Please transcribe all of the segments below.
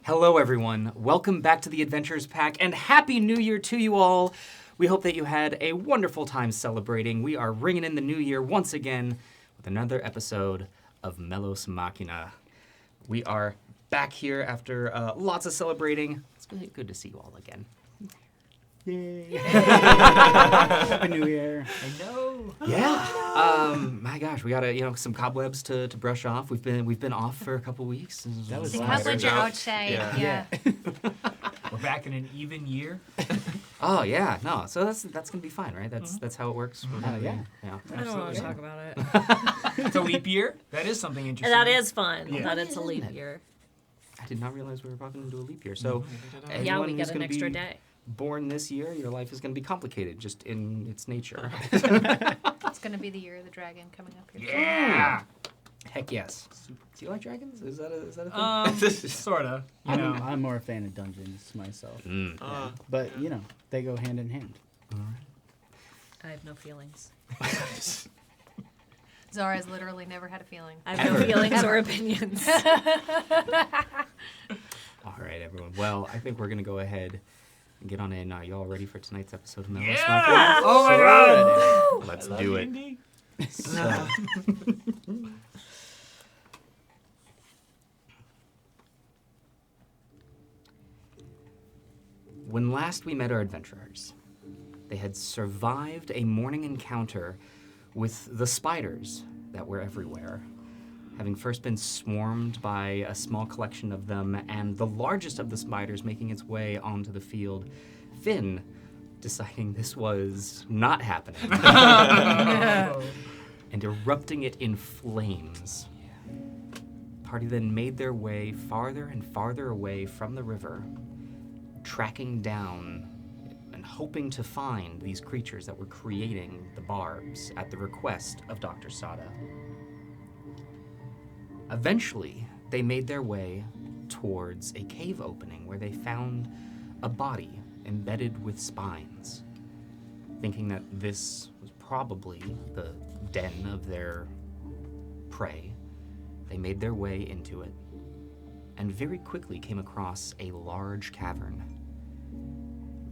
Hello, everyone. Welcome back to the Adventures Pack, and Happy New Year to you all. We hope that you had a wonderful time celebrating. We are ringing in the new year once again with another episode of Melos Machina. We are back here after lots of celebrating. It's really good to see you all again. Yay. Happy New Year. I know. Yeah. My gosh, we got some cobwebs to brush off. We've been off for a couple weeks. That was The last cobwebs year. are outside. Yeah. We're back in an even year. Oh yeah, no. So that's gonna be fine, right? That's how it works. We're gonna yeah. Yeah. I don't want to talk about it. It's a leap year. That is something interesting. That is fun. Yeah. That it's a Isn't leap it? year. I did not realize we were walking into a leap year. So Yeah, anyone we who's get an gonna extra be day. born this year, your life is gonna be complicated, just in its nature. It's going to be the year of the dragon coming up here. Yeah. Heck yes. Do you like dragons? Is that a thing? Sorta. You know. I'm more a fan of dungeons myself. Mm. But, they go hand in hand. I have no feelings. Zara has literally never had a feeling. I have no feelings or opinions. All right, everyone. Well, I think we're gonna go ahead and get on in. Are y'all ready for tonight's episode of Melos Yeah. Oh my god. Let's do it. So, when last we met our adventurers, they had survived a morning encounter with the spiders that were everywhere, having first been swarmed by a small collection of them, and the largest of the spiders making its way onto the field, Finn deciding this was not happening and erupting it in flames. The party then made their way farther and farther away from the river, tracking down and hoping to find these creatures that were creating the barbs at the request of Dr. Sada. Eventually, they made their way towards a cave opening where they found a body embedded with spines. Thinking that this was probably the den of their prey, they made their way into it and very quickly came across a large cavern.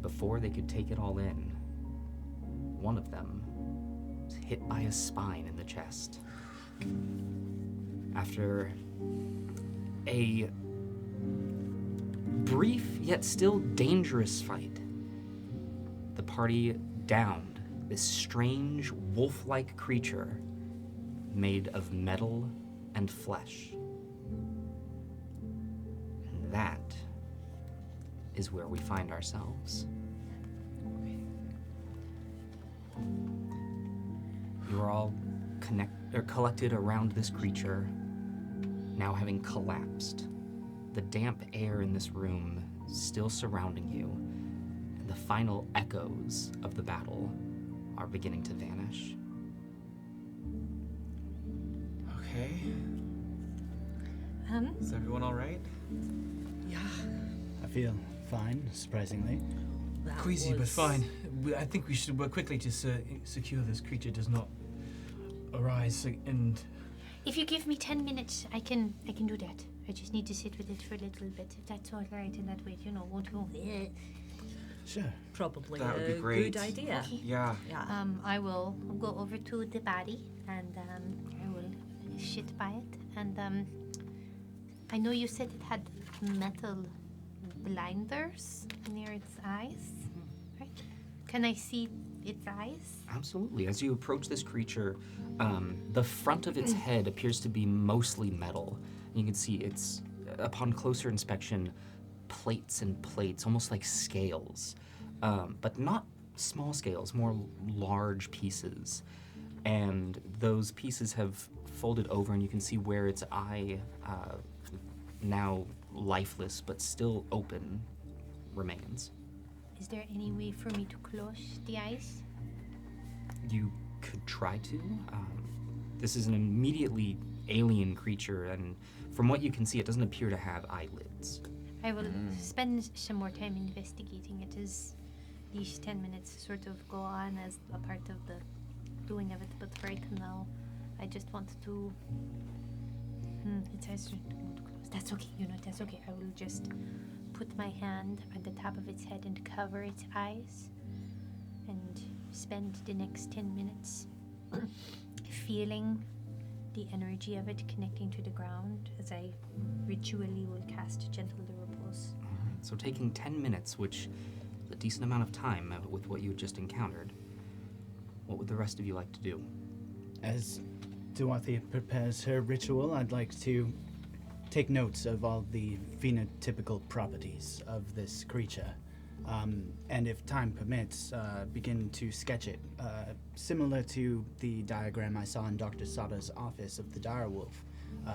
Before they could take it all in, one of them was hit by a spine in the chest. After a brief yet still dangerous fight, the party downed this strange wolf-like creature made of metal and flesh. And that is where we find ourselves. You are all collected around this creature, now having collapsed. The damp air in this room still surrounding you, and the final echoes of the battle are beginning to vanish. Okay. Is everyone all right? I feel fine, surprisingly. That Queasy, but was- fine. I think we should work quickly to secure this creature does not arise and. If you give me 10 minutes, I can do that. I just need to sit with it for a little bit. If that's all right, and that way, won't you? Sure. Probably That would a be great. good idea. Okay. Yeah. Yeah. I will go over to the body, and I will shit by it. And I know you said it had metal blinders near its eyes, right? Can I see its eyes? Absolutely. As you approach this creature, the front of its head appears to be mostly metal. You can see it's, upon closer inspection, plates and plates, almost like scales, but not small scales, more large pieces. And those pieces have folded over, and you can see where its eye, now lifeless but still open, remains. Is there any way for me to close the eyes? You could try to. This is an immediately alien creature, and from what you can see, it doesn't appear to have eyelids. I will spend some more time investigating it as these 10 minutes sort of go on as a part of the doing of it, but right now I just want to... its eyes are not close. That's okay. That's okay. I will just put my hand on the top of its head and cover its eyes and spend the next 10 minutes feeling the energy of it connecting to the ground as I ritually will cast Gentle Repulse. Alright, so taking 10 minutes, which is a decent amount of time with what you had just encountered, what would the rest of you like to do? As Duathi prepares her ritual, I'd like to take notes of all the phenotypical properties of this creature. And if time permits, begin to sketch it, similar to the diagram I saw in Dr. Sada's office of the direwolf,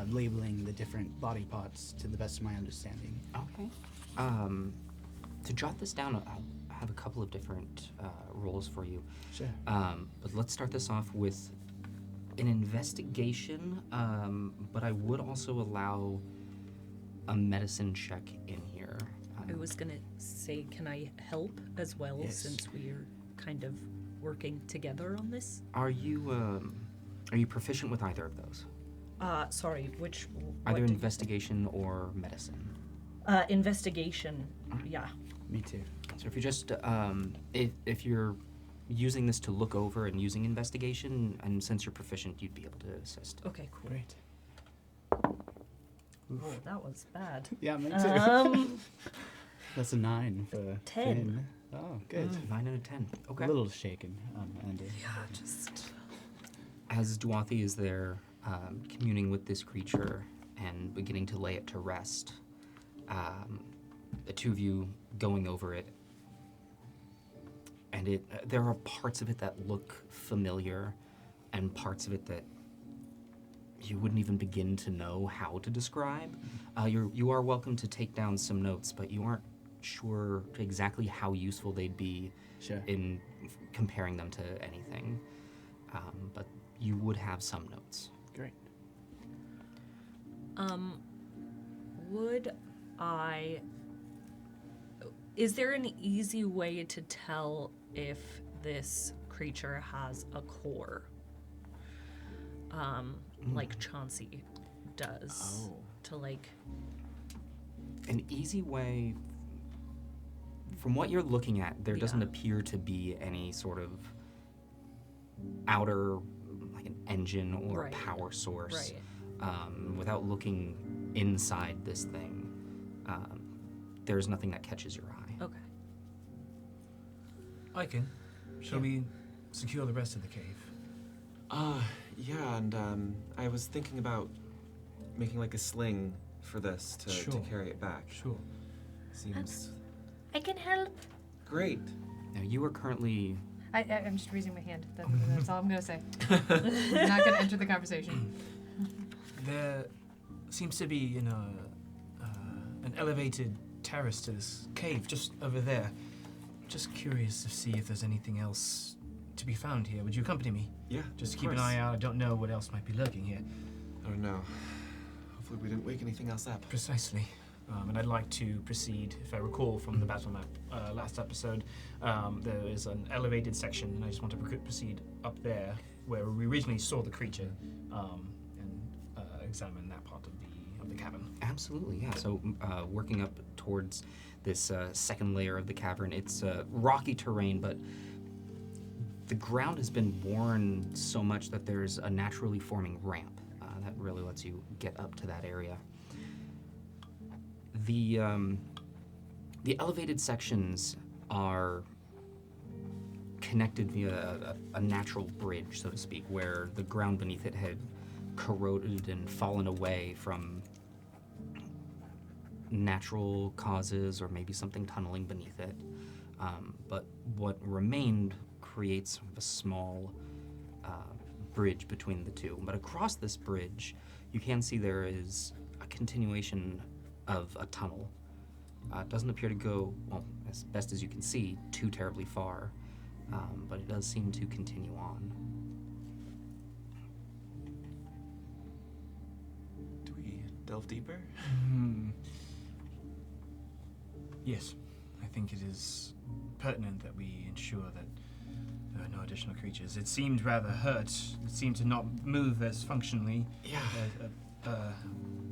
labeling the different body parts to the best of my understanding. Okay. To jot this down, I have a couple of different roles for you. Sure. But let's start this off with an investigation, but I would also allow a medicine check in here. I was gonna say, can I help as well, Yes. since we're kind of working together on this? Are you proficient with either of those? Sorry, which? Either what did- investigation or medicine? Investigation. Yeah. Me too. So if you're just if you're using this to look over and using investigation, and since you're proficient, you'd be able to assist. Okay, cool. Great. Oh, that was bad. Yeah, me too. Um, That's a 9 for 10. Finn. Oh, good. 9 out of 10. Okay. A little shaken, Andy. yeah, just. As Duathi is there, communing with this creature and beginning to lay it to rest, the two of you going over it, and there are parts of it that look familiar, and parts of it that you wouldn't even begin to know how to describe. You are welcome to take down some notes, but you aren't sure exactly how useful they'd be Sure. in comparing them to anything. But you would have some notes. Great. Would I? Is there an easy way to tell if this creature has a core? Like Chauncey does. Oh. To like. An easy way, from what you're looking at, there doesn't Yeah. appear to be any sort of outer, like an engine or Right. a power source. Right. Without looking inside this thing, there's nothing that catches your eye. Okay. I can. Shall we secure the rest of the cave? Yeah, and I was thinking about making like a sling for this to Sure. carry it back. Sure. Seems I can help. great. Now, you are currently I'm just raising my hand. That's all I'm going to say. I'm not going to enter the conversation. There seems to be an elevated terrace to this cave just over there. Just curious to see if there's anything else to be found here. Would you accompany me? Yeah. Just of keep an course. eye out. I don't know what else might be lurking here. I don't know. Hopefully we didn't wake anything else up. Precisely. And I'd like to proceed, if I recall from the battle map last episode, there is an elevated section, and I just want to proceed up there where we originally saw the creature and examine that part of the cavern. absolutely, yeah. So, working up towards this second layer of the cavern, it's rocky terrain, but the ground has been worn so much that there's a naturally forming ramp that really lets you get up to that area. The elevated sections are connected via a natural bridge, so to speak, where the ground beneath it had corroded and fallen away from natural causes or maybe something tunneling beneath it. But what remained creates a small bridge between the two. But across this bridge, you can see there is a continuation of a tunnel. It doesn't appear to go, well, as best as you can see, too terribly far, but it does seem to continue on. Do we delve deeper? Yes, I think it is pertinent that we ensure that there are no additional creatures. It seemed rather hurt. It seemed to not move as functionally Yeah.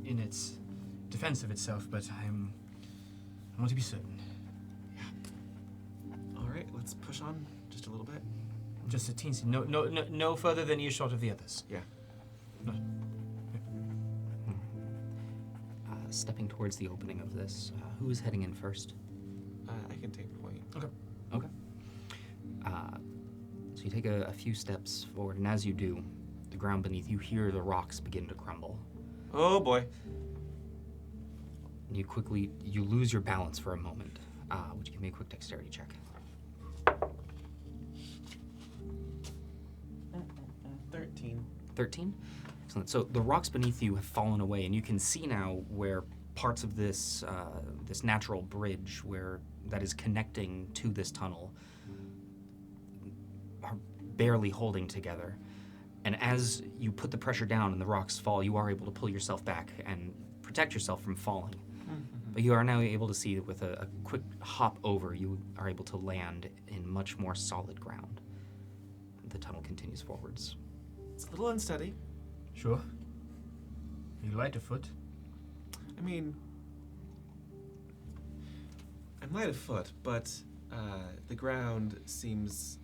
in its defense of itself, but I want to be certain. All right, let's push on just a little bit. Just a teensy. No further than earshot of the others. Yeah. No. Stepping towards the opening of this, who is heading in first? I can take point. Okay. So you take a few steps forward, and as you do, the ground beneath you hear the rocks begin to crumble. Oh boy. And you lose your balance for a moment. Would you give me a quick dexterity check? 13? Excellent. So the rocks beneath you have fallen away, and you can see now where parts of this this natural bridge that is connecting to this tunnel are barely holding together. And as you put the pressure down and the rocks fall, you are able to pull yourself back and protect yourself from falling. But you are now able to see that with a quick hop over, you are able to land in much more solid ground. The tunnel continues forwards. It's a little unsteady. Sure. Are you light of foot? I mean, I'm light of foot, but the ground seems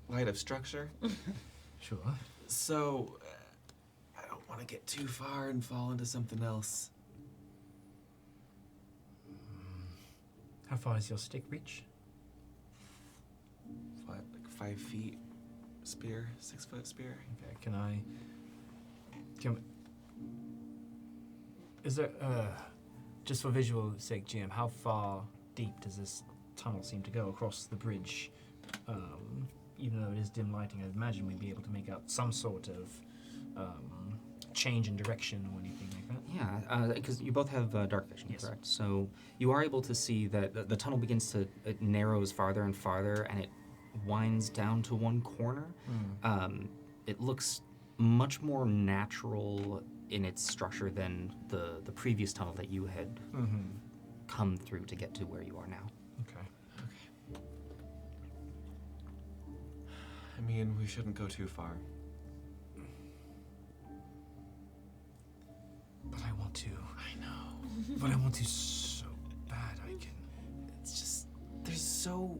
light of structure. Sure. So I don't want to get too far and fall into something else. How far does your stick reach? What, like 5 feet spear, 6 foot spear? Okay, is there, just for visual sake, GM, how far deep does this tunnel seem to go across the bridge? Even though it is dim lighting, I imagine we'd be able to make out some sort of change in direction or anything like that. Yeah, because you both have dark vision, Yes. correct? So you are able to see that the tunnel begins to, it narrows farther and farther, and it winds down to one corner. It looks much more natural in its structure than the previous tunnel that you had come through to get to where you are now. Okay. I mean, we shouldn't go too far. But I want to. I know. But I want to so bad I can. It's just, there's so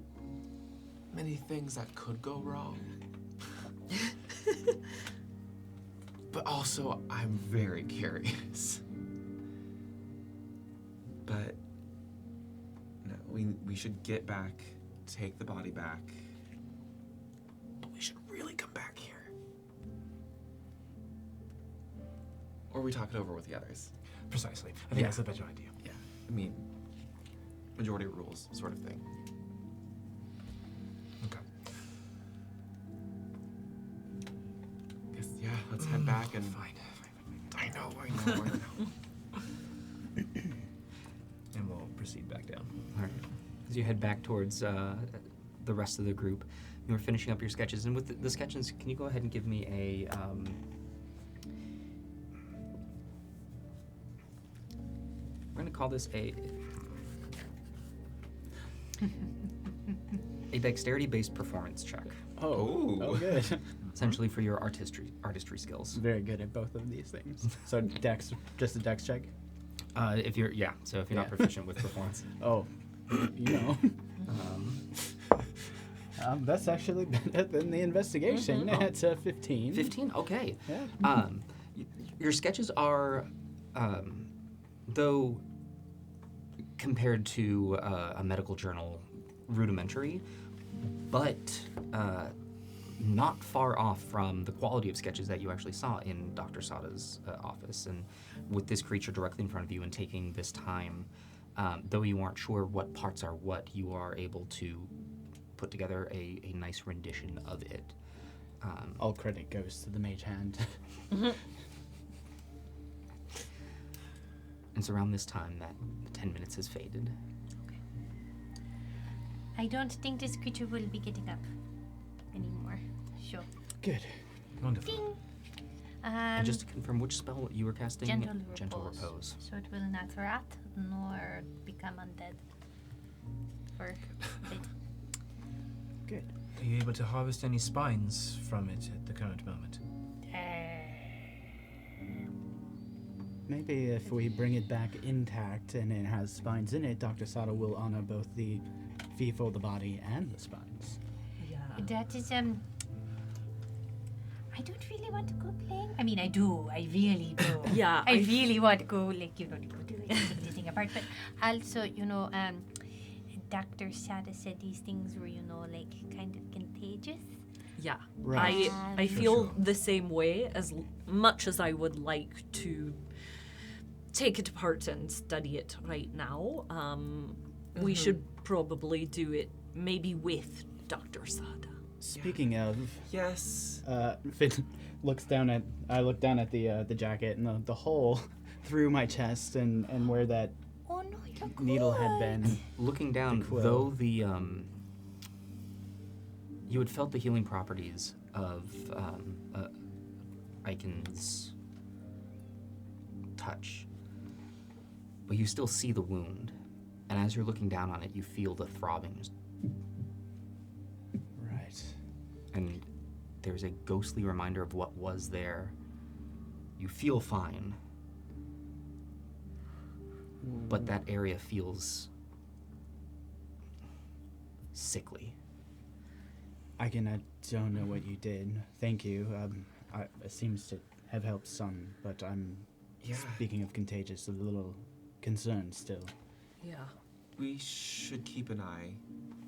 many things that could go wrong. But also, I'm very curious. But no, we should get back, take the body back. But we should really come back here. Or we talk it over with the others. Precisely. I think Yeah. that's a better idea. Yeah, I mean, majority rules sort of thing. Okay. Guess, yeah, let's head back and... Fine. I know. And we'll proceed back down. All right. As you head back towards the rest of the group, you are finishing up your sketches. And with the sketches, can you go ahead and give me a... we're going to call this a dexterity-based performance check, Oh. good. essentially for your artistry skills. Very good at both of these things. So dex, just a dex check. If you're not Yeah. proficient with performance. Oh, you know. That's actually better than the investigation. Mhm. That's 15. 15. Okay. Yeah. Your sketches are, though compared to a medical journal, rudimentary, but not far off from the quality of sketches that you actually saw in Dr. Sada's office. And with this creature directly in front of you and taking this time, though you aren't sure what parts are what, you are able to put together a nice rendition of it. All credit goes to the mage hand. It's around this time that the 10 minutes has faded. I don't think this creature will be getting up anymore. Sure. Good. Wonderful. Ding. And just to confirm, which spell you were casting? Gentle repose. So it will not rot nor become undead for a bit. Good. Are you able to harvest any spines from it at the current moment? maybe if we bring it back intact and it has spines in it, Dr. Sada will honor both the fee for the body and the spines. Yeah. That is, I don't really want to go playing. I mean, I do. I really do. Yeah, I really want to go, like, go do it, take the thing apart. But also, Dr. Sada said these things were, like, kind of contagious. Yeah, Right. I For feel sure. the same way as much as I would like to take it apart and study it right now. We should probably do it maybe with Dr. Sada. Speaking of, Yes. Finn looks down at. I look down at the jacket and the hole through my chest and where that Oh no, you're good. needle had been. Looking down, The quill. though the you had felt the healing properties of Icon's touch, but you still see the wound, and as you're looking down on it, you feel the throbbing, Right. and there's a ghostly reminder of what was there. You feel fine, but that area feels sickly. I don't know what you did. Thank you. It seems to have helped some, but I'm, Yeah. speaking of contagious, a little concerned still. Yeah, We should keep an eye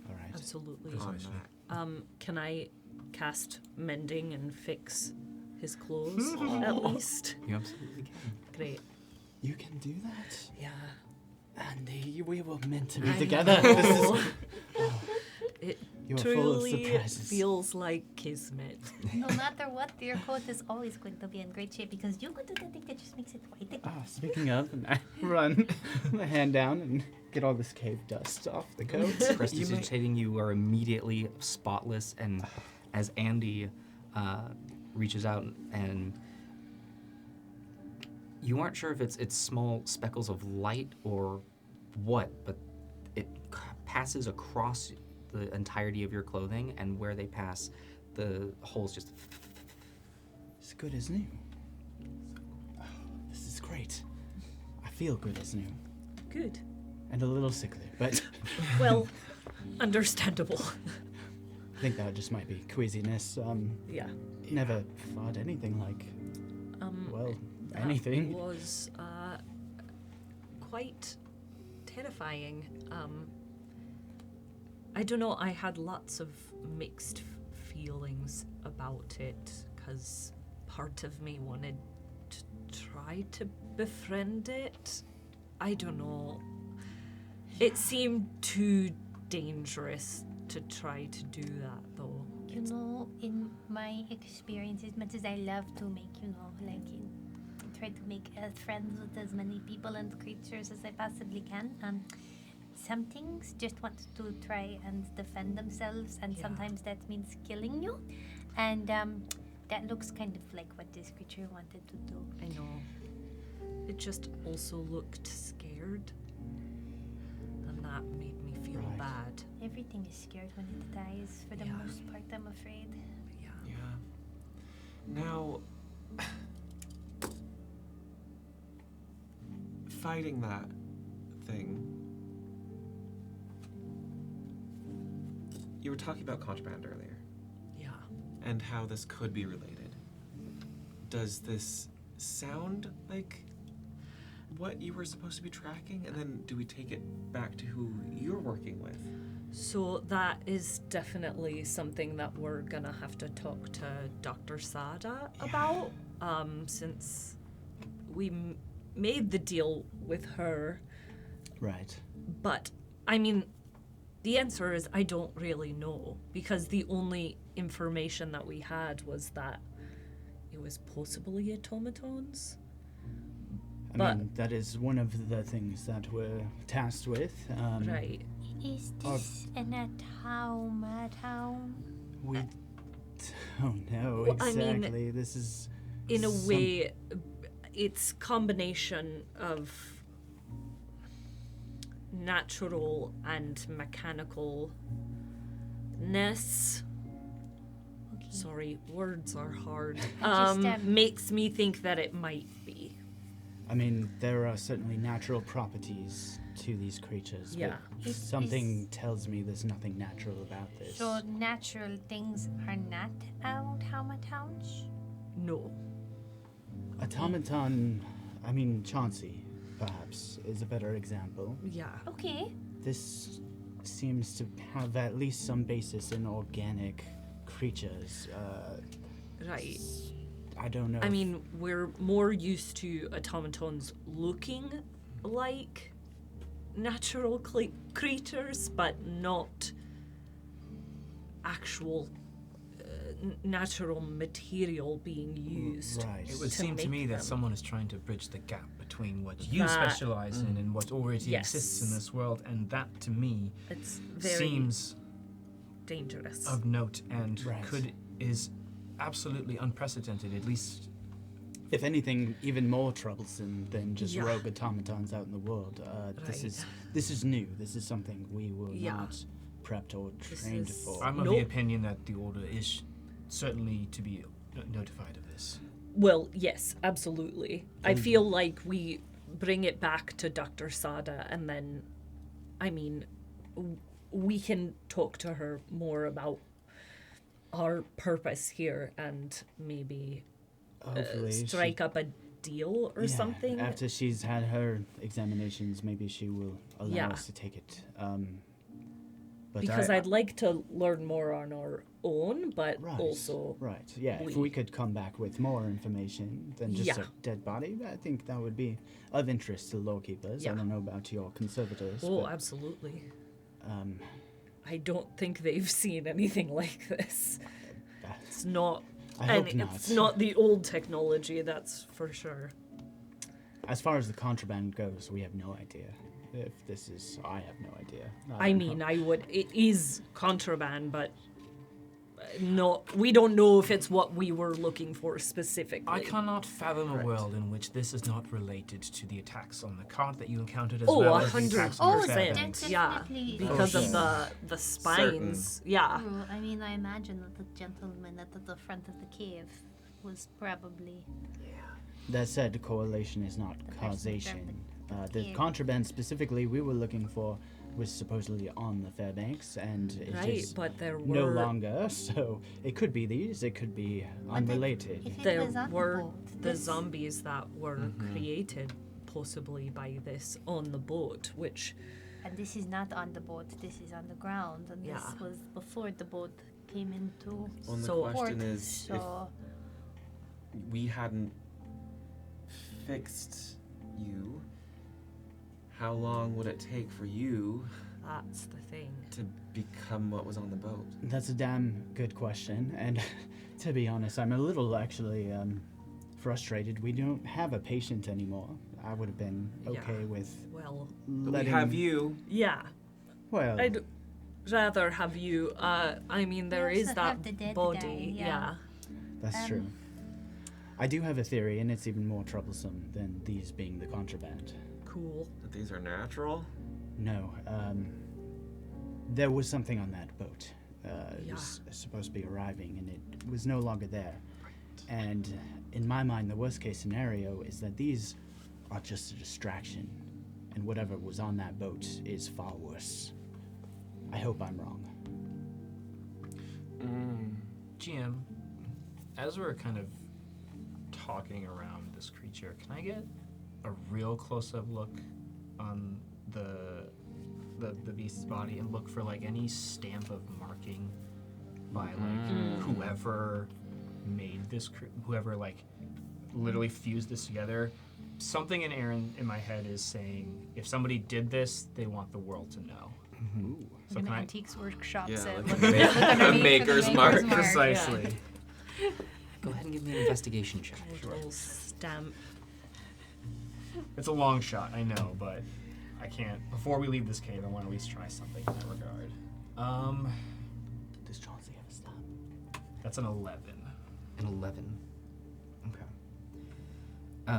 All right. absolutely. on Precisely. that. Can I cast mending and fix his clothes at least? You absolutely can. Great. You can do that? Yeah. Andy, we were meant to be I together. know. It You're full of truly surprises. feels like kismet. No matter what, your coat is always going to be in great shape because you could do the thing that just makes it white. Speaking of, and I run my hand down and get all this cave dust off the coat. Prestidigitating, you are immediately spotless, and as Andy reaches out, and you aren't sure if it's small speckles of light or what, but it passes across the entirety of your clothing, and where they pass, the holes just... It's good as new. Oh, this is great. I feel good as new. Good. And a little sickly, but Well, understandable. I think that just might be queasiness. Yeah. Never thought anything like, well, That anything. was quite terrifying. I don't know, I had lots of mixed feelings about it, because part of me wanted to try to befriend it. I don't know. It seemed too dangerous to try to do that, though. In my experience, as much as I love to make, try to make friends with as many people and creatures as I possibly can, some things just want to try and defend themselves, and Yeah. sometimes that means killing you. And that looks kind of like what this creature wanted to do. I know. It just also looked scared. And that made me feel Right. bad. Everything is scared when it dies, for the Yeah. most part, I'm afraid. Yeah. Yeah. Now, fighting that thing. You were talking about contraband earlier, Yeah. and how this could be related. Does this sound like what you were supposed to be tracking? And then do we take it back to who you're working with? So that is definitely something that we're gonna have to talk to Dr. Sada about, since we made the deal with her. Right. But, I mean, the answer is I don't really know, because the only information that we had was that it was possibly automatons. I But- mean, that is one of the things that we're tasked with. Right. Is this an automaton? We don't know Well, I mean, exactly. This is In a some- way, it's combination of natural and mechanicalness. Okay. Sorry, words are hard. I just, Makes me think that it might be. I mean, there are certainly natural properties to these creatures. Yeah. But It something tells me there's nothing natural about this. So natural things are not automatons? No. Automaton, I mean, Chauncey, perhaps, is a better example. Yeah. Okay. This seems to have at least some basis in organic creatures. Right. I don't know. I mean, we're more used to automatons looking like natural creatures, but not actual natural material being used. Right. It would to seem to make me that them. someone is trying to bridge the gap between what you That- specialize in and what already Yes. exists in this world, and that to me It's very seems dangerous. of note and Right. is absolutely unprecedented, at least. If anything, even more troublesome than just Yeah. rogue automatons out in the world. Right. This is new. This is something we were Yeah. not prepped or This trained is- for. I'm of Nope. the opinion that the Order is certainly to be notified of this. Well, yes, absolutely. I feel like we bring it back to Dr. Sada, and then, I mean, we can talk to her more about our purpose here and maybe Hopefully, strike up a deal or yeah, something. After she's had her examinations, maybe she will allow Yeah. us to take it. But Because I'd like to learn more on our own, but Right. also Right. Yeah. If we- we could come back with more information than just Yeah. a dead body, I think that would be of interest to lawkeepers. Yeah. I don't know about your conservators. oh, but, absolutely. um, I don't think they've seen anything like this. It's not, I and hope not. it's not the old technology, that's for sure. As far as the contraband goes, we have no idea. If this is, I have no idea. I don't mean, know. it is contraband, but we don't know if it's what we were looking for specifically. I cannot fathom a Right. world in which this is not related to the attacks on the cart that you encountered as Oh, well as the 100%. attacks on the percent. Fairbanks. Yeah, Definitely. because of sure. the spines. Yeah. True. I mean, I imagine that the gentleman at the front of the cave was probably. That said, correlation is not The person causation. The cave. contraband specifically we were looking for was supposedly on the Fairbanks, and it Right, is but there were no longer. So it could be these. It could be unrelated. If it there was on were the boat, the this- zombies that were created possibly by this on the boat, which And this is not on the boat. This is on the ground, and Yeah. this was before the boat came into Well, and the So- question port. is, So if we hadn't fixed you, how long would it take for you that's the thing. to become what was on the boat? That's a damn good question, and to be honest, I'm a little actually frustrated. We don't have a patient anymore. I would have been okay Yeah. with Well, But letting. we have you. yeah. Well, I'd rather have you. I mean, there We is also that have the dead body. guy, Yeah. yeah. that's true. I do have a theory, and it's even more troublesome than these being the contraband. Cool. That these are natural. No, there was something on that boat. It was supposed to be arriving, and it was no longer there. And in my mind, the worst case scenario is that these are just a distraction, and whatever was on that boat is far worse. I hope I'm wrong. GM, as we're kind of talking around this creature, can I get a real close-up look on the beast's body and look for like any stamp of marking by like whoever made this, whoever like literally fused this together? Something in Aaron in my head is saying if somebody did this, they want the world to know. So an can I? antiques workshop Yeah, said, like look, a look underneath maker's for the mark. Precisely. Go ahead and give me an investigation check. Little stamp. It's a long shot, I know, but I can't. Before we leave this cave, I want to at least try something in that regard. Does Chauncey have a stop? That's an 11. An 11. Okay.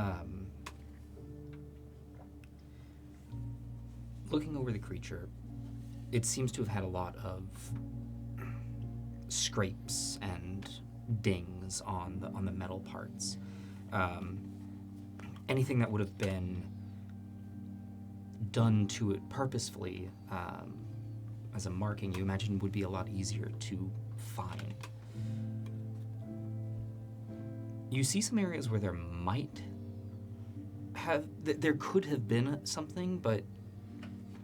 Looking over the creature, it seems to have had a lot of scrapes and dings on the metal parts. anything that would have been done to it purposefully as a marking, you imagine would be a lot easier to find. You see some areas where there might have, there could have been something, but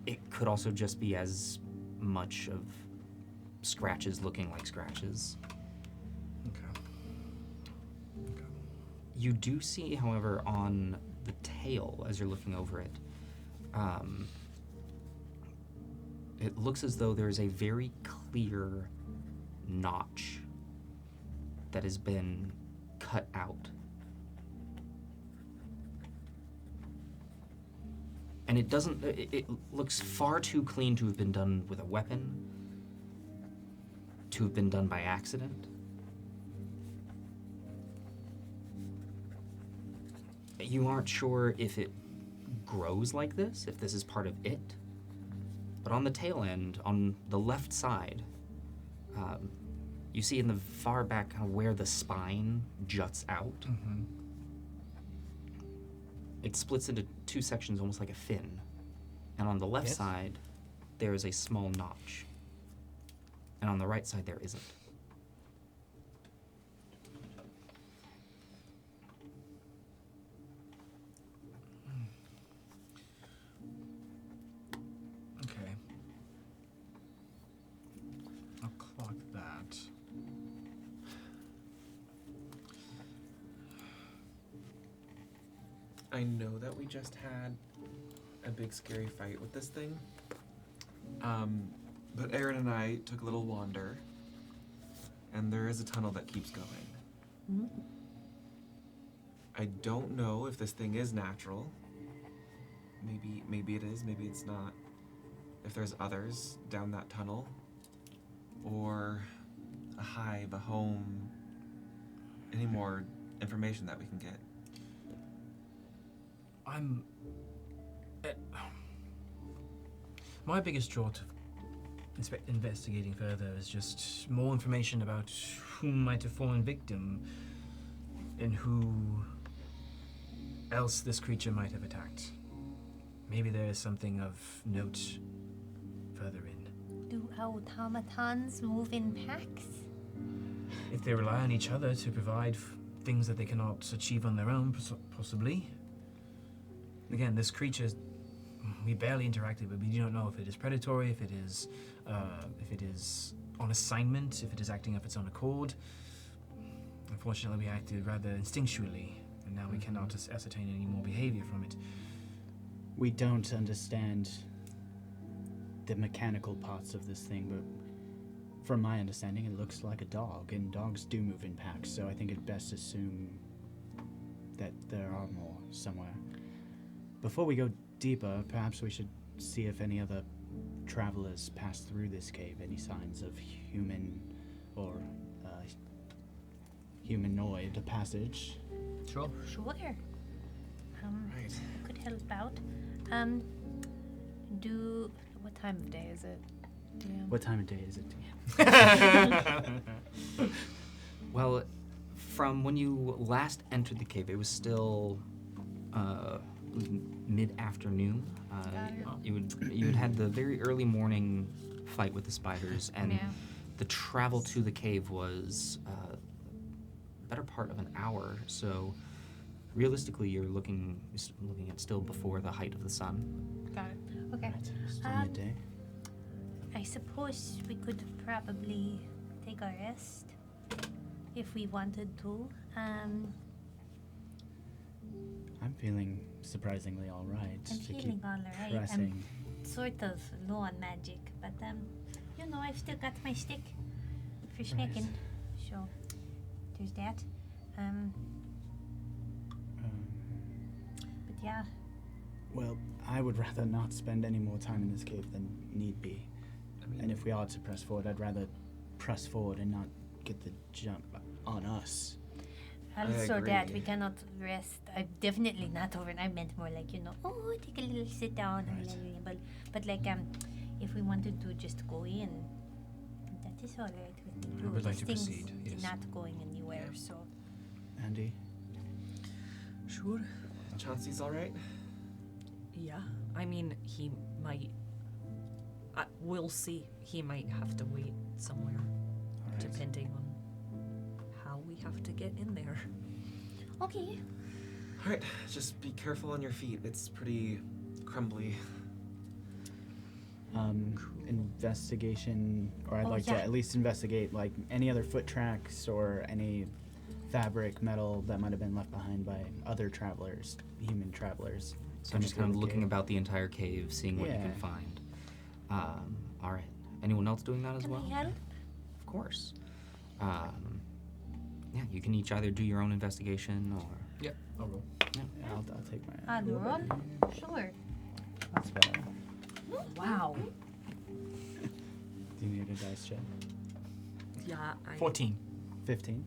it could also just be as much of scratches looking like scratches. Okay. You do see, however, on the tail, as you're looking over it, it looks as though there's a very clear notch that has been cut out. And it doesn't, it looks far too clean to have been done with a weapon, to have been done by accident. You aren't sure if it grows like this, if this is part of it, but on the tail end, on the left side, you see in the far back kind of where the spine juts out. Mm-hmm. It splits into two sections almost like a fin. And on the left Yes. side, there is a small notch. And on the right side, there isn't. Okay. I'll clock that. I know that we just had a big scary fight with this thing. But Aaron and I took a little wander, and there is a tunnel that keeps going. Mm. I don't know if this thing is natural. Maybe it is, maybe it's not. If there's others down that tunnel, or a hive, a home, any more information that we can get. My biggest draw to investigating further is just more information about who might have fallen victim and who else this creature might have attacked. Maybe there is something of note further in. Do automatons move in packs? If they rely on each other to provide things that they cannot achieve on their own, possibly. Again, this creature, we barely interacted, but we do not know if it is predatory, if it is on assignment, if it is acting of its own accord. Unfortunately, we acted rather instinctually, and now we cannot ascertain any more behavior from it. We don't understand the mechanical parts of this thing, but from my understanding, it looks like a dog, and dogs do move in packs, so I think it best assume that there are more somewhere. Before we go deeper, perhaps we should see if any other travelers passed through this cave, any signs of human or humanoid passage. Sure. Sure. Right. Could help out. What time of day is it? What time of day is it? Well, from when you last entered the cave, it was still mid-afternoon. You had had the very early morning fight with the spiders, and Yeah. the travel to the cave was better part of an hour. So realistically, you're looking at still before the height of the sun. Got it. Okay. Right, still Um, midday. I suppose we could probably take a rest if we wanted to. I'm feeling surprisingly all right. I'm to feeling keep all right. pressing. I'm sort of low on magic, but I've still got my stick for smacking. So there's that. But yeah, Well, I would rather not spend any more time in this cave than need be. I mean, And if we are to press forward, I'd rather press forward and not get the jump on us. also that agree. we cannot rest. I'm definitely not over. I meant more like take a little sit down, Right. but like if we wanted to just go in, that is all right with me. I would like to This proceed, thing's yes. not going anywhere, so Andy? Sure. Chauncey's all right? Yeah, I mean, he might. We'll see. He might have to wait somewhere, All right. depending on how we have to get in there. Okay. All right, just be careful on your feet. It's pretty crumbly. Investigation, or I'd Oh, like yeah. to at least investigate like any other foot tracks or any fabric, metal that might have been left behind by other travelers, human travelers. So just kind of looking Okay. about the entire cave, seeing what you can Yeah. find. All right. Anyone else doing that as Can well? I help? Of course. Yeah, you can each either do your own investigation or. Yep, I'll roll. Yeah, I'll take my. I'll roll. Sure. That's better. Wow. Do you need a dice check? Yeah, 14. 15.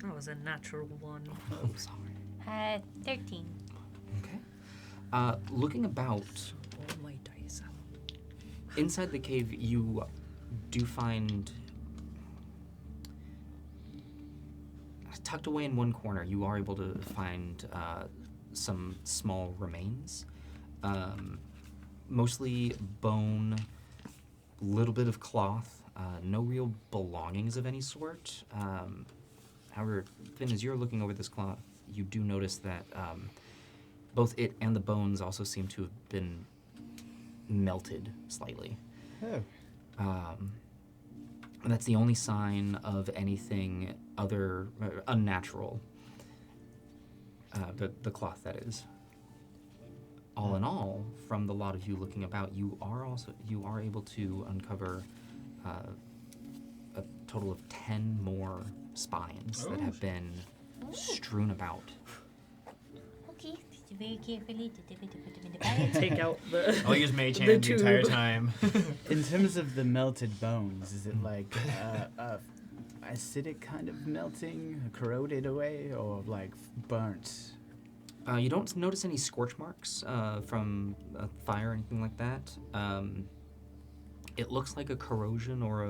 that was a natural one. Oh, sorry. 13. Okay. Looking about All my dice out. inside the cave, you do find tucked away in one corner. You are able to find some small remains, mostly bone, little bit of cloth. No real belongings of any sort. However, Finn, as you're looking over this cloth, you do notice that both it and the bones also seem to have been melted slightly. Oh. And that's the only sign of anything other unnatural. The cloth, that is. All in all, from the lot of you looking about, you are able to uncover a total of 10 more spines that have been strewn about. Okay. Very carefully to put them in the bag. Take out the. I'll use Mage The Hand the entire tube. time. In terms of the melted bones, is it like acidic kind of melting, corroded away, or like burnt? You don't notice any scorch marks from a fire or anything like that. It looks like a corrosion or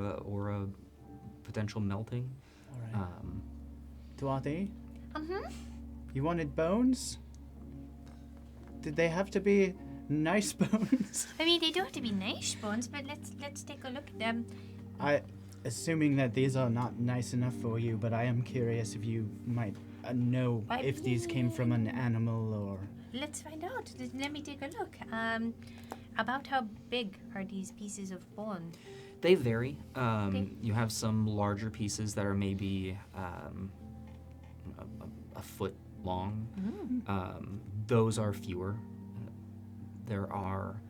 a potential melting. All right. Duarte, you wanted bones? Did they have to be nice bones? I mean, they don't have to be nice bones, but let's take a look at them. Assuming that these are not nice enough for you, but I am curious if you might know if these came from an animal or. Let's find out. Let me take a look. About how big are these pieces of bone? They vary. Okay. You have some larger pieces that are maybe a foot long. Those are fewer. There are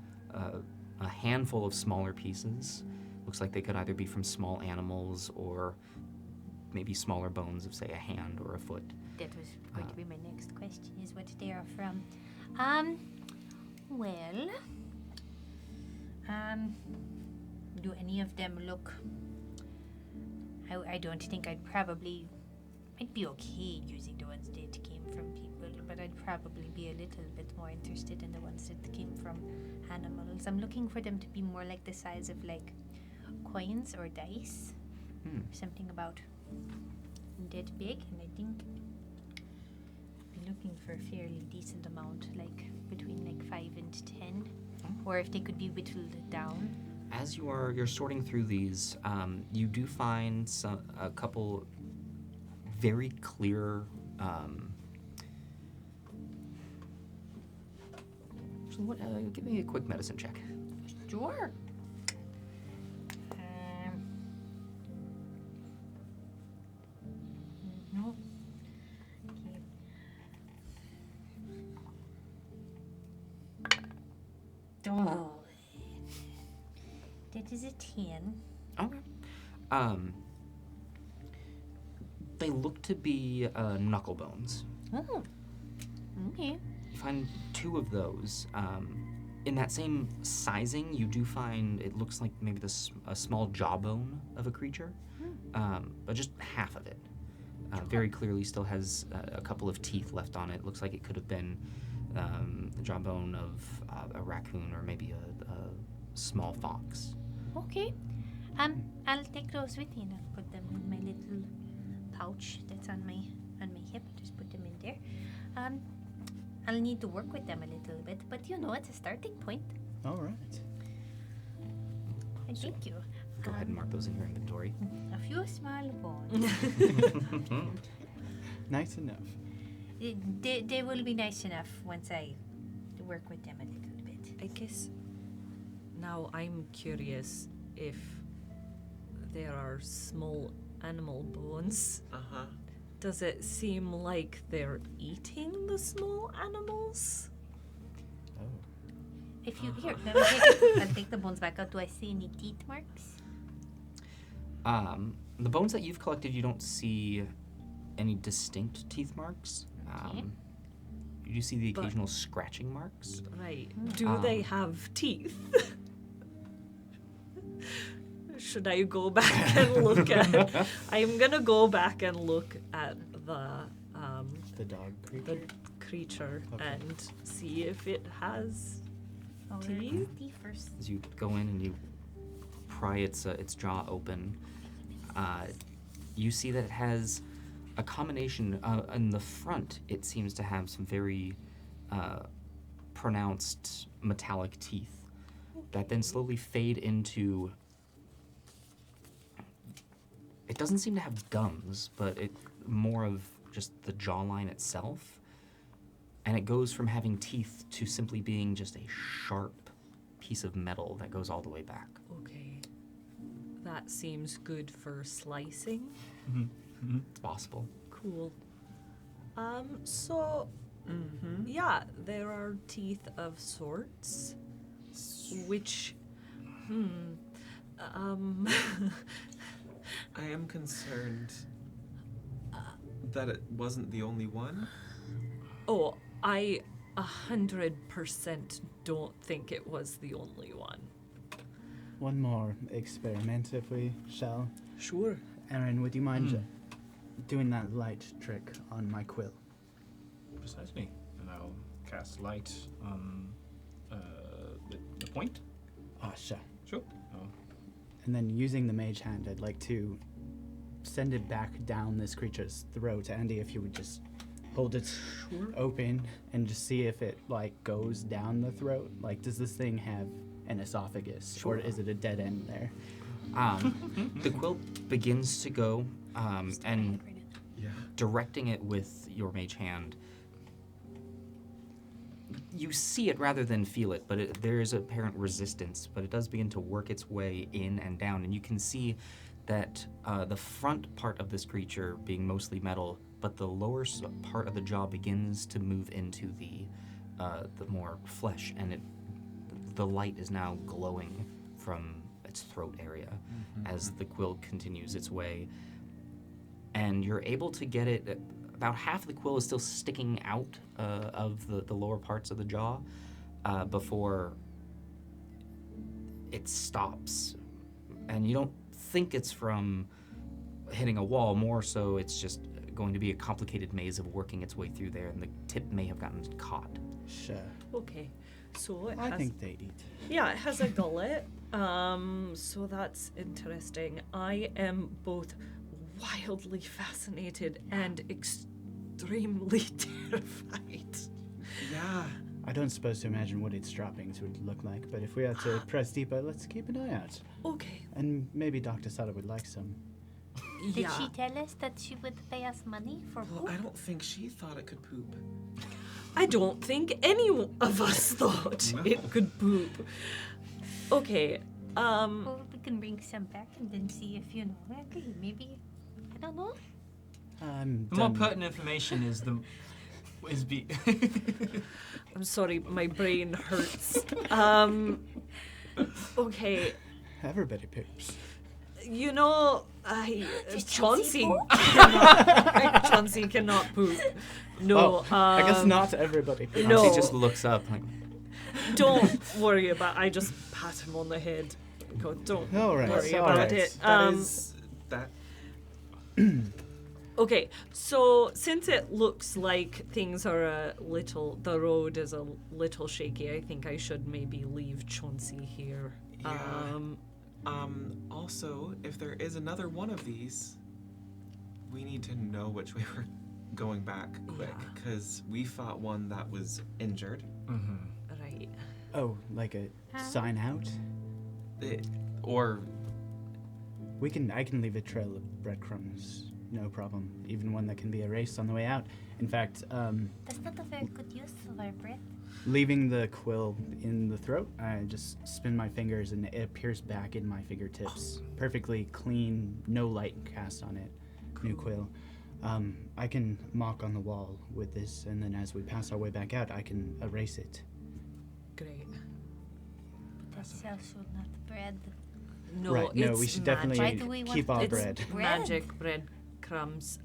a handful of smaller pieces. Looks like they could either be from small animals or maybe smaller bones of, say, a hand or a foot. That was going to be my next question, is what they are from. Well, do any of them look... I don't think I'd be okay using the ones that came from people, but I'd probably be a little bit more interested in the ones that came from animals. I'm looking for them to be more like the size of, like, coins or dice. Something about that big, and I think I'd be looking for a fairly decent amount, like between like 5 and 10, or if they could be whittled down. As you're sorting through these, you do find a couple very clear. Give me a quick medicine check. Sure. No. Okay. Oh. That is a 10. Okay. They look to be knuckle bones. Oh. Okay. You find 2 of those. In that same sizing, you do find it looks like maybe a small jawbone of a creature, but just half of it. Very clearly still has a couple of teeth left on it. Looks like it could have been the jawbone of a raccoon or maybe a small fox. Okay. I'll take those with me and I'll put them in my little pouch that's on my hip. Just put them in there. I'll need to work with them a little bit, but it's a starting point. All right. And thank you. Go ahead and mark those in your inventory. A few small bones. Nice enough. They will be nice enough once I work with them a little bit. I guess now I'm curious if there are small animal bones. Uh-huh. Does it seem like they're eating the small animals? Oh. If you here, I'll take the bones back out. Do I see any teeth marks? The bones that you've collected, you don't see any distinct teeth marks. Okay. You do see the But- occasional scratching marks. Right. Do they have teeth? Should I go back and look at? I'm gonna go back and look at The dog the creature. creature Okay. and see if it has. Oh, Teeth? teeth first. As you go in and you pry its jaw open, you see that it has a combination. In the front, it seems to have some very pronounced metallic teeth that then slowly fade into. It doesn't seem to have gums, but it more of just the jawline itself. And it goes from having teeth to simply being just a sharp piece of metal that goes all the way back. Okay. That seems good for slicing. It's possible. Cool. So yeah, there are teeth of sorts, which, I am concerned that it wasn't the only one. oh, I 100% don't think it was the only one. One more experiment, if we shall. Sure. Aaron, would you mind doing that light trick on my quill? Precisely. And I'll cast light on the point. Sure. Sure. Oh. And then using the mage hand, I'd like to send it back down this creature's throat. Andy, if you would just hold it open and just see if it, goes down the throat. Does this thing have an esophagus? Sure. Or is it a dead end there? The quill begins to go, and Yeah. directing it with your mage hand, you see it rather than feel it, but there is apparent resistance, but it does begin to work its way in and down, and you can see that the front part of this creature being mostly metal, but the lower part of the jaw begins to move into the more flesh, and the light is now glowing from its throat area as the quill continues its way, and you're able to get it. About half of the quill is still sticking out of the lower parts of the jaw before it stops. And you don't think it's from hitting a wall, more so it's just going to be a complicated maze of working its way through there, and the tip may have gotten caught. Sure. Okay. So it I has, think they'd eat. yeah, it has a gullet. So that's interesting. I am both wildly fascinated and extremely terrified. Yeah. I don't suppose to imagine what its droppings would look like, but if we are to press deeper, let's keep an eye out. Okay. And maybe Dr. Sutter would like some. Did she tell us that she would pay us money for Well, poop? I don't think she thought it could poop. I don't think any of us thought No. it could poop. Okay. Well, we can bring some back and then see if okay, maybe I don't know. The more pertinent information is I'm sorry, my brain hurts. Okay. Everybody poops. Chauncey Chauncey cannot poop. No, I guess not everybody poops. No. She just looks up like, Don't worry about. I just pat him on the head. Go, don't All right, worry all about right. it. That Okay, so since it looks like things are the road is a little shaky, I think I should maybe leave Chauncey here. Yeah. Also, if there is another one of these, we need to know which way we're going back quick, Yeah. because we fought one that was injured. Mm-hmm. Right. Oh, like a sign out? Or I can leave a trail of breadcrumbs, no problem. Even one that can be erased on the way out. In fact, That's not a very good use of our breath. leaving the quill in the throat, I just spin my fingers and it appears back in my fingertips. Perfectly clean, no light cast on it. New quill. I can mark on the wall with this, and then as we pass our way back out, I can erase it. Great. That's also not bread. No, right, it's no, we should definitely Why do we keep want our it's bread. Bread? magic breadcrumbs.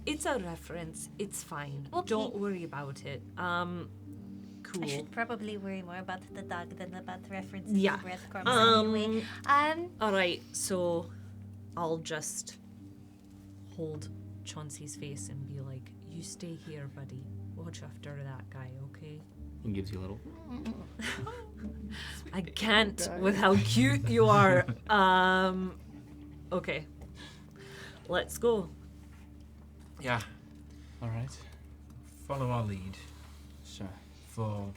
It's a reference. It's fine. Okay. Don't worry about it. Cool. I should probably worry more about the dog than about references Yeah. to breadcrumbs anyway. All right, so I'll just hold Chauncey's face and be like, "You stay here, buddy. Watch after that guy, okay?" He gives you a little. I can't with how cute you are. Okay. Let's go. yeah, All right. Follow our lead. Sure. For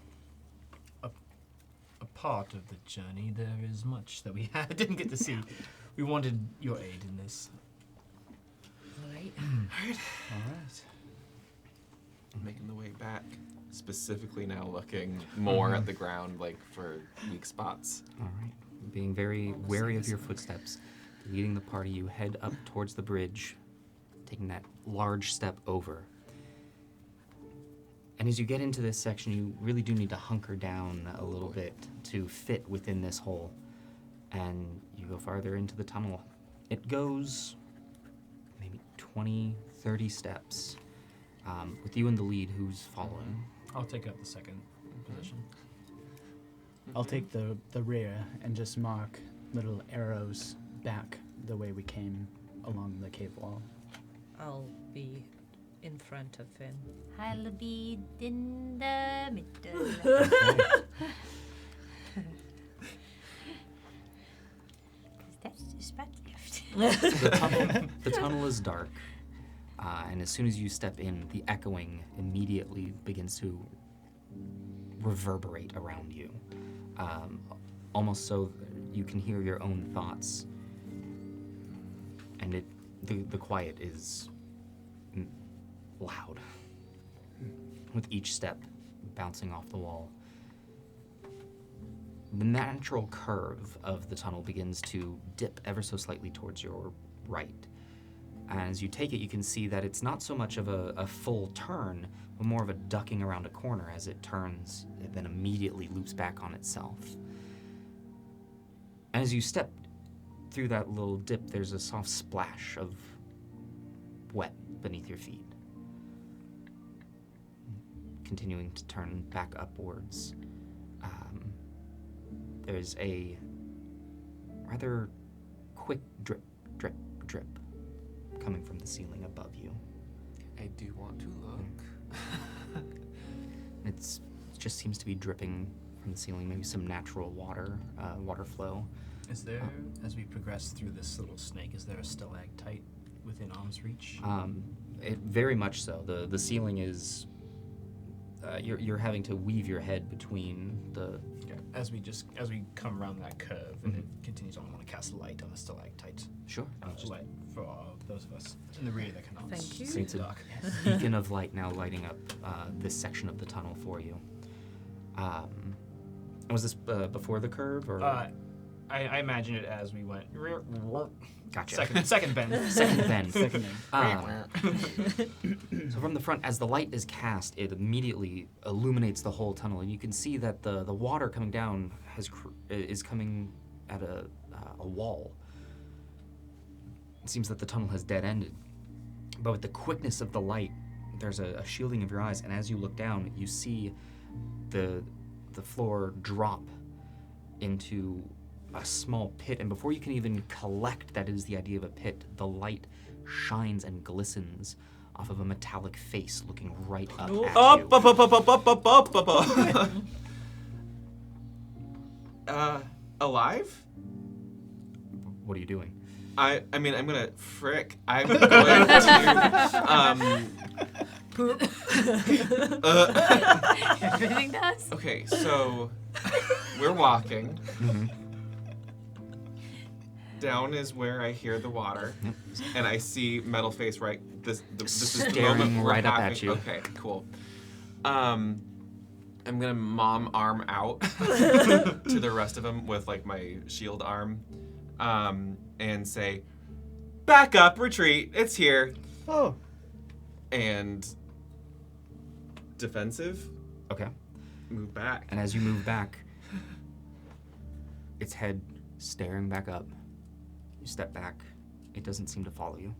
a part of the journey, there is much that we didn't get to see. We wanted your aid in this. Right. All right. making the way back. Specifically now looking more at the ground, like for weak spots. All right. Being very wary of your footsteps, leading the party, you head up towards the bridge, taking that large step over. And as you get into this section, you really do need to hunker down a little bit to fit within this hole. And you go farther into the tunnel. It goes maybe 20, 30 steps. With you in the lead, who's following? I'll take up the second position. I'll take the rear and just mark little arrows back the way we came along the cave wall. I'll be in front of Finn. I'll be in the middle. That's just bad left. The tunnel is dark, and as soon as you step in, the echoing immediately begins to reverberate around you, almost so you can hear your own thoughts. And the quiet is loud, with each step bouncing off the wall. The natural curve of the tunnel begins to dip ever so slightly towards your right. As you take it, you can see that it's not so much of a full turn, but more of a ducking around a corner. As it turns, it then immediately loops back on itself. And as you step through that little dip, there's a soft splash of wet beneath your feet. Continuing to turn back upwards. There's a rather quick drip, drip, drip coming from the ceiling above you. I do want to look. It just seems to be dripping from the ceiling, maybe some natural water flow. Is there, as we progress through this little snake, is there a stalactite within arm's reach? It very much so. The ceiling is. You're having to weave your head between the. Yeah. As we come around that curve and it continues on, I want to cast light on the stalactite. Sure. Light for those of us in the rear that cannot Thank you. see It's the a dark. beacon of light now lighting up this section of the tunnel for you. Was this before the curve or? I imagine it as we went. Gotcha. Second bend. Second bend. Second So from the front, as the light is cast, it immediately illuminates the whole tunnel, and you can see that the water coming down is coming at a wall. It seems that the tunnel has dead-ended, but with the quickness of the light, there's a shielding of your eyes, and as you look down, you see the floor drop into a small pit, and before you can even collect that it is the idea of a pit, the light shines and glistens off of a metallic face looking right up at you. Alive? What are you doing? I mean, I'm gonna frick. I'm going to Everything does. Okay, so we're walking. Down is where I hear the water, and I see Metal Face right. This is the Staring moment we're right up having- at you. Okay, cool. I'm gonna mom arm out to the rest of them with like my shield arm, and say, "Back up, retreat. It's here." Oh, And defensive, Okay. move back. And as you move back, its head staring back up. You step back. It doesn't seem to follow you.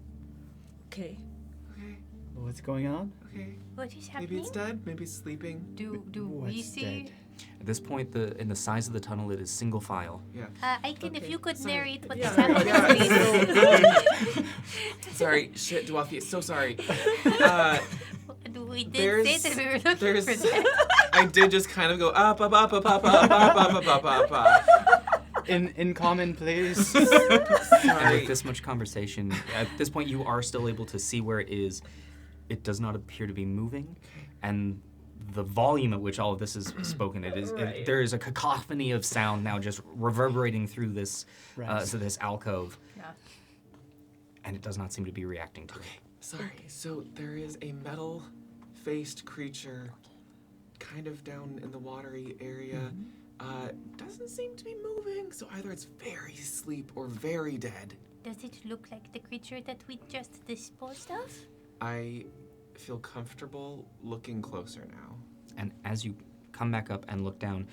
Okay. Okay, what's going on? okay. What is Maybe happening? it's dead. Maybe it's sleeping. Do we What's see? dead? At this point, in the size of the tunnel, it is single file. Yeah. I can, if Okay, you could sorry. narrate what Yeah, is happening, yeah, please. Sorry, shit, Dwafi, so sorry. We did There's- say that we were looking there's- for that. I did just kind of go up, up, up, up, up, up, up, up, up, up, up. In common, please. And Sorry. with this much conversation, at this point, you are still able to see where it is. It does not appear to be moving, and the volume at which all of this is spoken, Right. there is a cacophony of sound now just reverberating through this Right. so this alcove, Yeah. and it does not seem to be reacting to it. Sorry, so there is a metal-faced creature kind of down in the watery area. Doesn't seem to be moving, so either it's very asleep or very dead. Does it look like the creature that we just disposed of? I feel comfortable looking closer now. And as you come back up and look down,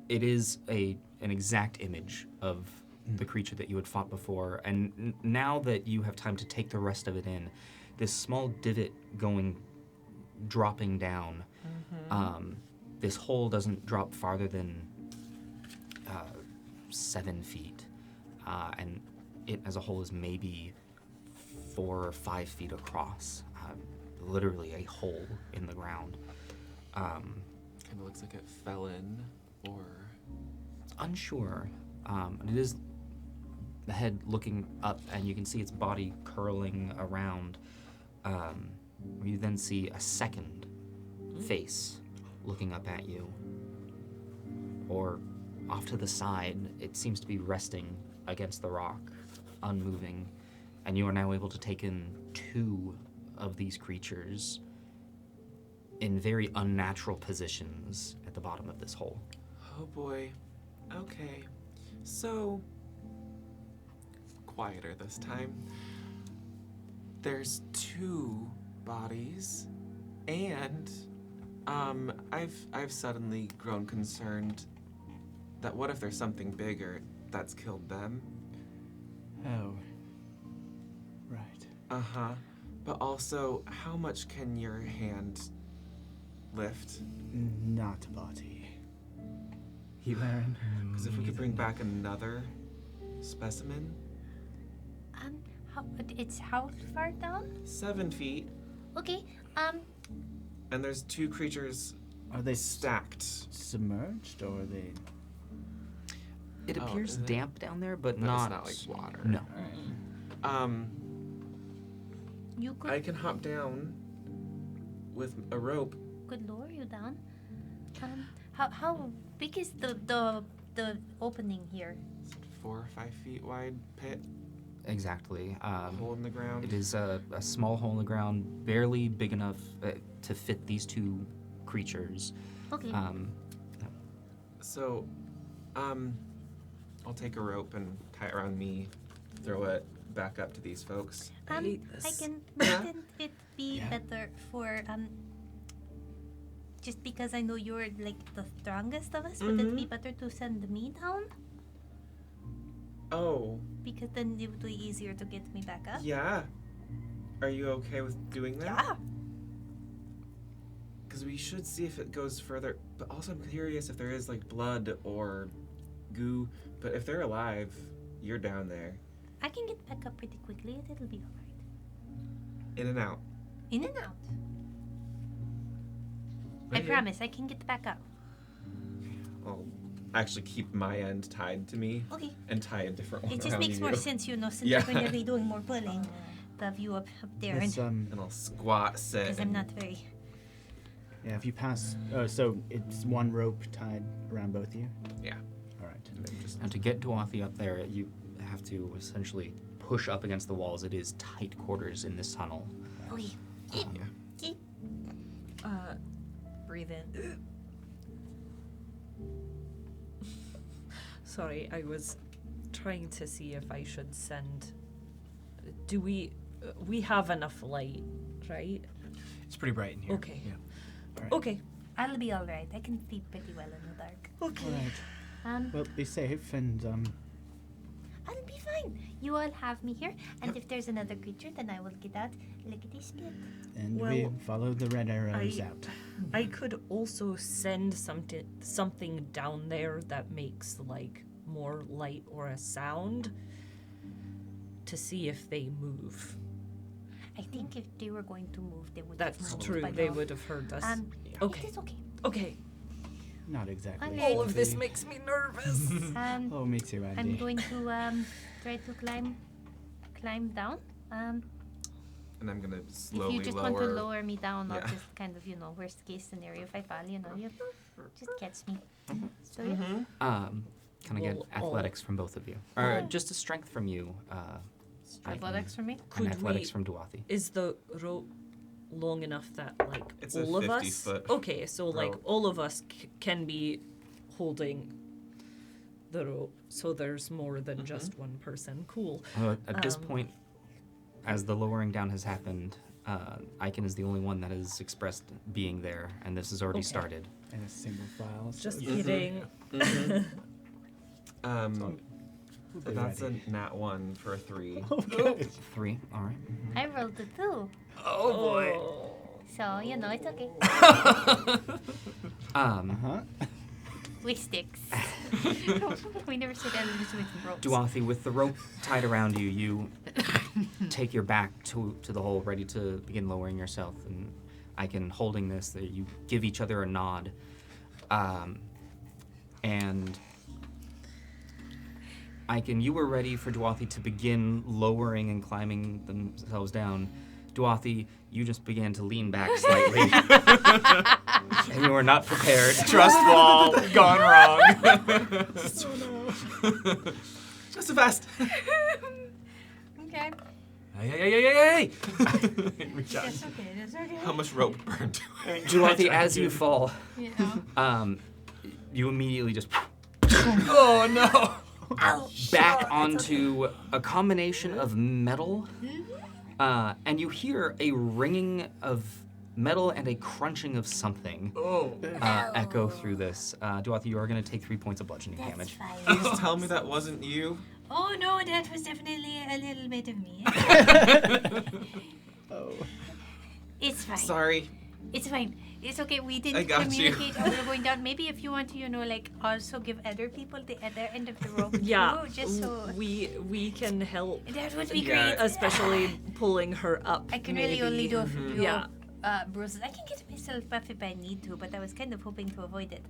it is an exact image of the creature that you had fought before. And now that you have time to take the rest of it in, this small divot dropping down, this hole doesn't drop farther than 7 feet. And it as a whole is maybe 4 or 5 feet across. Literally a hole in the ground. Kind of looks like it fell in, or Unsure. It is the head looking up, and you can see its body curling around. You then see a second face looking up at you. Or off to the side, it seems to be resting against the rock, unmoving, and you are now able to take in 2 of these creatures in very unnatural positions at the bottom of this hole. oh boy. Okay, so quieter this time. There's 2 bodies, and I've suddenly grown concerned that what if there's something bigger that's killed them? Oh. Right. Uh-huh. But also, how much can your hand lift? Not body. Aaron. Because if we could bring back another specimen, It's how far down? 7 feet, Okay. and there's 2 creatures Are they stacked. submerged or are they? It Oh, appears is it? damp down there, but But not it's not like water. No. You could I can hop down with a rope. could lower you down. How big is the opening here? 4 or 5 feet wide pit, Exactly. hole in the ground. It is a small hole in the ground, barely big enough to fit these 2 creatures. Okay. So, I'll take a rope and tie it around me, throw it back up to these folks. I hate I this. can. Yeah. Wouldn't it be Yeah. better for just because I know you're like the strongest of us? Would it be better to send me down? Oh, Because then it would be easier to get me back up. yeah. Are you okay with doing that? Yeah. Because we should see if it goes further. But also, I'm curious if there is like blood or goo. But if they're alive, you're down there, I can get back up pretty quickly. It'll be alright. in and out. In and out. I Okay. promise. I can get back up. I'll actually keep my end tied to me Okay. and tie a different one It just around makes more you. sense, since Yeah. you're going to be doing more pulling. above you up there, This, And I'll squat, sit. because I'm not very. yeah, if you pass. Oh, so it's one rope tied around both of you? Yeah. All right. And then just And to get Duathi up there, you have to essentially push up against the walls. It is tight quarters in this tunnel. Okay. Breathe in. Sorry, I was trying to see if I should send. Do we have enough light, right? It's pretty bright in here. Okay. Yeah. All right. Okay. I'll be all right. I can see pretty well in the dark. All right. Well, be safe and I'll be fine. You all have me here, and if there's another creature, then I will get out lickety split. we Well, follow the red arrows out. I could also send something down there that makes like more light or a sound to see if they move. I think if they were going to move, they would. have That's moved true. by They now. would have heard us. Okay. It is okay. Okay. Not exactly. Alright. All of this makes me nervous. Oh, me too, Andy. I'm going to try to climb down. and I'm gonna If slowly you just lower. want to lower me down, I'll Yeah. just kind of, worst case scenario, if I fall, you just catch me. So Mm-hmm. Can I get Well, athletics from both of you? Or just a strength from you, Athletics for me? and Could athletics we- from Duathi. Is the rope long enough that like It's a all of 50 us? foot Okay, so like rope. all of us can be holding the rope, so there's more than just one person. Cool. At this point, as the lowering down has happened, Icon is the only one that has expressed being there, and this has already Okay. started. In a single file. so Just you- kidding. we'll be That's ready. a nat 1 for a 3. Okay. 3, all right. I rolled a 2. Oh boy. So, it's okay. Uh-huh. With sticks. We never said elements with ropes. Duathi, with the rope tied around you, you take your back to the hole, ready to begin lowering yourself. And Icon holding this, you give each other a nod. And Icon, you were ready for Duathi to begin lowering and climbing themselves down. Duathi, you just began to lean back slightly. And you were not prepared. Trust wall gone wrong. Just so fast. Okay. Hey! Reach out. That's okay. That's okay. How much rope burned? Duathi, as you fall, You know? you immediately just Oh no! back onto a combination of metal, and you hear a ringing of metal and a crunching of something Oh. echo through this. Duathi, you are going to take 3 points of bludgeoning That's damage. fine. Please tell me that wasn't you. Oh no, that was definitely a little bit of me. Oh. It's fine. Sorry. It's fine. It's okay. We I didn't got you. communicate how we're going down. Maybe if you want to, also give other people the other end of the rope Yeah. too, just so We can help, that would be Yeah. great. especially pulling her up. I can maybe. really only do a few Yeah. bruises. I can get myself up if I need to, but I was kind of hoping to avoid it.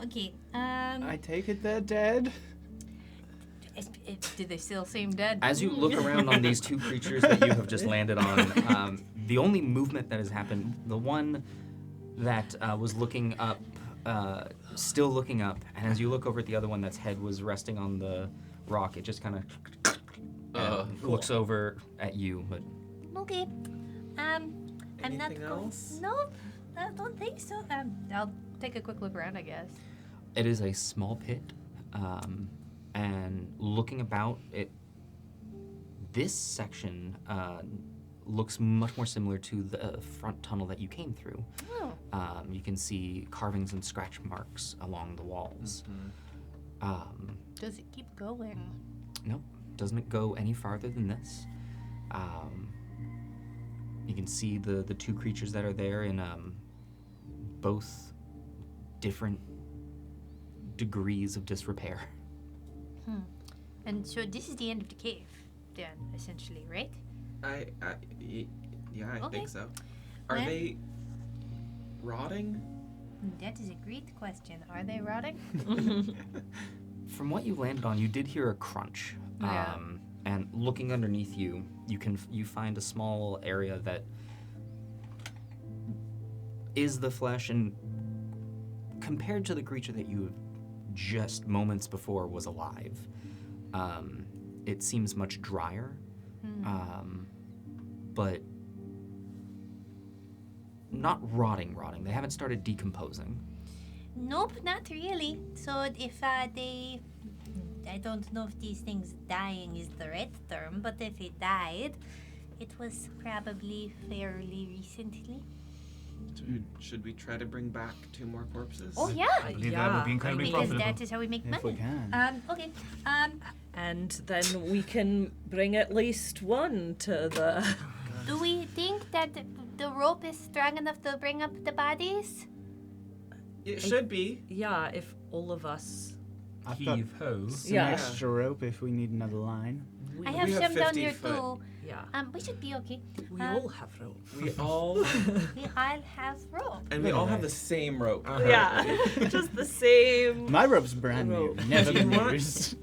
Okay. I take it they're dead. Did they still seem dead? As you look around on these 2 creatures that you have just landed on, the only movement that has happened, the one that was looking up, still looking up, and as you look over at the other one that's head was resting on the rock, it just kind of looks over at you, but Okay. I'm not Anything going. else? No, I don't think so. I'll take a quick look around, I guess. it is a small pit, and looking about it, this section looks much more similar to the front tunnel that you came through. Oh. You can see carvings and scratch marks along the walls. Does it keep going? Nope, doesn't go any farther than this. You can see the 2 creatures that are there in both different degrees of disrepair. And so this is the end of the cave, then, essentially, right? Yeah, I Okay. think so. Are Well- they rotting? That is a great question. Are they rotting? From what you landed on, you did hear a crunch. Yeah. And looking underneath you, you find a small area that is the flesh, and compared to the creature that you just moments before was alive, it seems much drier, but not rotting. They haven't started decomposing. Nope, not really. So if I don't know if these things dying is the right term, but if it died, it was probably fairly recently. Should we try to bring back 2 more corpses? Oh yeah, I believe that would be incredibly because profitable. that is how we make If we money. can. Okay. And then we can bring at least one to the. Do we think that the rope is strong enough to bring up the bodies? It should be. Yeah, if all of us. I've got Heave ho. some Yeah. extra rope if we need another line. We, I have have some down 50 here foot. too. yeah. We should be okay. We all have rope. We all We all have rope. and we all have the same rope. Yeah, just the same. My rope's brand new, Rope. never Do you been want- used.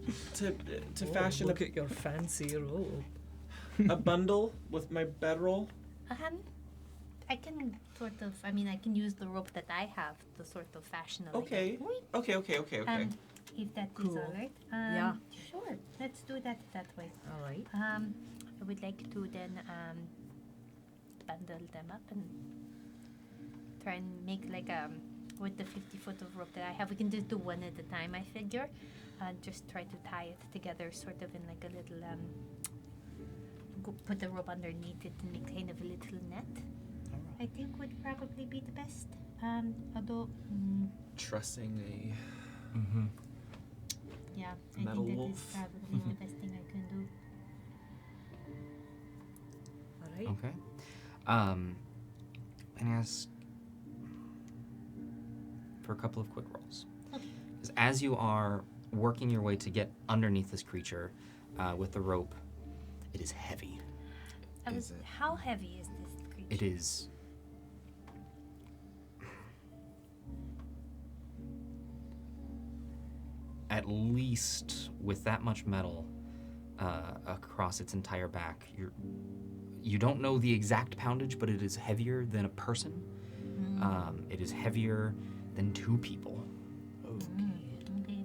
To fashion Look at your fancy rope. a bundle with my bedroll. I can sort of. I mean, I can use the rope that I have to sort of fashion a. Okay. Okay. If that is Cool. all right. Yeah. Sure. Let's do that way. All right. I would like to then bundle them up and try and make like with the 50 foot of rope that I have, we can just do one at a time. I figure, just try to tie it together, sort of in like a little put the rope underneath it and make kind of a little net. I think would probably be the best. Although, Trussing a Mm-hmm. yeah, I Metal think that wolf. is probably the best thing I can do. All right. Okay. And ask for a couple of quick rolls. Okay. Because as you are working your way to get underneath this creature with the rope, it is heavy. Is it? How heavy is this creature? It is. At least with that much metal across its entire back, you don't know the exact poundage, but it is heavier than a person. It is heavier than 2 people. Okay.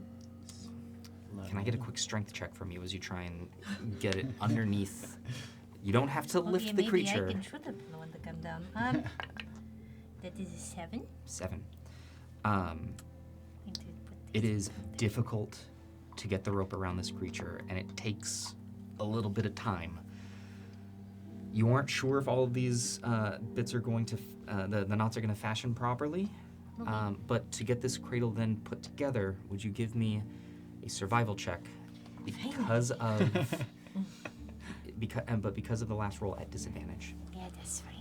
Can I get a quick strength check from you as you try and get it underneath? You don't have to lift the maybe creature. I can shoot up the one to come down. That is a 7. 7. Going to put It this is up there. difficult to get the rope around this creature, and it takes a little bit of time. You aren't sure if all of these bits are going to, the knots are going to fashion properly, but to get this cradle then put together, would you give me a survival check because of, because of the last roll at disadvantage? Yeah, that's fine.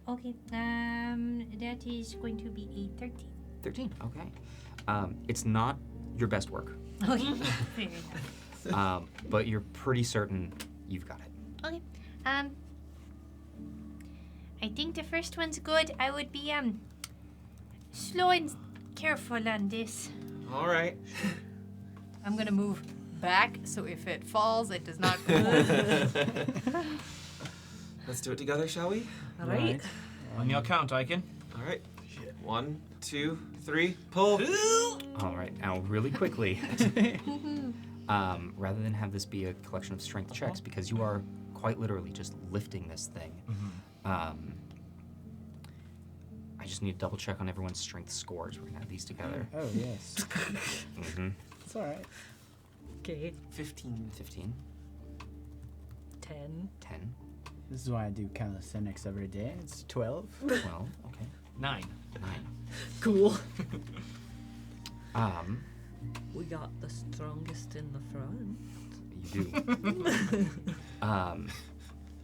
Okay, that is going to be a 13. 13, okay. It's not your best work, Okay, very nice. but you're pretty certain you've got it. Okay, I think the first one's good. I would be, slow and careful on this. All right. I'm gonna move back so if it falls, it does not go. Let's do it together, shall we? All right. On your count, Aiken. All right. 1, 2, 3, pull. All right, now really quickly, rather than have this be a collection of strength checks, because you are quite literally just lifting this thing, I just need to double check on everyone's strength scores. We're gonna add these together. Oh, yes. Mm-hmm. It's alright. Okay. 15. 15, 10. 10, This is why I do calisthenics every day. It's 12. 12, okay, 9. 9. Cool. Um, We got the strongest in the front. you do.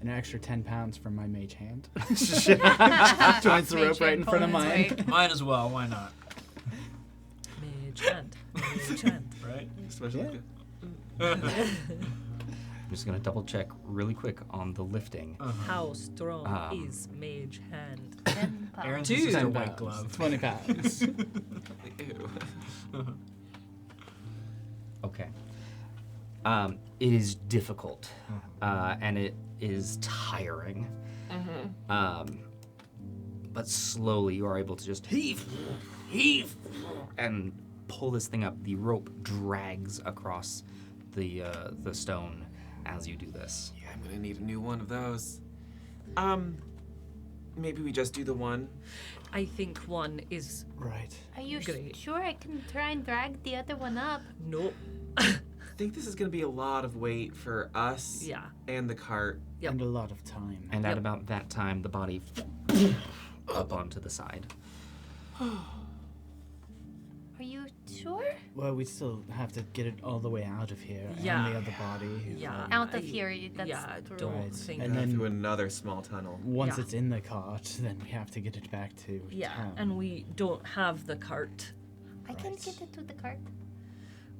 An extra 10 pounds from my mage hand. Joins Joins the rope right in front of mine. Mine as well. Why not? Mage hand. Mage hand. Right. Especially Yeah. I'm just gonna double check really quick on the lifting. How strong Um, is mage hand? 10 pounds. Aaron's Dude. just a 10 white pounds. glove. 20 pounds. Ew. It is difficult, and it is tiring. But slowly you are able to just heave, and pull this thing up. The rope drags across the stone as you do this. Yeah, I'm gonna need a new one of those. Maybe we just do the one. I think one is Right. Are you Great. sure I can try and drag the other one up? nope. I think this is gonna be a lot of weight for us Yeah. and the cart. Yep. And a lot of time. And at Yep. about that time, the body up onto the side. Are you sure? Well, we still have to get it all the way out of here. Yeah. And the other body. Yeah. Out of I- here, that's yeah, I true. don't Right. think. And And then then- through another small tunnel. Once Yeah. it's in the cart, then we have to get it back to Yeah, town. and we don't have the cart. I can Right. get it to the cart.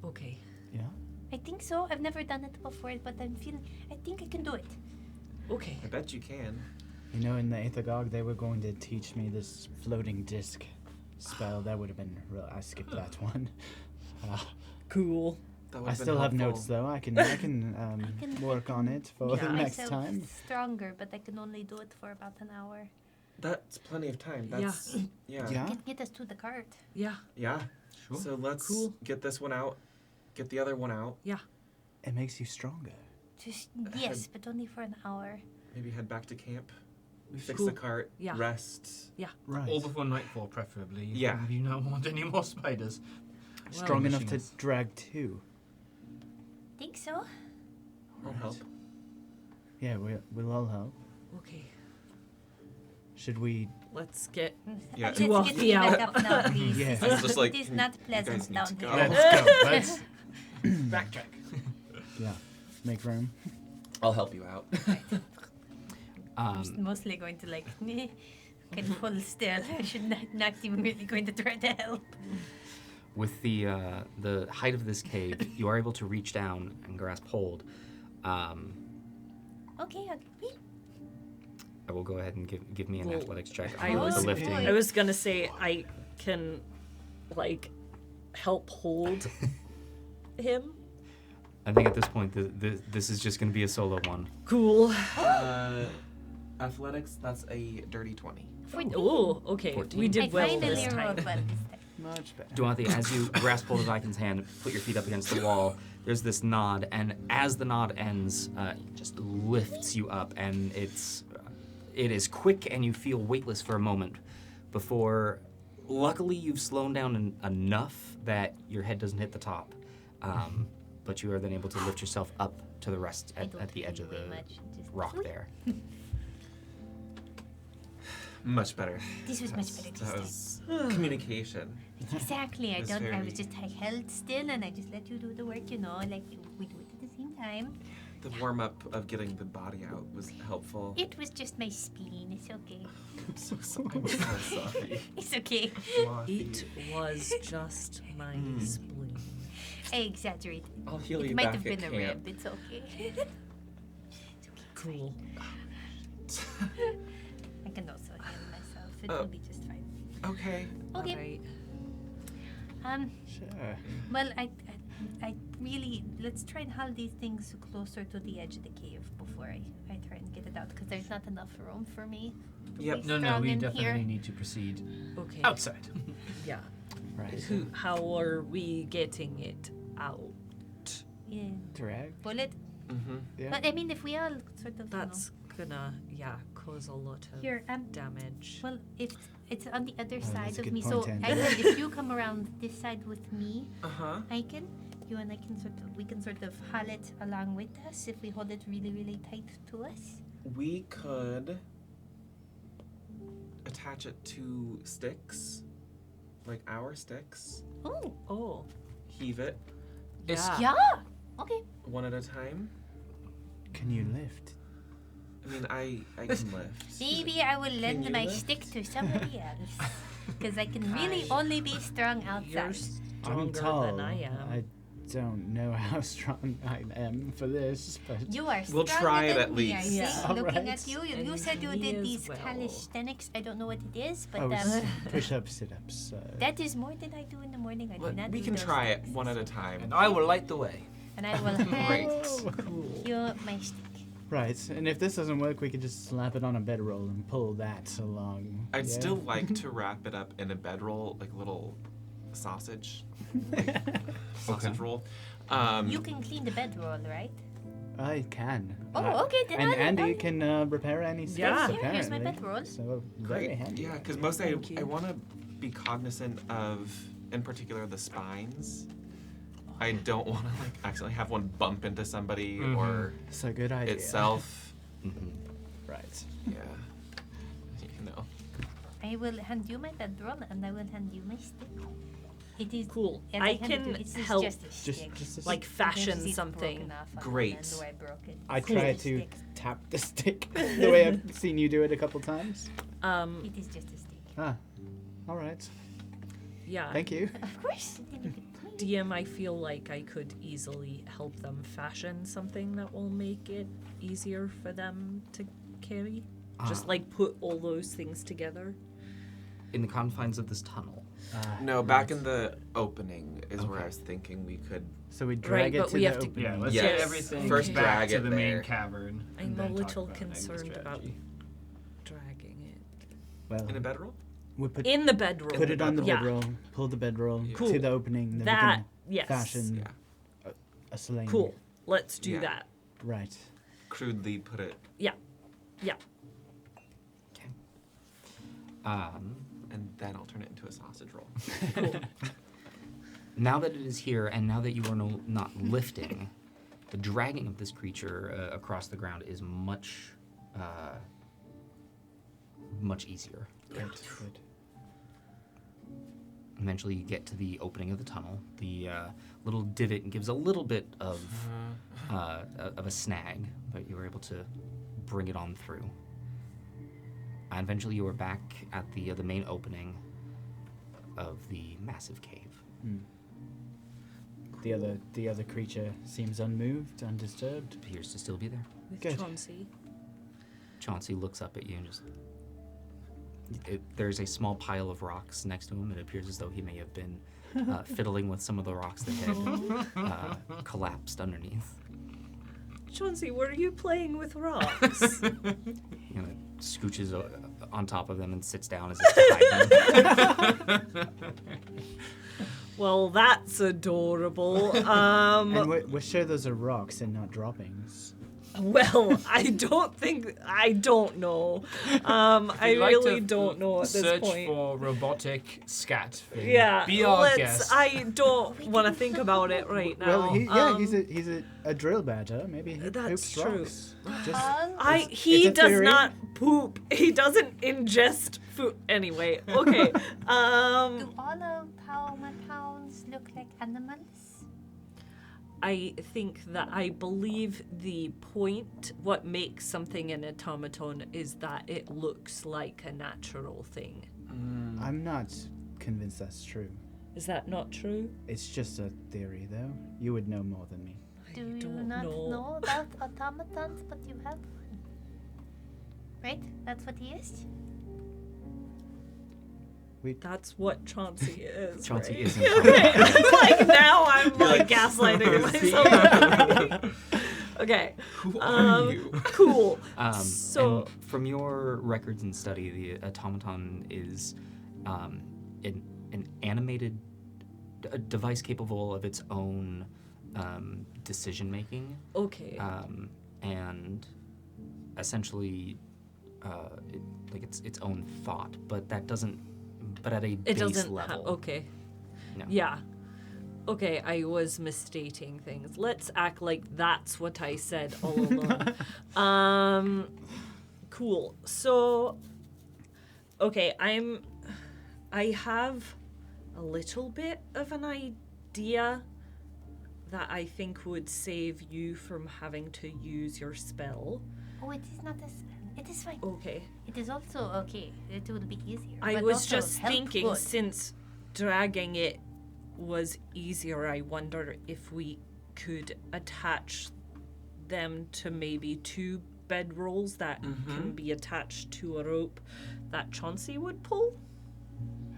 Okay. Yeah? I think so. I've never done it before, but I think I can do it. Okay. I bet you can. You know, in the Aethagog, they were going to teach me this floating disc spell. That would have been real. I skipped that one. Cool. That I would've been still have helpful. notes, though. I can can work on it for Yeah. the next myself time. stronger, but I can only do it for about an hour. That's plenty of time. Yeah. That's yeah. Yeah? Can get us to the cart. Yeah. Yeah. Sure. So let's Cool. get this one out. Get the other one out. It makes you stronger. Just yes, but only for an hour. Maybe head back to camp. Fix Cool. the cart. Yeah. Rest. Right. All before nightfall, preferably. Yeah. You don't want any more spiders. Strong Well, enough to machines. drag two. Think so? I'll help. Yeah, we'll all help. Okay. Should we? Let's get. Yeah. Let's Do off get the me back out. up now, please. Yeah. I was just like, it is "Hmm, not you pleasant guys need down to here. go." Let's go. Let's backtrack. Yeah. Make room. I'll help you out. I'm just mostly going to like can hold still. I should not even really going to try to help. With the height of this cave, you are able to reach down and grasp hold. Okay, I will go ahead and give me an Well, athletics check I on was- the lifting. boy. I was gonna say I can, like, help hold him. I think at this point, this is just going to be a solo one. Cool. Athletics, that's a dirty 20. Oh, okay. 14. We I did well finally this time. rolled well this time. Much better. Duanthi, as you grasp hold of Icon's hand, put your feet up against the wall, there's this nod, and as the nod ends, it just lifts you up, and it is quick, and you feel weightless for a moment before, luckily, you've slowed down enough that your head doesn't hit the top, but you are then able to lift yourself up to the rest I at don't the edge of feel the very much, just rock whoop. there. Much better. This was much better this That time. was communication. Exactly. I It's was very- just held still and I just let you do the work, like we do it at the same time. The warm up of getting the body out was helpful. It was just my spleen. It's okay. I'm so sorry. I'm so sorry. It's okay. It was just my spleen. I exaggerated. I'll heal It you might back have at been a camp. rib. It's okay. Cool. I can also heal myself. It Oh. will be just fine. Okay. Okay. Alright. Sure. Well, I really let's try and haul these things closer to the edge of the cave before I try and get it out because there's not enough room for me. to Yep. be No, strong we in definitely here. need to proceed Okay. outside. Yeah. Right. How are we getting it out? Yeah. Drag. Bullet. Mm-hmm. Yeah. But I mean, if we all sort of That's gonna, cause a lot of here. damage. Well, it's on the other Oh, side that's a of good me. point, So Andrew. I can, if you come around this side with me, Uh-huh. you and I can we can sort of haul it along with us if we hold it really, really tight to us. We could attach it to sticks, like our sticks. Oh, Oh. Heave it Yeah. yeah. Okay. one at a time. Can you lift? I mean, I can lift. Maybe I will lend you my lift? stick to somebody else. Because I can really only be strong You're outside. I'm stronger tall. than I am. I don't know how strong I am for this, but You are We'll stronger try it than at me, I least. think. Yeah. Looking Alright. at you, you And said you me did as these well. calisthenics. I don't know what it is, but I was push-ups, sit-ups. that is more than I do in the morning. I do not We do can those try it things. one at a time. And I will light the way. And I will hand you my stick. Right, and if this doesn't work, we could just slap it on a bedroll and pull that along. I'd yeah? still like to wrap it up in a bedroll, like a little sausage, like sausage roll. You can clean the bedroll, right? I can. Oh, okay, then And I'll- Andy I'll- can repair any space, Yeah. Here, here's my apparently. bedroll. So, very Great. handy. Yeah, because mostly Thank you. I want to be cognizant of, in particular, the spines. I don't want to like accidentally have one bump into somebody or It's a good idea. itself. Right. Yeah. You know. I will hand you my bedroll and I will hand you my stick. It is Cool. as I handed can you, it's help just a stick. Just a like stick. fashion Sometimes it's something. broken off on Great. the way I broke it. I Cool. try to Stick. tap the stick the way I've seen you do it a couple times. It is just a stick. Ah, all right. Yeah. Thank you. Of course. DM, I feel like I could easily help them fashion something that will make it easier for them to carry. Just like put all those things together. In the confines of this tunnel. No, back in the opening is where I was thinking we could. So we Right, drag it but to we the have to- opening. Yeah, let's Yes. get everything First back drag to it the there. main cavern. I'm and a then talk little about an exit concerned about strategy. dragging it. Well, In a bedroll? we put In the bedroll. put it on the Yeah. bedroll, pull the bedroll Cool. to the opening, then That, we yes. can fashion Yeah. a sling. Cool. Let's do Yeah. that. Right. Crudely put it, Yeah. Okay. and then I'll turn it into a sausage roll. Cool. Now that it is here, and now that you are not lifting, the dragging of this creature across the ground is much easier. Good. Good. Eventually, you get to the opening of the tunnel. The little divot gives a little bit of a snag, but you were able to bring it on through. And eventually, you are back at the main opening of the massive cave. The other creature seems unmoved, undisturbed. Appears to still be there. With Good. Chauncey. Chauncey looks up at you and just. There's a small pile of rocks next to him. It appears as though he may have been fiddling with some of the rocks that had collapsed underneath. Chauncey, were you playing with rocks? You know, scooches on top of them and sits down as if to hide them. Well, that's adorable. And we're sure those are rocks and not droppings. Well, I don't know. I You'd like really to don't know at this search point. for robotic scat. Thing. Yeah, Be our let's. guest. I don't want to think about it right now. Well, he's a drill badger. Maybe he That's poops true. rocks. Just He it's a does theory. not poop. He doesn't ingest food. Anyway, okay. Do all of automatons look like animals? I think that I believe the point, what makes something an automaton, is that it looks like a natural thing. I'm not convinced that's true. Is that not true? It's just a theory, though. You would know more than me. Do you don't not know. know about automatons, but you have one? Right? That's what he is? That's what Chauncey is. Chauncey right? isn't. Okay. Like now I'm like gaslighting myself. Okay. Who are you? Cool. So, and from your records and study, the automaton is an animated device capable of its own decision making. Okay. And essentially, its own thought, but that doesn't. But at a It base doesn't level. okay. No. Yeah. Okay, I was misstating things. Let's act like that's what I said all along. Cool. So, okay, I have a little bit of an idea that I think would save you from having to use your spell. Oh, it is not a spell. It is fine. Okay. It is also okay. It will be easier. I but was also just help thinking, would. since dragging it was easier, I wonder if we could attach them to maybe 2 bedrolls that can be attached to a rope that Chauncey would pull.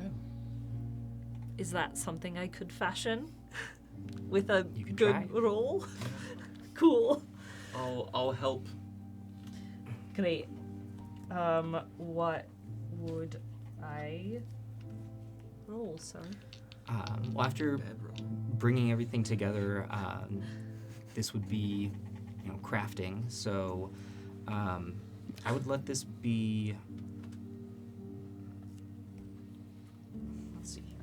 Oh. Is that something I could fashion? with a You can good try. roll. Cool. I'll help. Great. What would I roll, sir? Well, after Bedroll. bringing everything together, this would be, crafting. So, I would let this be. Let's see here.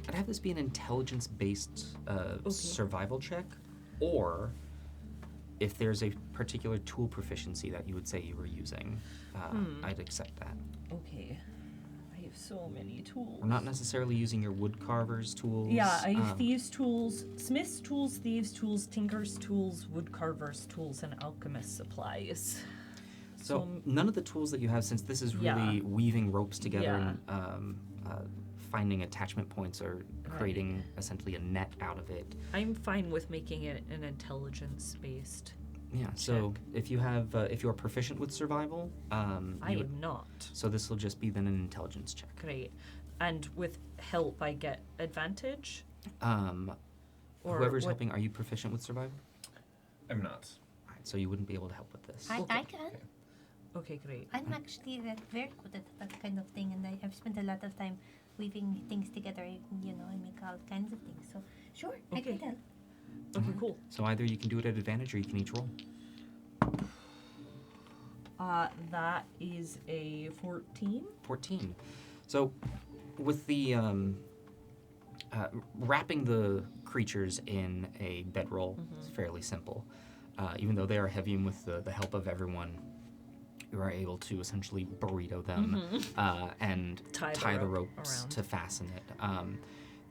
I'd have this be an intelligence-based survival check, or if there's a particular tool proficiency that you would say you were using, I'd accept that. Okay. I have so many tools. We're not necessarily using your wood carver's tools. Yeah, I have thieves' tools, smith's tools, thieves' tools, tinker's tools, wood carver's tools, and alchemist supplies. So none of the tools that you have, since this is really Yeah. weaving ropes together Yeah. and finding attachment points or creating essentially a net out of it. I'm fine with making it an intelligence-based. Yeah. So if you have, if you're proficient with survival, I am not. So this will just be then an intelligence check. Great. And with help, I get advantage? Or Whoever's what- helping, are you proficient with survival? I'm not. Alright, so you wouldn't be able to help with this. I Okay. can. Okay, great. I'm actually very good at that kind of thing, and I've spent a lot of time weaving things together. I make all kinds of things. So, sure, I Okay. can tell. Okay, cool. So either you can do it at advantage or you can each roll. That is a 14. 14. So with the wrapping the creatures in a bedroll is fairly simple. Even though they are heavy, and with the help of everyone, you are able to essentially burrito them and Tie the the rope ropes around. to fasten it.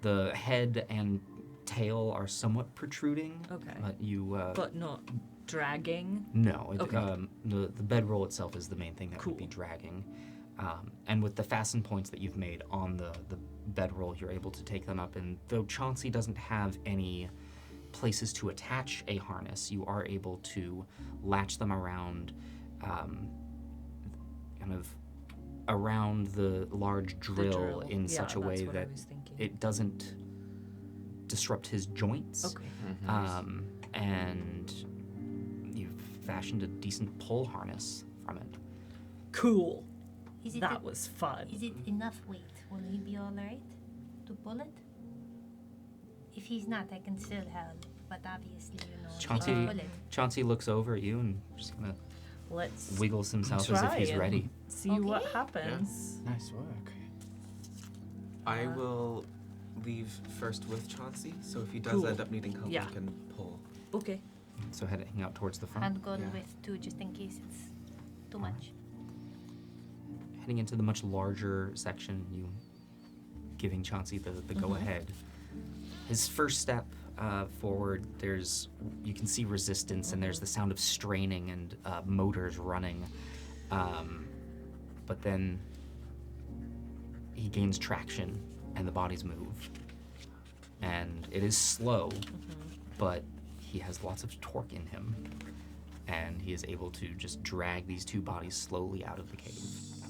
The head and tail are somewhat protruding, Okay. but you But not dragging. no, Okay. the bedroll itself is the main thing that would be Cool. dragging. And with the fasten points that you've made on the bedroll, you're able to take them up. And though Chauncey doesn't have any places to attach a harness, you are able to latch them around, kind of around the large drill, in such a way that's what I that was thinking. it doesn't disrupt his joints. Okay. And you've fashioned a decent pull harness from it. Cool. Is it That was fun. Is it enough weight? Will he be all right to pull it? If he's not, I can still help. But obviously, if he Chauncey, can pull it. Chauncey looks over at you and just kind of Let's wiggles himself as if try he's and ready. see what Okay. happens. Nice work. I will leave first with Chauncey, so if he does Cool. end up needing help, Yeah. I can pull. Okay. So heading out towards the front. I'd go Yeah. with two just in case it's too much. Heading into the much larger section, you giving Chauncey the go ahead. His first step forward, you can see resistance, and there's the sound of straining and motors running. But then he gains traction, and the bodies move. And it is slow, but he has lots of torque in him, and he is able to just drag these two bodies slowly out of the cave.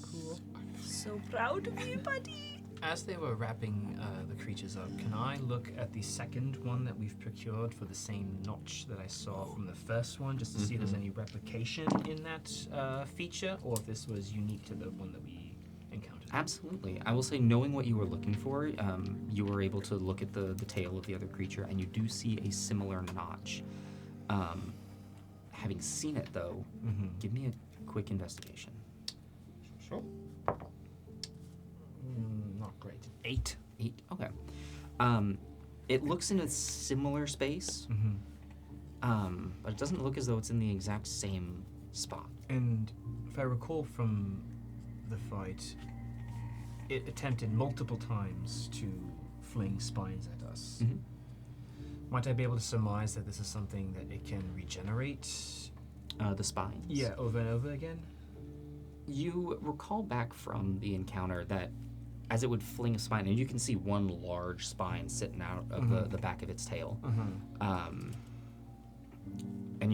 Cool. So proud of you, buddy. As they were wrapping the creatures up, can I look at the second one that we've procured for the same notch that I saw from the first one, just to see if there's any replication in that feature, or if this was unique to the one that we encountered? Absolutely. I will say, knowing what you were looking for, you were able to look at the tail of the other creature, and you do see a similar notch. Having seen it, though, give me a quick investigation. Sure. Not great. 8. Okay. It looks in a similar space, but it doesn't look as though it's in the exact same spot. And if I recall from the fight, it attempted multiple times to fling spines at us. Might I be able to surmise that this is something that it can regenerate? The spines. Yeah, over and over again? You recall back from the encounter that as it would fling a spine, and you can see one large spine sitting out of the back of its tail, and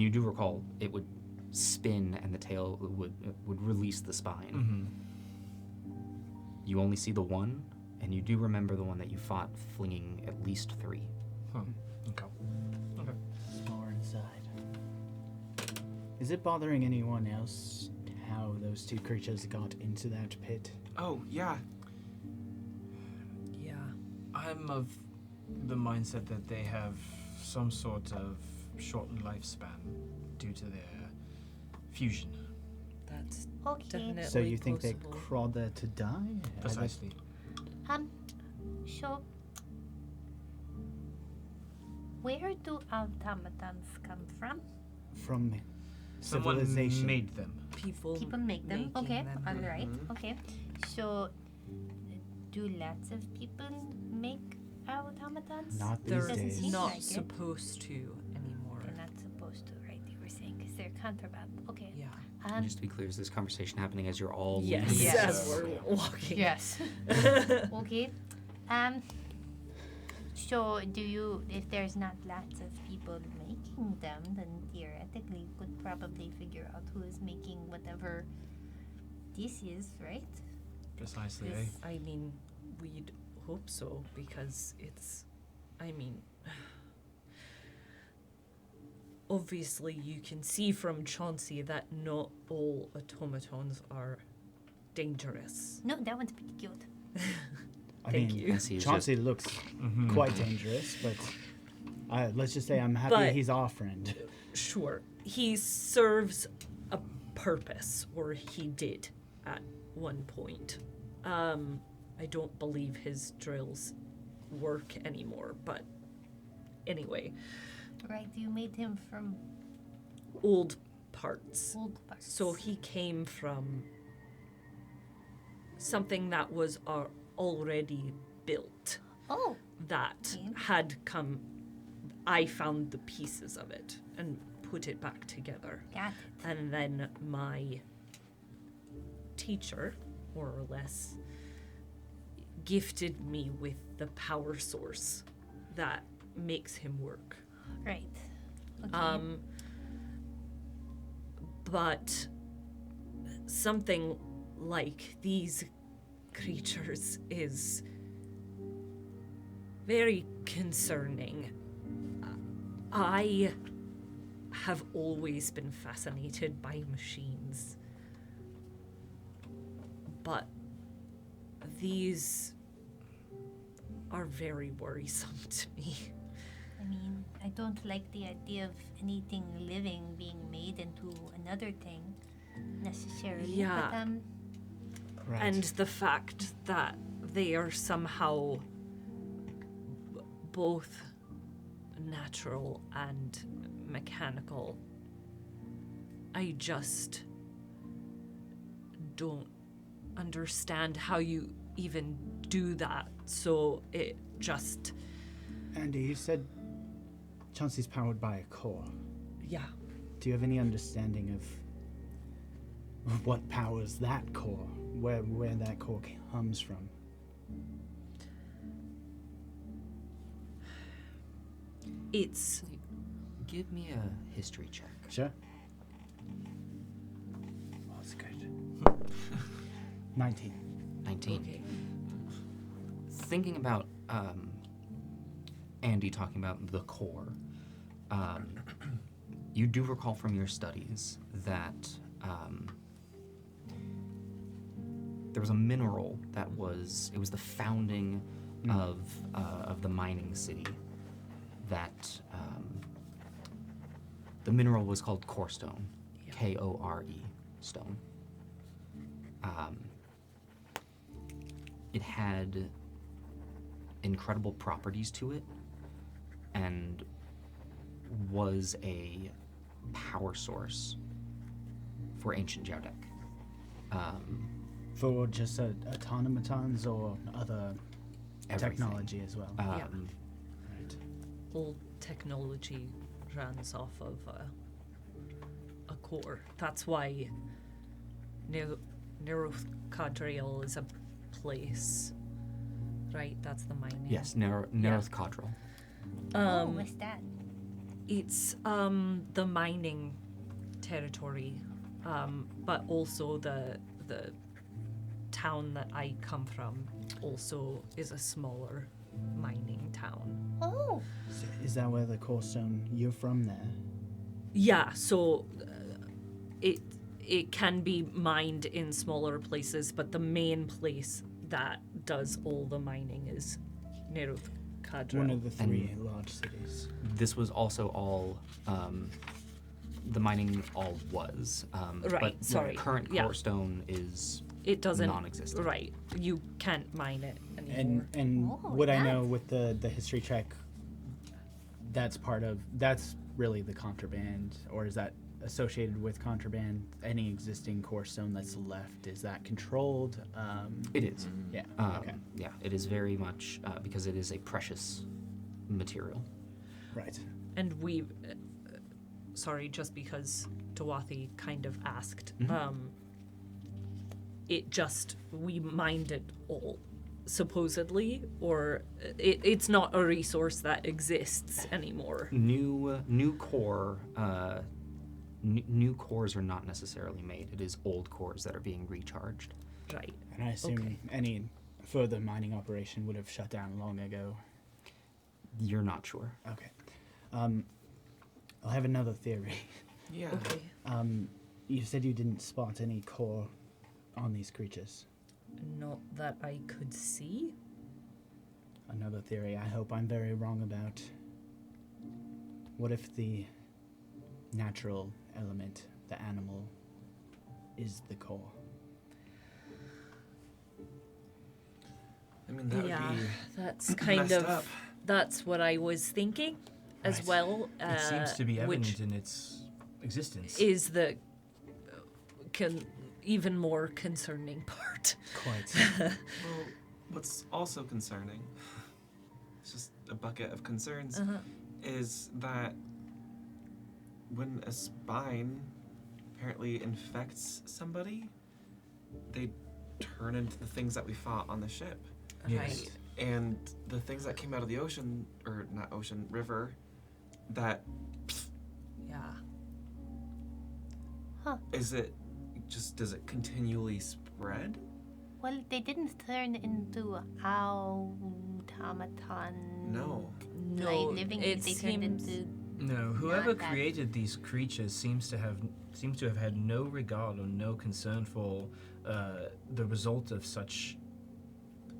you do recall it would spin and the tail would release the spine. Mm-hmm. You only see the one, and you do remember the one that you fought flinging at least 3. Huh. Okay. Okay. Smaller inside. Is it bothering anyone else how those 2 creatures got into that pit? Oh, yeah. Yeah. I'm of the mindset that they have some sort of shortened lifespan due to their fusion. That's Okay. definitely So you think they possible. crawled there to die? Precisely. So where do automatons come from? From Someone civilization. made them. People Make them. making Okay. them. All right. Mhm. Okay. So do lots of people make automatons? Not these They're Doesn't days. seem not like it. supposed to anymore. They're not supposed to, right? You were saying because they're contraband. Okay. Yeah. And just to be clear, is this conversation happening as you're all Yes. leaving? Yes. As we're walking. Yes. Okay. So do you, if there's not lots of people making them, then theoretically you could probably figure out who is making whatever this is, right? Precisely, Yes. eh? I mean, we'd hope so because it's. I mean. Obviously, you can see from Chauncey that not all automatons are dangerous. No, that one's pretty cute. I Thank mean, you. Yes, he's Chauncey looks Mm-hmm. quite dangerous, but let's just say I'm happy But- he's our friend. Sure, he serves a purpose, or he did at one point. I don't believe his drills work anymore, but anyway, Right, you made him from old parts. old parts. So he came from something that was already built, Oh, that Okay. had come. I found the pieces of it and put it back together. got it. And then my teacher, more or less, gifted me with the power source that makes him work. Right. Okay. But something like these creatures is very concerning. I have always been fascinated by machines, but these are very worrisome to me. I mean, I don't like the idea of anything living being made into another thing necessarily. Yeah. But Right. And the fact that they are somehow both natural and mechanical, I just don't understand how you even do that. So it just, Andy, you said Chauncey's powered by a core. yeah. Do you have any understanding of what powers that core? Where that core comes from? It's Give me a history check. Sure. Oh, that's good. 19. 19. okay. Thinking about Andy talking about the core, you do recall from your studies that there was a mineral that was the founding of the mining city. That the mineral was called core stone, Yeah. Kore stone. It had incredible properties to it and was a power source for ancient Geodek. For just automatons or other Everything. technology as well? Yeah. Right. All technology runs off of a core. That's why Neurochadriel is a place, right? That's the mining. Yes, Neroth Cadril. oh, what's that? It's the mining territory, but also the town that I come from also is a smaller mining town. Oh, Is that where the core stone you're from there? Yeah, so it can be mined in smaller places, but the main place that does all the mining is Neruth Kadra. One of the three large cities. This was also all the mining all was. Right, But sorry, the current yeah. core stone is It doesn't. non-existent. Right. You can't mine it anymore. And Oh, what I know that's- with the history check, that's really the contraband, or is that associated with contraband? Any existing core stone that's left, is that controlled? It is. Yeah. Okay. Yeah, it is very much because it is a precious material. Right. And we, sorry, just because Tawathi kind of asked, Mhm. we mined it all, supposedly, or it's not a resource that exists anymore. New core. New cores are not necessarily made. It is old cores that are being recharged. Right. And I assume Okay. any further mining operation would have shut down long ago. You're not sure. Okay. I'll have another theory. Yeah. Okay. You said you didn't spot any core on these creatures. Not that I could see. Another theory I hope I'm very wrong about. What if the natural element, the animal, is the core? I mean, that Yeah, would be that's kind messed of up. that's what I was thinking as Right. well. It seems to be which evident in its existence. is the even more concerning part. Quite. Well, what's also concerning, it's just a bucket of concerns, is that when a spine apparently infects somebody, they turn into the things that we fought on the ship. Yes. Right. And the things that came out of the ocean, or not ocean, river, that Yeah. does it continually spread? well, they didn't turn into automaton. No. No, living. it They turned seems into. No, whoever that. created these creatures seems to have had no regard or no concern for the result of such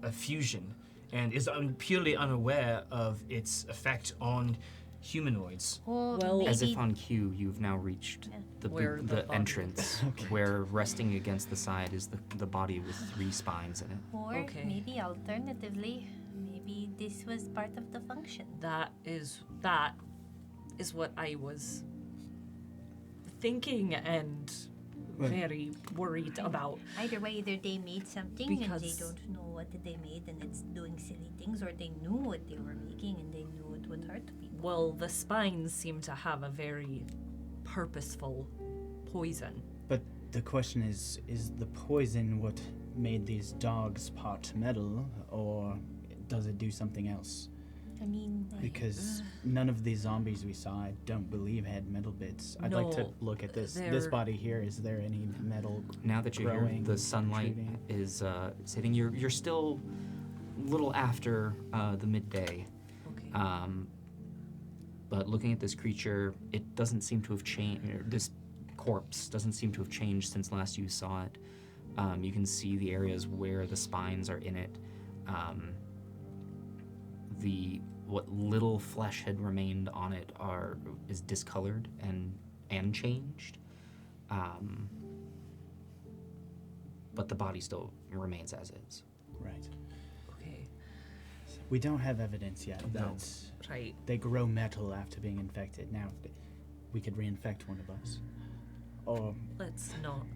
a fusion, and is purely unaware of its effect on humanoids. Or Well- maybe As if on cue, you've now reached Yeah. Where the the body entrance, where resting against the side is the body with 3 spines in it. Or Okay. maybe alternatively, maybe this was part of the function. that is what I was thinking and Well- very worried about. Either way, either they made something and they Because- don't know what they made and it's doing silly things, or they knew what they were making and they knew it would hurt people. Well, the spines seem to have a very purposeful poison. But the question is the poison what made these dogs part metal, or does it do something else? I mean, Because none of these zombies we saw, I don't believe, had metal bits. I'd like to No, look at this they're- body here. Is there any metal? Now that you're here, Growing, the sunlight protruding. is hitting. You're still a little after the midday. Okay. But looking at this creature, it doesn't seem to have changed. This corpse doesn't seem to have changed since last you saw it. You can see the areas where the spines are in it. What little flesh had remained on it is discolored and changed. But the body still remains as is. Right. Okay. We don't have evidence yet No. that Right. they grow metal after being infected. Now, we could reinfect one of us. Or Let's not.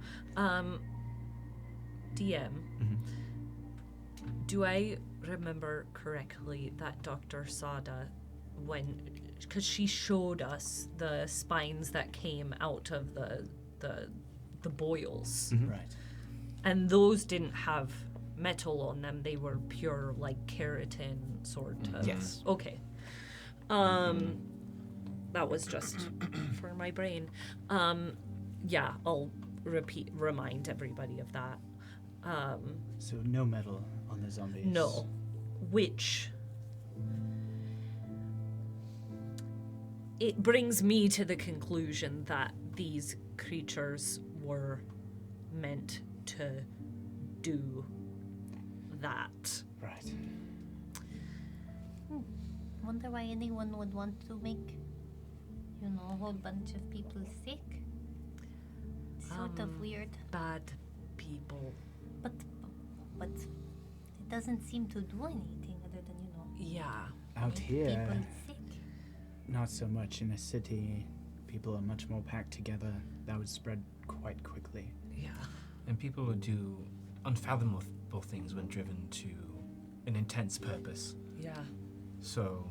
DM, do I remember correctly that Dr. Sada, because she showed us the spines that came out of the boils, right. and those didn't have metal on them. They were pure, like, keratin sort of. Yes. Okay. that was just for my brain. Yeah, I'll remind everybody of that. So no metal on the zombies. No, which it brings me to the conclusion that these creatures were meant to do that. Right. Wonder why anyone would want to make, a whole bunch of people sick. Sort of weird. Bad people. But it doesn't seem to do anything other than, Yeah. Out make here, people sick. not so much. In a city, people are much more packed together. That would spread quite quickly. Yeah. And people would do unfathomable things when driven to an intense purpose. Yeah. So,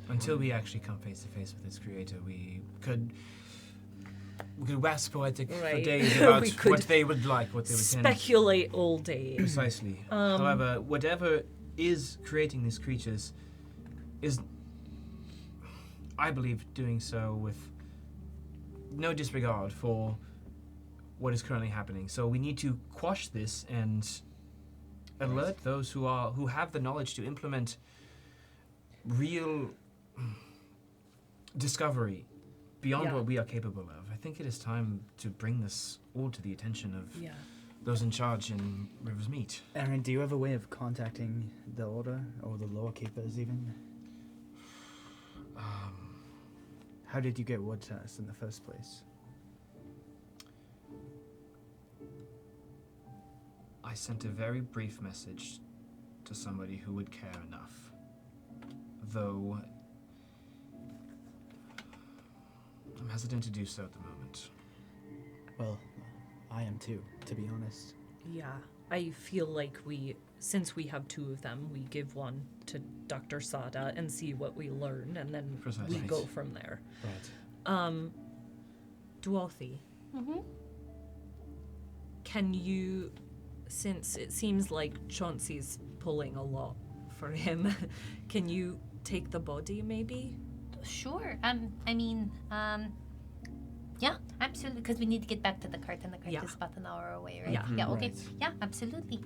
until we actually come face to face with this creator, we could wax poetic for Right. days about We could what they would like, what they would tend. Speculate all day. Precisely. However, whatever is creating these creatures is, I believe, doing so with no disregard for what is currently happening. So we need to quash this and alert those who have the knowledge to implement real discovery beyond Yeah. what we are capable of. I think it is time to bring this all to the attention of Yeah. those in charge in River's Meet. Aaron, do you have a way of contacting the Order or the Law Keepers even? How did you get word to us in the first place? I sent a very brief message to somebody who would care enough. Though I'm hesitant to do so at the moment. Well, I am too, to be honest. Yeah. I feel like since we have two of them, we give one to Dr. Sada and see what we learn, and then Precisely. we go from there. Right. Dwarthy, Mm-hmm. can you, since it seems like Chauncey's pulling a lot for him, can you take the body maybe? Sure. Yeah, absolutely. Because we need to get back to the cart, and the cart Yeah. is about an hour away, right? Yeah. Yeah. Okay. Right. Yeah, absolutely.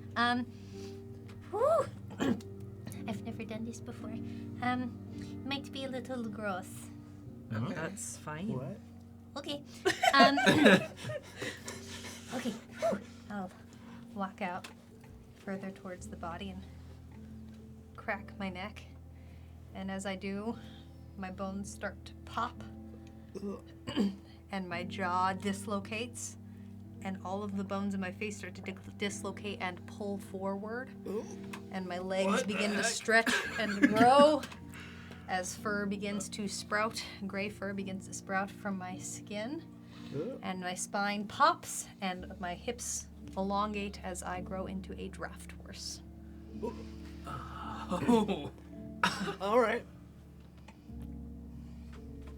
Whew. I've never done this before. Might be a little gross. Okay. That's fine. What? Okay. Okay. I'll walk out further towards the body and crack my neck. And as I do, my bones start to pop. And my jaw dislocates. And all of the bones in my face start to dislocate and pull forward. And my legs begin to stretch and grow as fur begins to sprout. Gray fur begins to sprout from my skin. And my spine pops and my hips elongate as I grow into a draft horse. Oh. All right.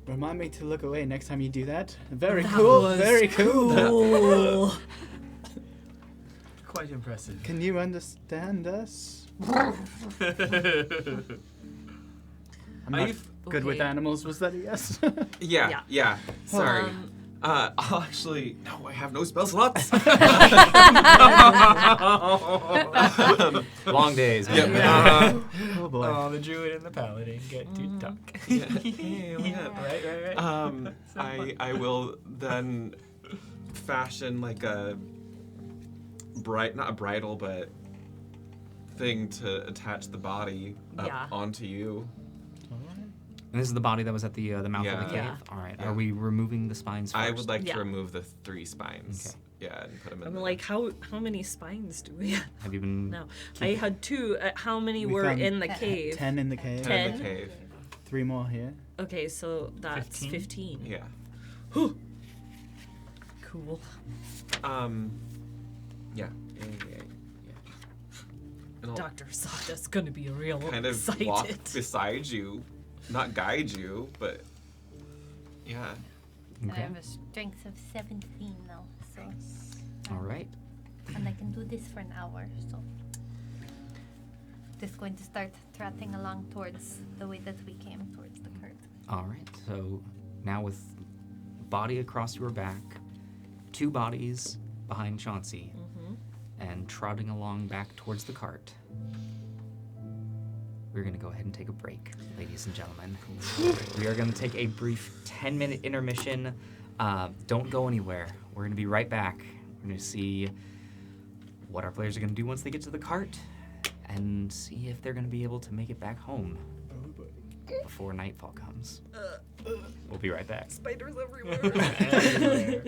Remind me to look away next time you do that. Very That cool. was Very cool. Cool. Quite impressive. Can you understand us? Are I'm not you good with Okay. animals. Was that a yes? Yeah. Sorry. I'll actually. No, I have no spell slots. Long days. Yep. man. Oh boy. Oh, the druid and the paladin get to talk. Right. I will then fashion like a not a bridle, but thing to attach the body up Yeah. onto you. And this is the body that was at the mouth of the cave. Yeah. All right. Yeah. Are we removing the spines first? I would like Yeah. to remove the 3 spines. Okay. Yeah, and put them in. I'm the- like, how many spines do we have? Have you been? No. I had 2. How many We were found in the cave? 10 in the cave. 10 in the 10? cave. 3 more here. Okay, so that's 15? 15. Yeah. Cool. Yeah. And I'll Dr. Sada's gonna be real kind of excited. walk beside you, not guide you, but yeah. And I Okay. have a strength of 17 now, so. All right. And I can do this for an hour, so. Just going to start trotting along towards the way that we came, towards the cart. All right. So now with body across your back, 2 bodies behind Chauncey, and trotting along back towards the cart. We're going to go ahead and take a break, ladies and gentlemen. We are going to take a brief 10-minute intermission. Don't go anywhere. We're going to be right back. We're going to see what our players are going to do once they get to the cart and see if they're going to be able to make it back home before nightfall comes. We'll be right back. Spiders everywhere.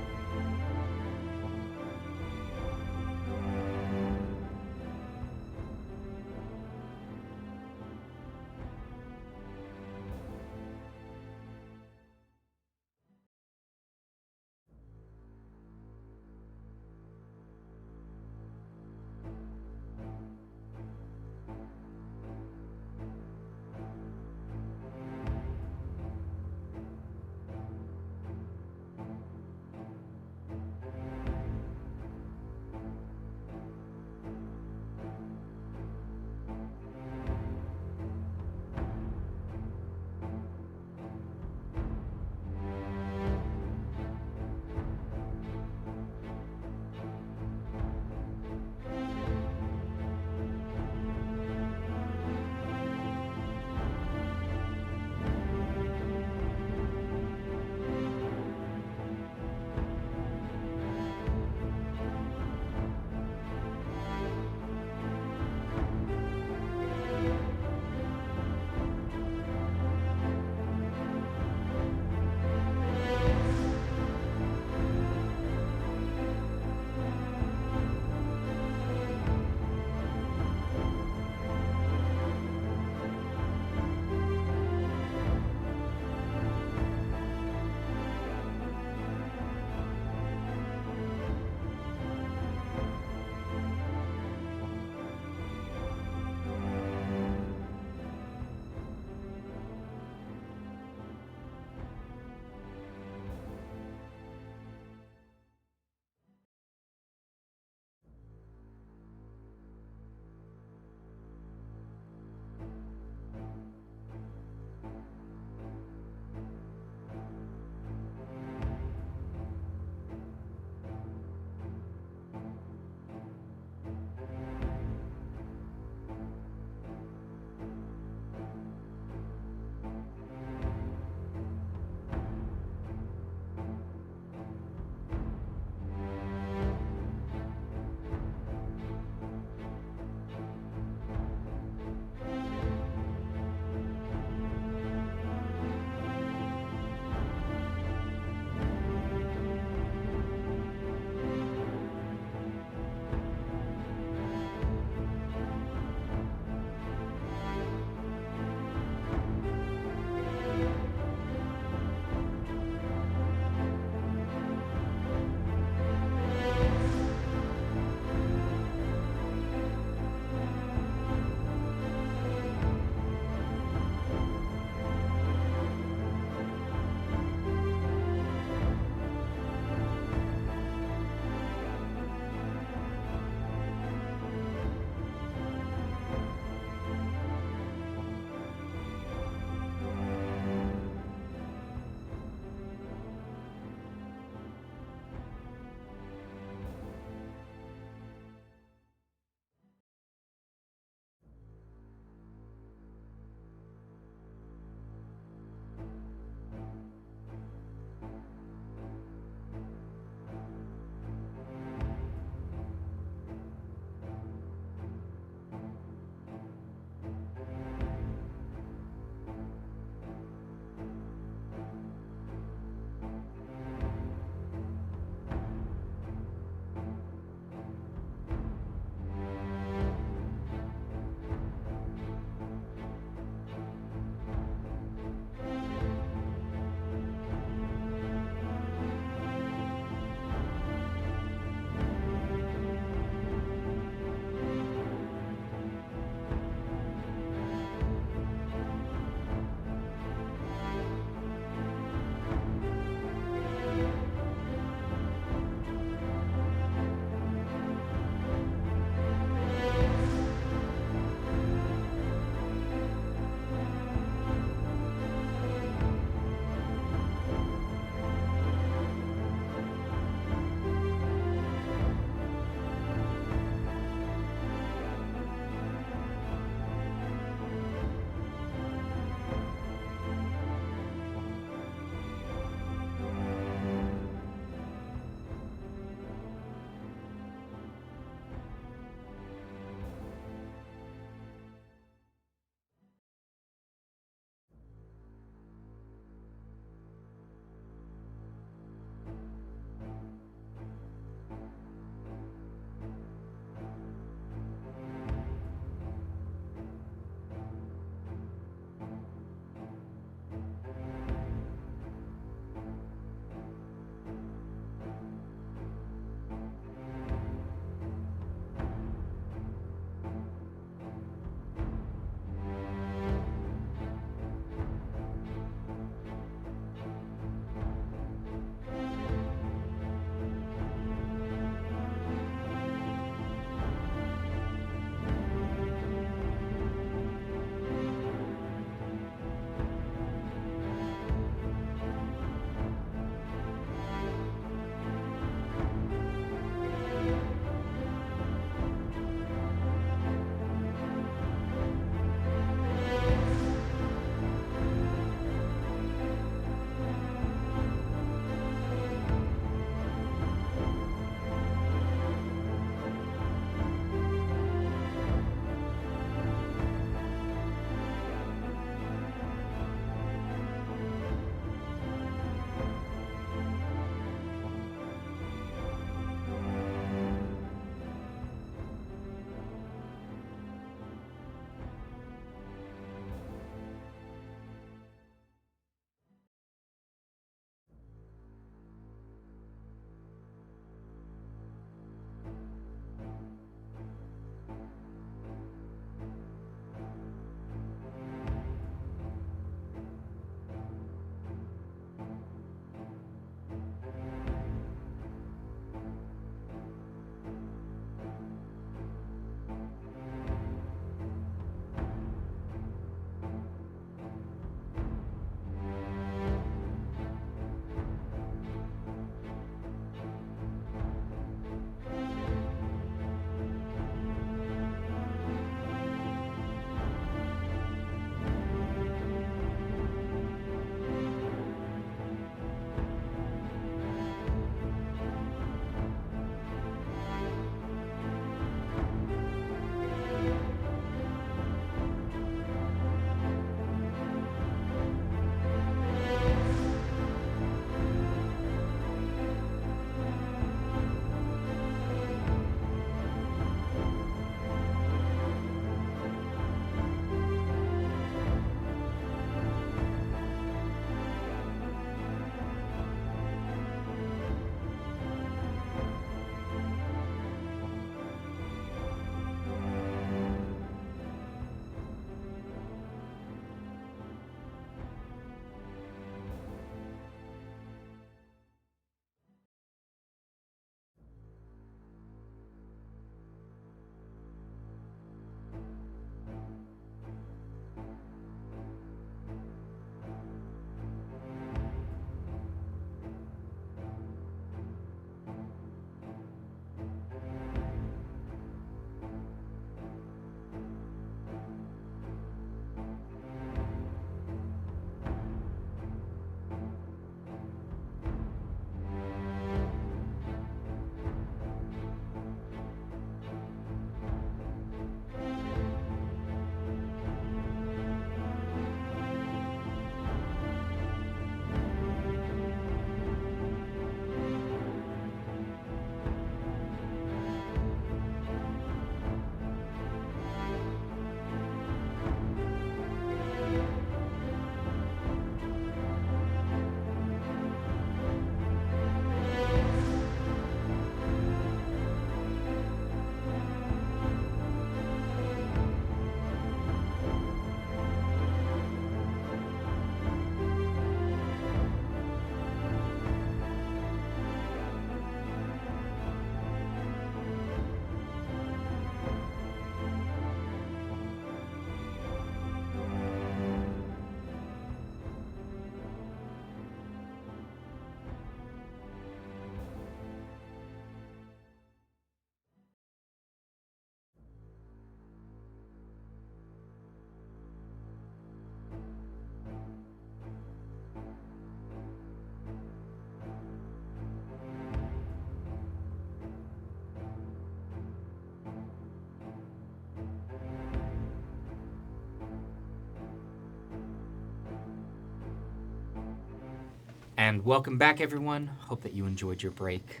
And welcome back, everyone. Hope that you enjoyed your break.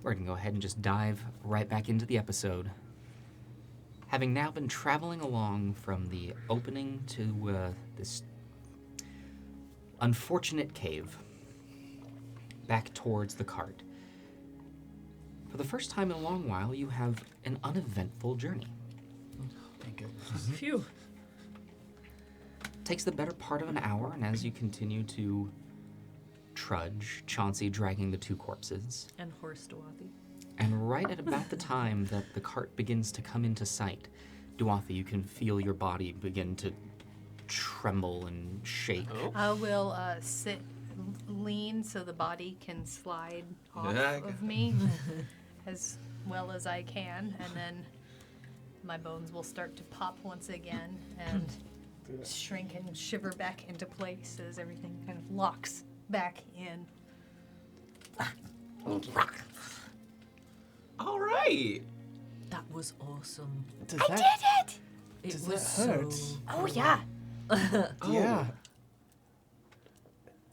We're going to go ahead and just dive right back into the episode. Having now been traveling along from the opening to this unfortunate cave, back towards the cart. For the first time in a long while, you have an uneventful journey. Thank goodness. Phew. Takes the better part of an hour, and as you continue to trudge, Chauncey dragging the two corpses, And horse Duathy. and right at about the time that the cart begins to come into sight, Duathy, you can feel your body begin to tremble and shake. I will lean so the body can slide off Yeah, of me as well as I can, and then my bones will start to pop once again and shrink and shiver back into place as everything kind of locks back in. All right. That was awesome. Does I that, did it! It Does was that hurt? so Oh, yeah. Yeah.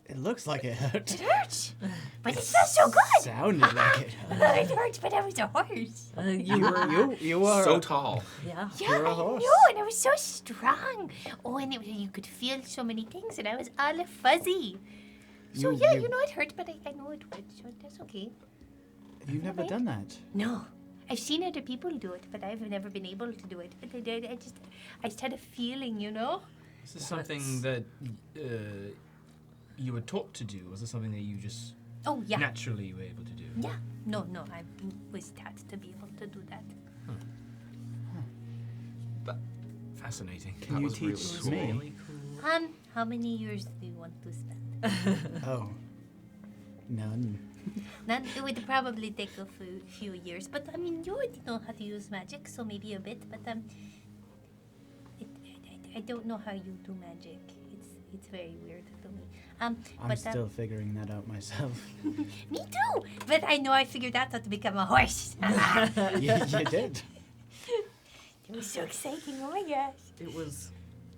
It looks like it hurt. It hurts. But it felt so good. Sounded like it hurt. It hurts, but I was a horse. You were So tall. Yeah. Yeah, You're a I horse. know, and it was so strong. Oh, and you could feel so many things, and I was all fuzzy. So, You- yeah, you- you know it hurt, but I know it would, so that's okay. You've never Right? done that. No. I've seen other people do it, but I've never been able to do it. But I just had a feeling, you know? Is this something that you were taught to do? Was this something that you just Oh, yeah. naturally were able to do? Yeah. No, I was taught to be able to do that. Fascinating. Can That you was really teach cool. me? Really cool. How many years do you want to spend? Oh. None. None. It would probably take a few years, but I mean, you already know how to use magic, so maybe a bit. But I don't know how you do magic. It's very weird to me. I'm but still figuring that out myself. me too. But I know I figured out how to become a horse. you did. It was so exciting. Oh my gosh. It was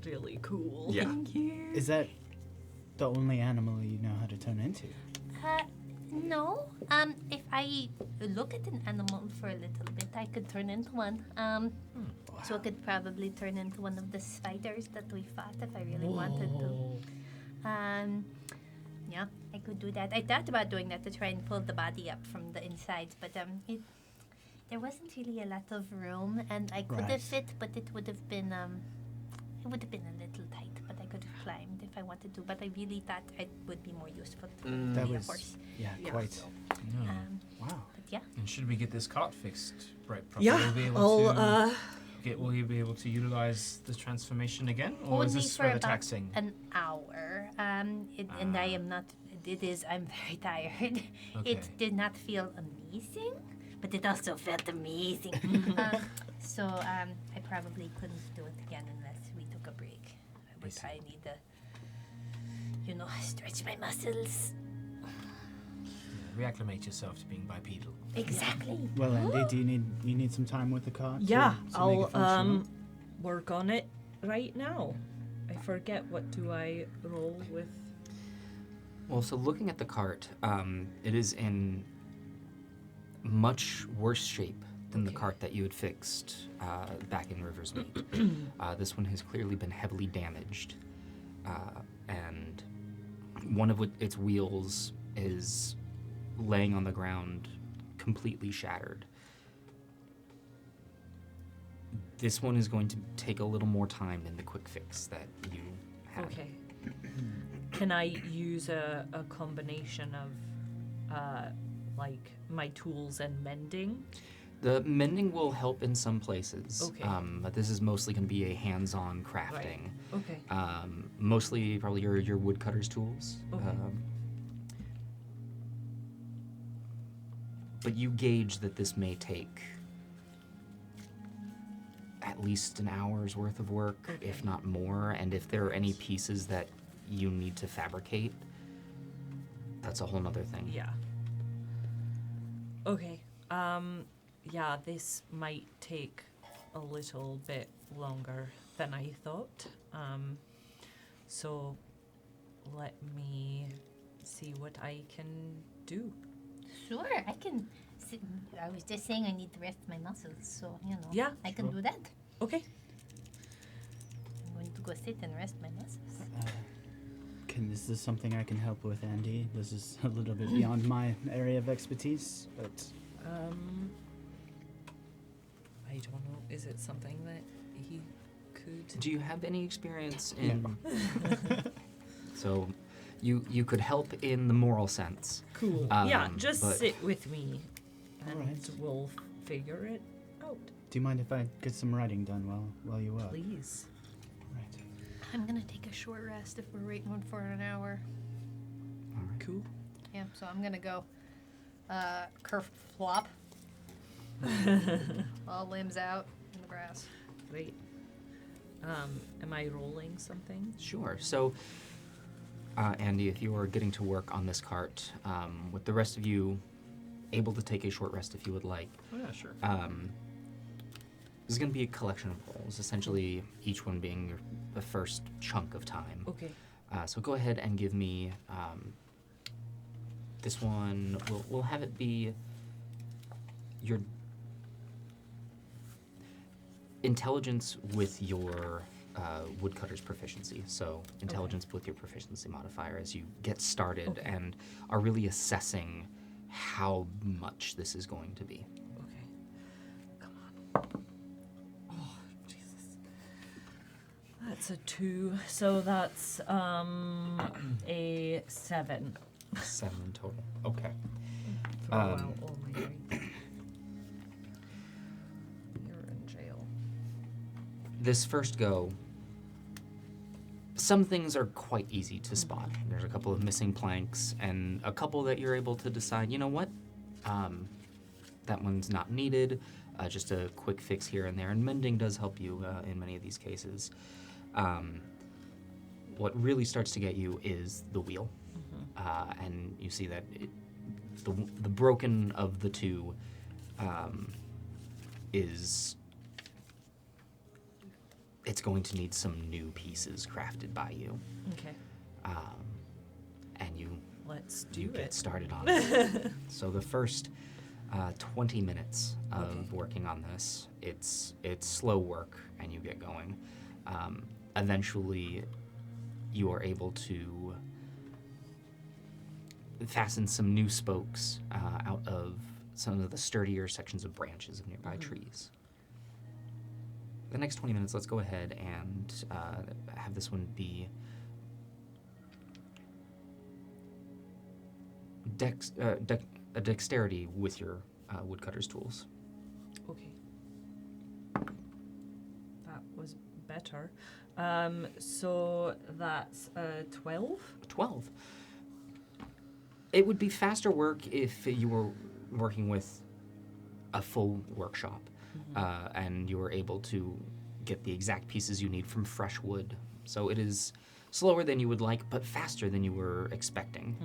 really cool. Yeah. Thank you. Is that the only animal you know how to turn into? No. If I look at an animal for a little bit, I could turn into one. So I could probably turn into one of the spiders that we fought if I really wanted to. Yeah, I could do that. I thought about doing that to try and pull the body up from the inside, but there wasn't really a lot of room, and I could Right. have fit, but it would have been a little tight. But I could have climbed if I wanted to. But I really thought it would be more useful to That be a was horse. yeah, Yeah. quite. No. Wow. But yeah. And should we get this cart fixed right properly? Yeah. Will we be able I'll to will you be able to utilize the transformation again, or Only is this for rather about taxing? an hour. And I am not. I'm very tired. Okay. It did not feel amazing, but it also felt amazing. So I probably couldn't do it again unless we took a break. I would see. probably need to, stretch my muscles. Reacclimate yourself to being bipedal. Exactly. Well, Andy, do you need some time with the cart? Yeah, to make it I'll functional? work on it right now. I forget, what do I roll with? Well, so looking at the cart, it is in much worse shape than the Okay. cart that you had fixed back in River's Meet. This one has clearly been heavily damaged, and one of its wheels is laying on the ground, completely shattered. This one is going to take a little more time than the quick fix that you had. Okay. Can I use a combination of like my tools and mending? The mending will help in some places, Okay. but this is mostly going to be a hands-on crafting. Okay. Mostly probably your woodcutter's tools. Okay. But you gauge that this may take at least an hour's worth of work, if not more. And if there are any pieces that you need to fabricate, that's a whole nother thing. Yeah. Okay. Yeah, this might take a little bit longer than I thought. So let me see what I can do. Sure, I can. I was just saying I need to rest my muscles, so Yeah, I can do that. Okay. I'm going to go sit and rest my muscles. Is this something I can help with, Andy? This is a little bit beyond my area of expertise, but I don't know. Is it something that he could? Do you have any experience in? So, you could help in the moral sense. Cool. Yeah, but- just sit with me, and Alright. we'll figure it out. do you mind if I get some writing done while you work? Please. Right. I'm gonna take a short rest if we're waiting for an hour. All right. Cool. Yeah, so I'm gonna go kerf flop. All limbs out in the grass. Great. Am I rolling something? Sure. So, Andy, if you are getting to work on this cart, with the rest of you able to take a short rest if you would like, Oh yeah, sure. this is going to be a collection of rolls, essentially each one being the first chunk of time. Okay. So go ahead and give me this one. We'll have it be your intelligence with your woodcutter's proficiency. So intelligence with your proficiency modifier as you get started Okay. and are really assessing how much this is going to be. Okay. Come on. Oh, Jesus. That's a 2. So that's a 7. 7 in total. Okay. Throw out all my grades. You're in jail. This first go, some things are quite easy to spot. There's a couple of missing planks and a couple that you're able to decide, you know what, that one's not needed, just a quick fix here and there, and mending does help you in many of these cases. What really starts to get you is the wheel, and you see that the broken of the two is... It's going to need some new pieces crafted by you, Okay. and you Let's you do get it. started on it. So the first 20 minutes of Okay. working on this, it's slow work, and you get going. Eventually, you are able to fasten some new spokes out of some of the sturdier sections of branches of nearby trees. The next 20 minutes, let's go ahead and have this one be a dexterity with your woodcutter's tools. Okay. That was better. So that's 12. 12. It would be faster work if you were working with a full workshop. And you were able to get the exact pieces you need from fresh wood. So it is slower than you would like, but faster than you were expecting.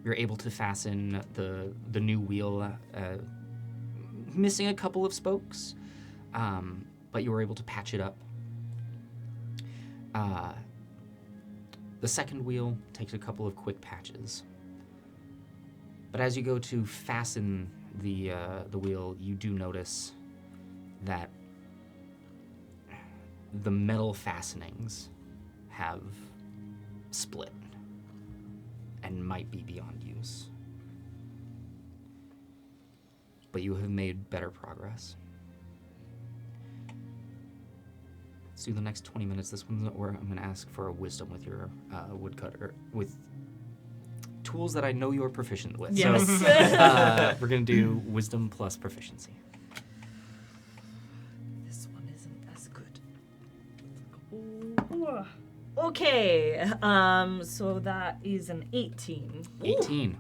You're able to fasten the new wheel, missing a couple of spokes, but you were able to patch it up. The second wheel takes a couple of quick patches. But as you go to fasten the wheel, you do notice that the metal fastenings have split and might be beyond use. But you have made better progress. Let's do the next 20 minutes. This one's where I'm going to ask for a wisdom with your woodcutter, with tools that I know you're proficient with. Yes. So we're going to do wisdom plus proficiency. This one isn't as good. Ooh. Okay. So that is an 18. 18.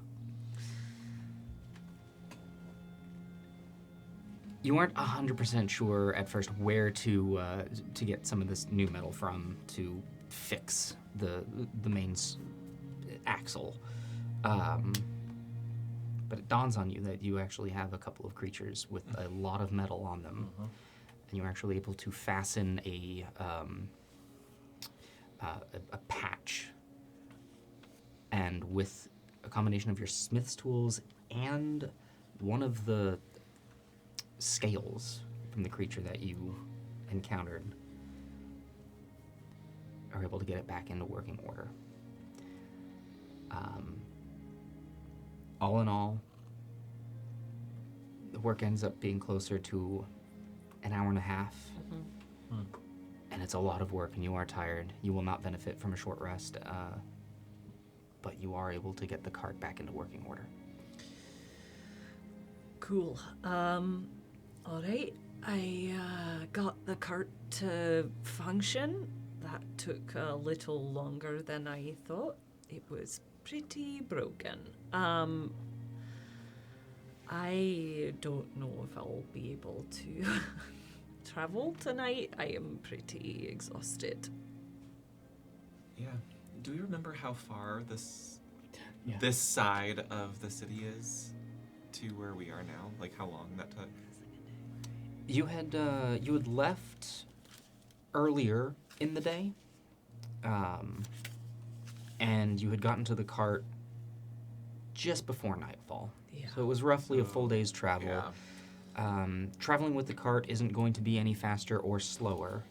You aren't 100% sure at first where to get some of this new metal from to fix the main axle. But it dawns on you that you actually have a couple of creatures with a lot of metal on them, and you're actually able to fasten a patch And with a combination of your smith's tools and one of the scales from the creature that you encountered, are able to get it back into working order. All in all, the work ends up being closer to an hour and a half. And it's a lot of work, and you are tired. You will not benefit from a short rest, but you are able to get the cart back into working order. Cool. Alright. I got the cart to function. That took a little longer than I thought. It was pretty broken. I don't know if I'll be able to travel tonight. I am pretty exhausted. Yeah. Do you remember how far this Yeah. this side of the city is to where we are now? Like how long that took? You had left earlier in the day, and you had gotten to the cart just before nightfall. Yeah. So it was roughly a So, full day's travel. Yeah. Traveling with the cart isn't going to be any faster or slower,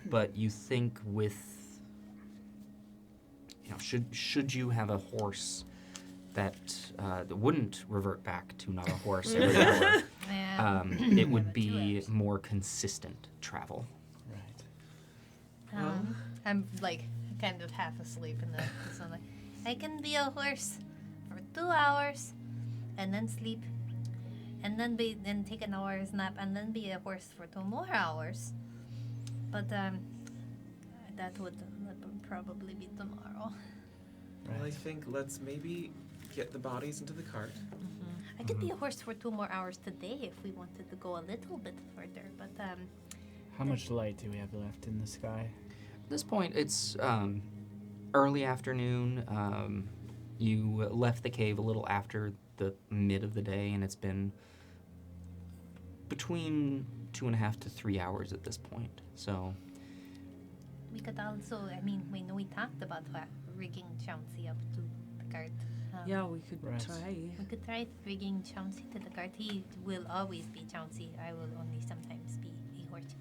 but you think with, should you have a horse that wouldn't revert back to not a horse every hour, Yeah. it would Yeah, the 2 be hours. more consistent travel. Right. I'm like kind of half asleep in the so I'm like, I can be a horse for 2 hours and then sleep and then take an hour's nap and then be a horse for 2 more hours. But that would probably be tomorrow. Well, I think let's maybe get the bodies into the cart. I could be a horse for 2 more hours today if we wanted to go a little bit further, but How much light do we have left in the sky? At this point, it's early afternoon. You left the cave a little after the mid of the day, and it's been between 2.5 to 3 hours at this point. So, we could also, we talked about rigging Chauncey up to the cart. Yeah, we could Right. try. We could try rigging Chauncey to the cart. He will always be Chauncey. I will only sometimes be a horse.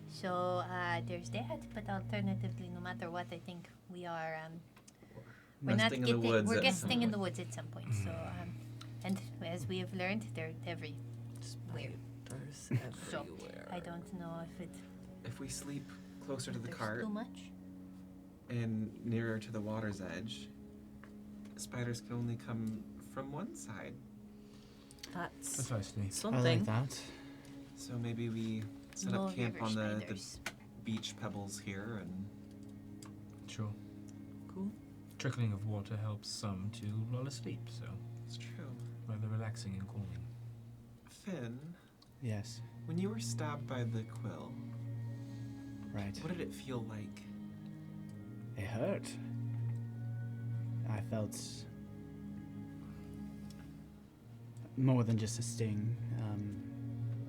So there's that. But alternatively, no matter what, I think we are. We're not Resting in the getting. woods We're at getting some in the point. woods at some point. So, and as we have learned, they're everywhere. Spiders So everywhere. I don't know if it. If we sleep closer to the there's cart too much. and nearer to the water's edge, spiders can only come from one side. That's Precisely. I like something. that. So maybe we set No up camp river on the spiders. beach pebbles here and Sure. Cool. Trickling of water helps some to lull asleep, so it's true. rather relaxing and calming. Finn, Yes. when you were stabbed by the quill, Right. what did it feel like? It hurt. I felt more than just a sting,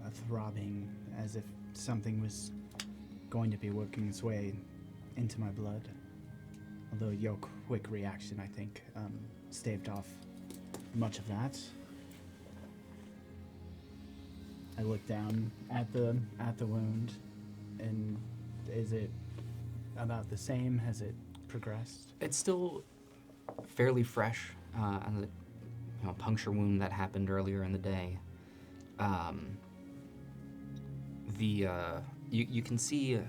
a throbbing, as if something was going to be working its way into my blood. Although your quick reaction, I think, staved off much of that. I looked down at the wound, and is it about the same? Has it progressed? it's still fairly fresh, and the puncture wound that happened earlier in the day. You can see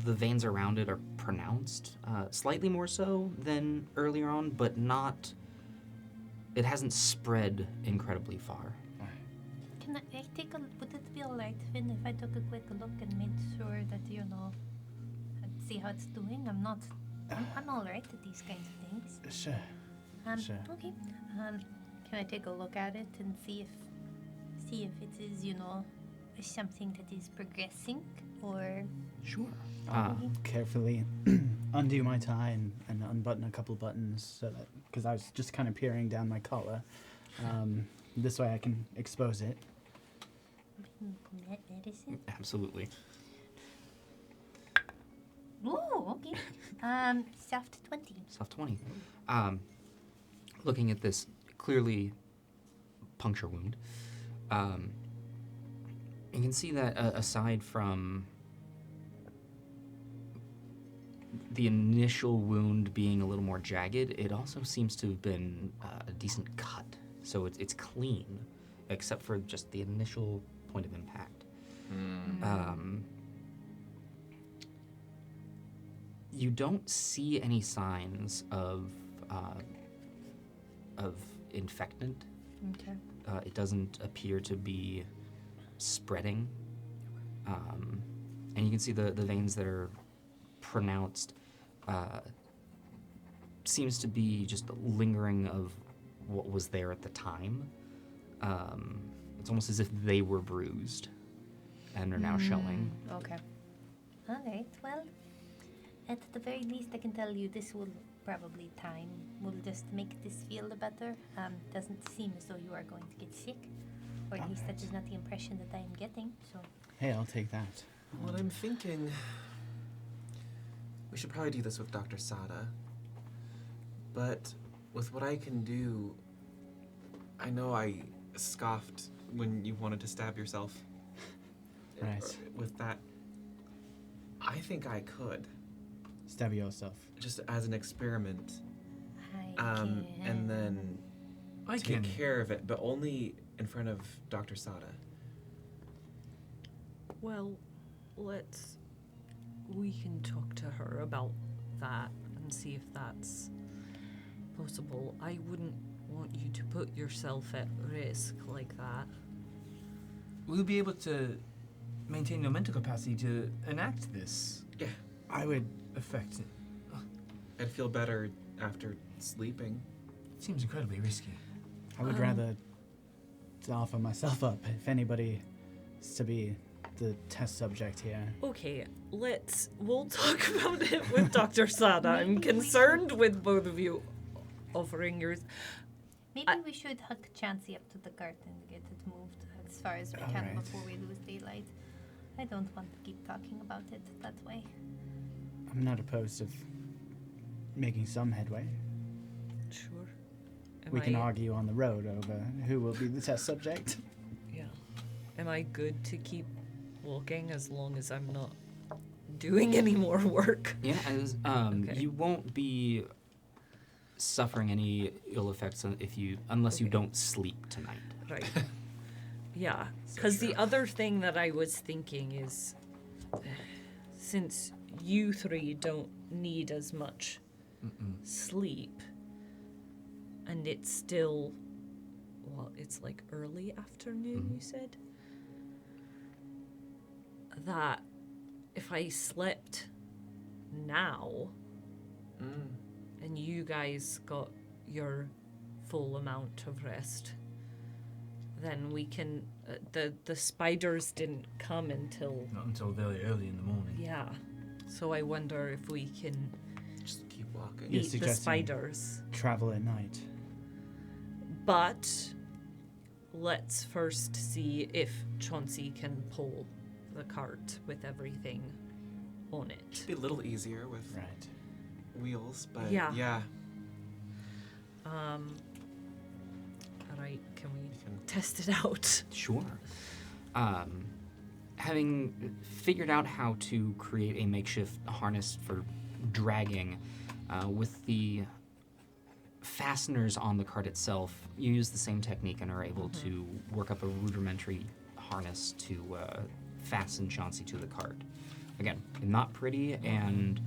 the veins around it are pronounced, slightly more so than earlier on, but not. It hasn't spread incredibly far. Can I take a? Would it be alright, Finn, if I took a quick look and made sure that I'd see how it's doing? I'm alright at these kinds of things. Sure. Sure. Okay. Can I take a look at it and see if it is, something that is progressing or? Sure. I'll carefully undo my tie and unbutton a couple buttons so that, because I was just kind of peering down my collar. This way I can expose it. Medicine. Absolutely. Ooh, okay. Soft 20. Soft 20. Looking at this clearly puncture wound, you can see that aside from the initial wound being a little more jagged, it also seems to have been a decent cut. So it's clean, except for just the initial point of impact. You don't see any signs of infectant. Okay. It doesn't appear to be spreading. And you can see the veins that are pronounced seems to be just a lingering of what was there at the time. It's almost as if they were bruised and are now showing. Okay. All right, well, at the very least, I can tell you this will probably time. Will just make this feel better. Doesn't seem as though you are going to get sick. Or at least that is not the impression that I am getting, so... Hey, I'll take that. Well, I'm thinking we should probably do this with Dr. Sada. But with what I can do, I know I scoffed when you wanted to stab yourself. Right. With that, I think I could, Stab yourself. just as an experiment, I can... and then I take can. care of it, but only in front of Dr. Sada. Well, we can talk to her about that and see if that's possible. I wouldn't want you to put yourself at risk like that. Will you be able to maintain your mental capacity to enact this Yeah, I would. effect? I'd feel better after sleeping. It seems incredibly risky. I would rather offer myself up if anybody is to be the test subject here. Okay, we'll talk about it with Dr. Sada. I'm concerned with both of you offering yours. Maybe we should hook Chansey up to the cart and get it moved as far as we can Alright. before we lose daylight. I don't want to keep talking about it that way. I'm not opposed of making some headway. Sure. We can argue on the road over who will be the test subject. Yeah. Am I good to keep walking as long as I'm not doing any more work? Yeah, as Okay. you won't be suffering any ill effects unless you Okay. don't sleep tonight. Right. Yeah, because the other thing that I was thinking is, since you three don't need as much sleep, and it's still, well, it's like early afternoon, you said? That if I slept now, and you guys got your full amount of rest, then we can. The spiders didn't come until. Not until very early in the morning. Yeah. So I wonder if we can Just keep walking. You're eat the suggesting- spiders. Travel at night. But let's first see if Chauncey can pull the cart with everything on it. Should be a little easier with Right. wheels, but Yeah. yeah. Alright, can we You can test it out? Sure. Having figured out how to create a makeshift harness for dragging, with the fasteners on the cart itself, you use the same technique and are able to work up a rudimentary harness to fasten Chauncey to the cart. Again, not pretty, and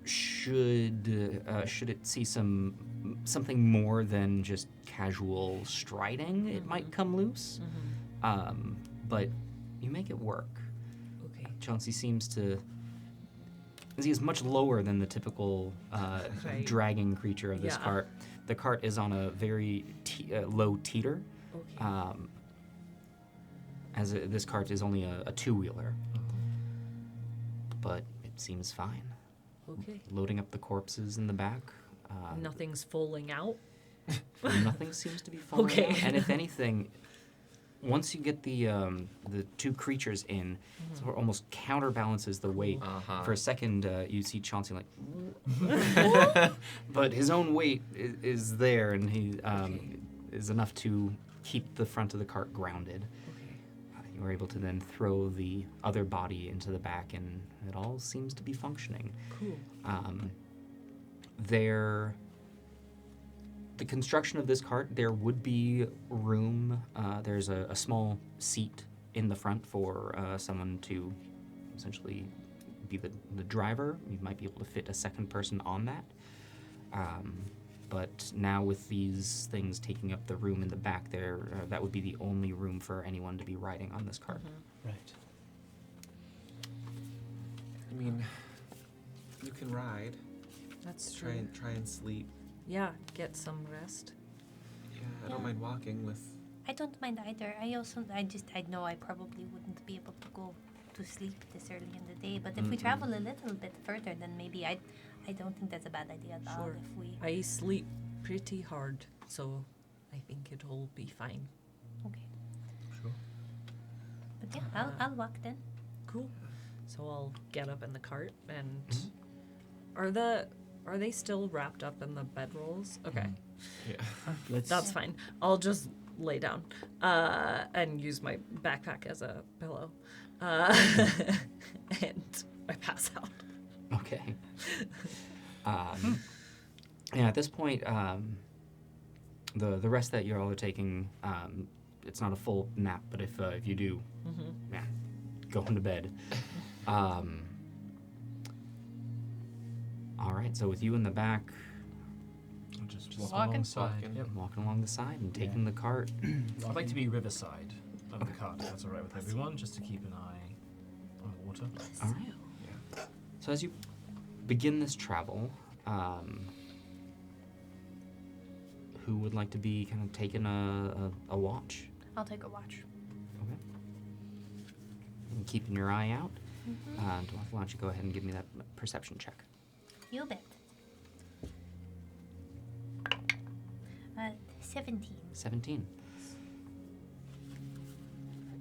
should it see something more than just casual striding, it might come loose. But you make it work. Okay. Chauncey seems to. He is much lower than the typical Right. dragging creature of this Yeah. cart. The cart is on a very low teeter, Okay. this cart is only a two-wheeler. But it seems fine. Okay. Loading up the corpses in the back. Nothing's falling out. Nothing seems to be falling Okay. out. And if anything, once you get the two creatures in, it sort of almost counterbalances the weight. For a second, you see Chauncey like, but his own weight is there, and he is enough to keep the front of the cart grounded. You were able to then throw the other body into the back, and it all seems to be functioning. Cool. The construction of this cart, there would be room. There's a small seat in the front for someone to essentially be the driver. You might be able to fit a second person on that. But now with these things taking up the room in the back there, that would be the only room for anyone to be riding on this cart. Right. I mean, you can ride. That's true. Try and sleep. Yeah, get some rest. Yeah, I don't mind walking with. I don't mind either. I know I probably wouldn't be able to go to sleep this early in the day. But if we travel a little bit further, then maybe I don't think that's a bad idea at all. Sure. If we I sleep pretty hard, so I think it'll be fine. okay. Sure. But yeah, I'll walk then. Cool. So I'll get up in the cart and are they still wrapped up in the bedrolls? Okay. Yeah. That's fine. I'll just lay down and use my backpack as a pillow. And I pass out. Okay. Yeah, at this point, the rest that you all are taking, it's not a full nap, but if you do, yeah, go into bed. All right, so with you in the back, I'll just Just walk walking. alongside. Walking. Yep. walking along the side and taking the cart. I'd like to be riverside of the cart, if that's all right with everyone, just to keep an eye on the water. All right. Yeah. So as you begin this travel, who would like to be kind of taking a watch? I'll take a watch. Okay. And keeping your eye out. Why don't you go ahead and give me that perception check? You bet. 17. 17.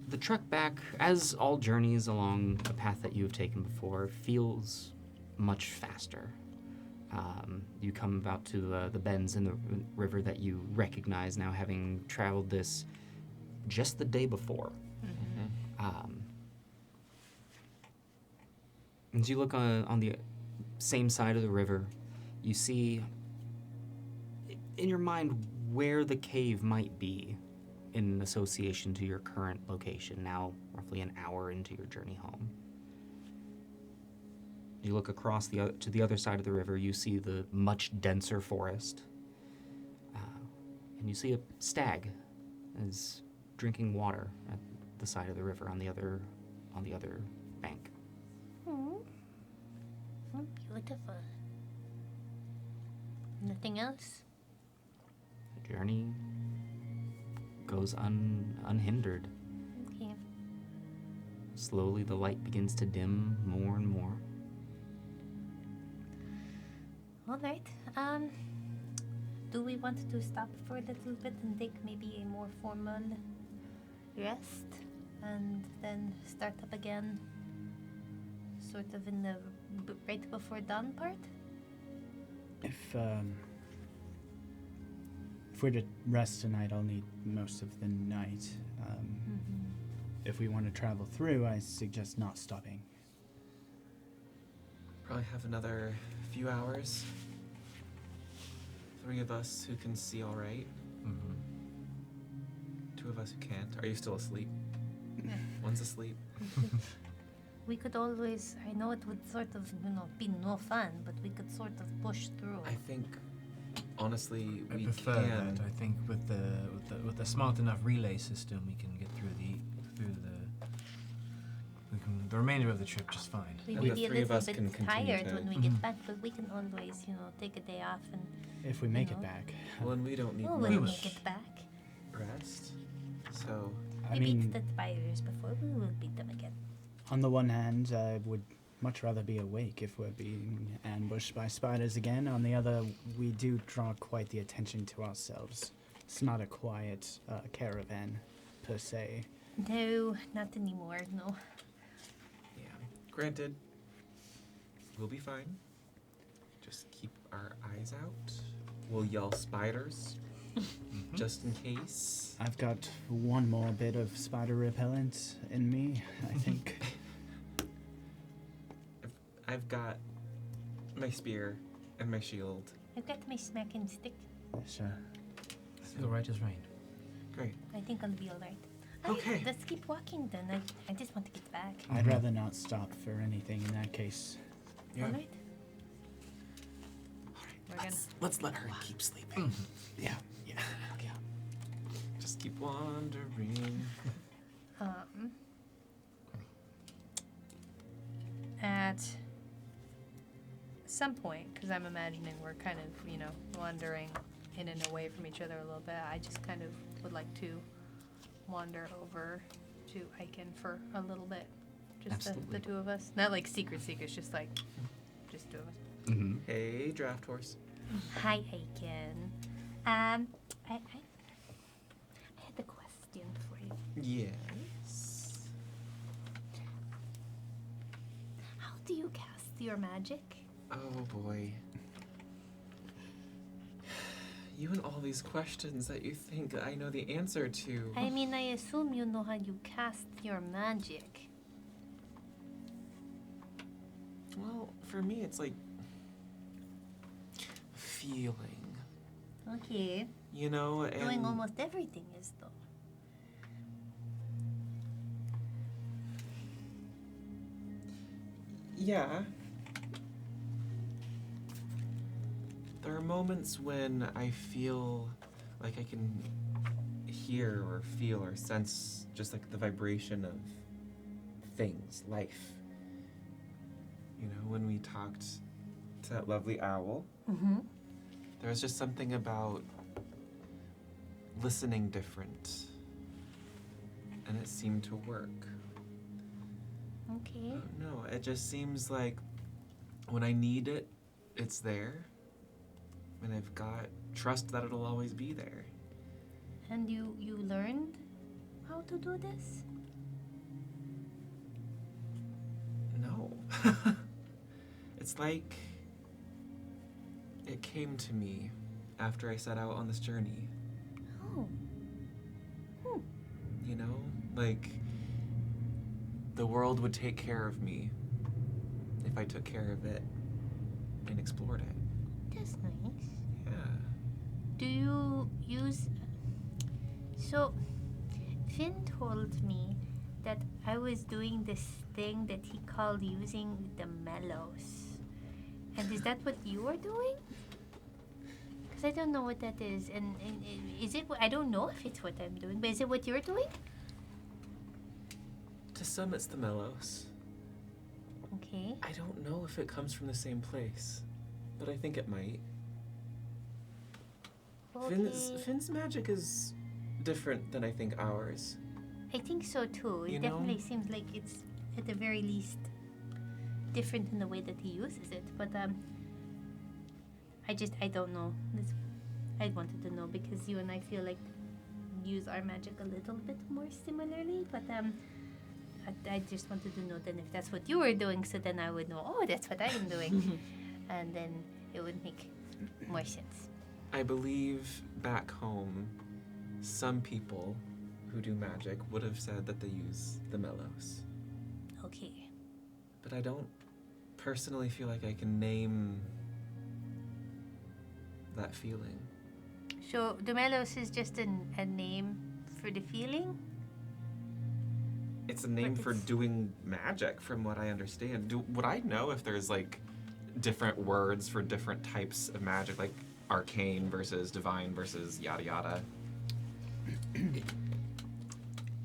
The trek back, as all journeys along a path that you have taken before, feels much faster. You come about to the bends in the river that you recognize now, having traveled this just the day before. As you look on the same side of the river, you see in your mind where the cave might be in association to your current location, now roughly an hour into your journey home. You look across to the other side of the river, you see the much denser forest, and you see a stag is drinking water at the side of the river on the other bank. Oh, beautiful. Nothing else? The journey goes unhindered. Okay. Slowly the light begins to dim more and more. All right. Do we want to stop for a little bit and take maybe a more formal rest and then start up again sort of in the right before dawn part? If we're to rest tonight, I'll need most of the night. If we want to travel through, I suggest not stopping. Probably have another few hours. 3 of us who can see all right. 2 of us who can't. Are you still asleep? One's asleep. We could always, I know it would sort of, be no fun, but we could sort of push through. I think, honestly, I we prefer can. that. I think with the smart enough relay system, we can get through the remainder of the trip just fine. We And may the be a 3 of little us bit can continue tired to- when we get back, but we can always, take a day off and If we make it know. back. Well, and we don't need we'll much make it back. rest. So, I We beat mean, the spiders before, we will beat them again. on the one hand, I would much rather be awake if we're being ambushed by spiders again. On the other, we do draw quite the attention to ourselves. It's not a quiet caravan. per se. No, not anymore, no. Yeah. Granted, we'll be fine. Just keep our eyes out. We'll yell spiders, just in case. I've got one more bit of spider repellent in me, I think. I've got my spear and my shield. I've got my smacking stick. Sure. Feel right as rain. Great. I think I'll be alright. Okay. Let's keep walking then. I just want to get back. I'd rather not stop for anything in that case. Yeah. Alright? We're gonna. Let's let her keep sleeping. Yeah, yeah. Just keep wandering. At some point, because I'm imagining we're kind of, wandering in and away from each other a little bit, I just kind of would like to wander over to Aiken for a little bit. Just Absolutely. the two of us. Not like secrets, just like, just two of us. Mm-hmm. Hey, draft horse. Hi, Aiken. I had a question for you. Yes. How do you cast your magic? Oh boy. You and all these questions that you think I know the answer to. I mean, I assume you know how you cast your magic. Well, for me, it's like feeling. Okay. You know, and Doing almost everything is though. yeah. There are moments when I feel like I can hear or feel or sense just like the vibration of things, life. You know, when we talked to that lovely owl, Mm-hmm. there was just something about listening different. And it seemed to work. Okay. No, it just seems like when I need it, it's there. And I've got trust that it'll always be there. And you learned how to do this? No. It's like it came to me after I set out on this journey. Oh. You know? Like the world would take care of me if I took care of it and explored it. That's nice. Yeah. Do you use... So, Finn told me that I was doing this thing that he called using the Melos. And is that what you are doing? Because I don't know what that is. And is it... I don't know if it's what I'm doing, but is it what you're doing? To some, it's the Melos. Okay. I don't know if it comes from the same place, but I think it might. Okay. Finn's magic is different than I think ours. I think so too. It You know? definitely seems like it's at the very least different in the way that he uses it. But I don't know. I wanted to know because you and I feel like use our magic a little bit more similarly. But I just wanted to know then if that's what you were doing, so then I would know. Oh, that's what I am doing, and then it would make more sense. I believe back home, some people who do magic would have said that they use the Melos. Okay. But I don't personally feel like I can name that feeling. So the Melos is just a name for the feeling. It's a name But for it's- doing magic, from what I understand. Would I know if there's like different words for different types of magic, like arcane versus divine versus yada yada?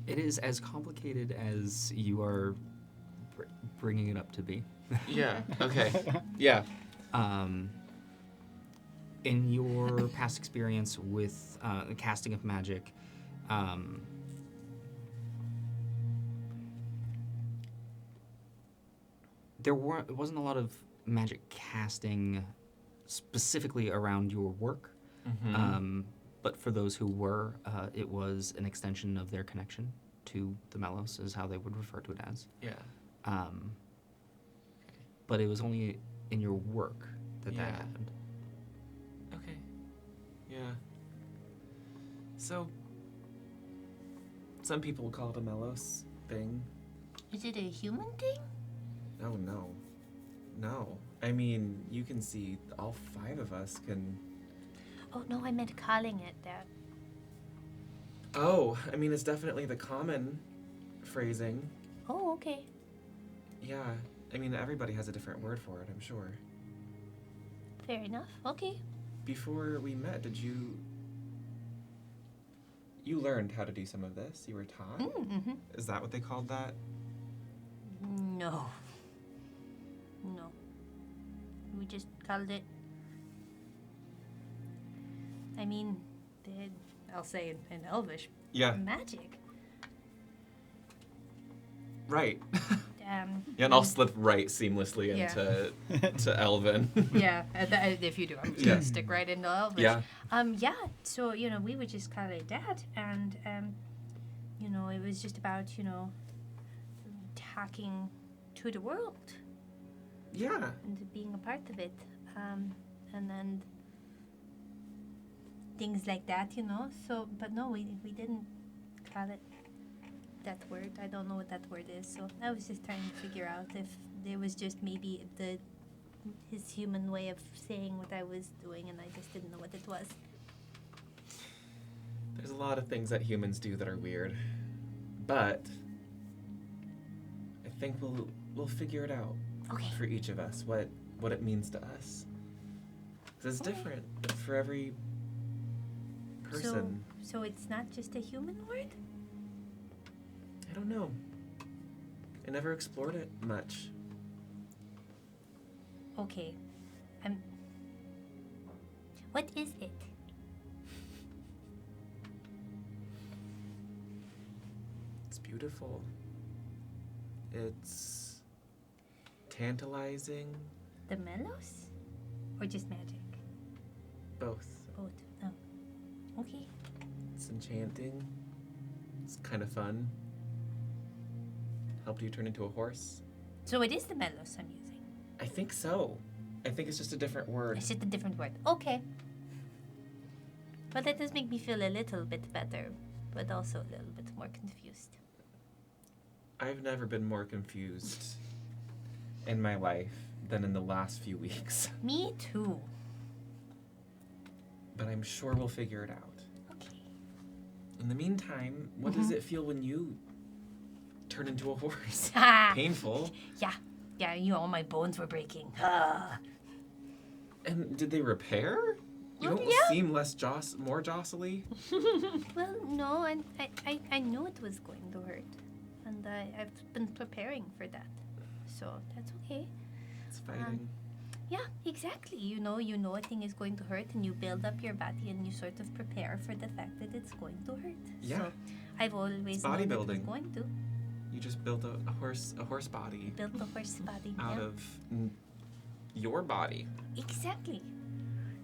It is as complicated as you are bringing it up to be. Yeah. Okay. Yeah. In your past experience with the casting of magic, there wasn't a lot of magic casting specifically around your work, Mm-hmm. but for those who were, it was an extension of their connection to the Melos, is how they would refer to it as. Yeah. But it was only in your work that Yeah. that happened. Okay. Yeah. So, some people would call it a Melos thing. Is it a human thing? Oh, no. No. I mean, you can see all 5 of us can... Oh, no, I meant calling it that. Oh, I mean, it's definitely the common phrasing. Oh, okay. Yeah. I mean, everybody has a different word for it, I'm sure. Fair enough. Okay. Before we met, did you... You learned how to do some of this? You were taught? Mm-hmm. Is that what they called that? No. No. We just called it. I mean, I'll say in Elvish, Yeah. magic. Right. Yeah, and I'll slip right seamlessly Yeah. into to Elven. Yeah, if you do, I'm just Yeah. gonna stick right into Elvish. Yeah. Yeah, so, we would just call it that, and, it was just about, talking to the world Yeah. and being a part of it, and then things like that, so, but no, we didn't call it that word. I don't know what that word is, so I was just trying to figure out if there was just maybe his human way of saying what I was doing, and I just didn't know what it was. There's a lot of things that humans do that are weird, but I think we'll figure it out Okay. for each of us what it means to us. 'Cause it's different for every person. So it's not just a human word? I don't know. I never explored it much. Okay. What is it? It's beautiful. It's tantalizing. The Melos? Or just magic? Both. Both. Oh. Okay. It's enchanting. It's kind of fun. Helped you turn into a horse? So it is the Melos I'm using. I think so. I think it's just a different word. It's just a different word. Okay. But that does make me feel a little bit better, but also a little bit more confused. I've never been more confused in my life than in the last few weeks. Me too. But I'm sure we'll figure it out. Okay. In the meantime, what does it feel when you turn into a horse? Ah, Painful. yeah, all my bones were breaking. And did they repair? You Well, don't yeah. seem more jostly. Well, no, I knew it was going to hurt. And I've been preparing for that. So that's okay. It's fighting. Yeah, exactly. You know a thing is going to hurt, and you build up your body and you sort of prepare for the fact that it's going to hurt. Yeah. So I've always It's known it was bodybuilding. going to. You just built a horse body Build the horse body. out yeah. of your body. Exactly.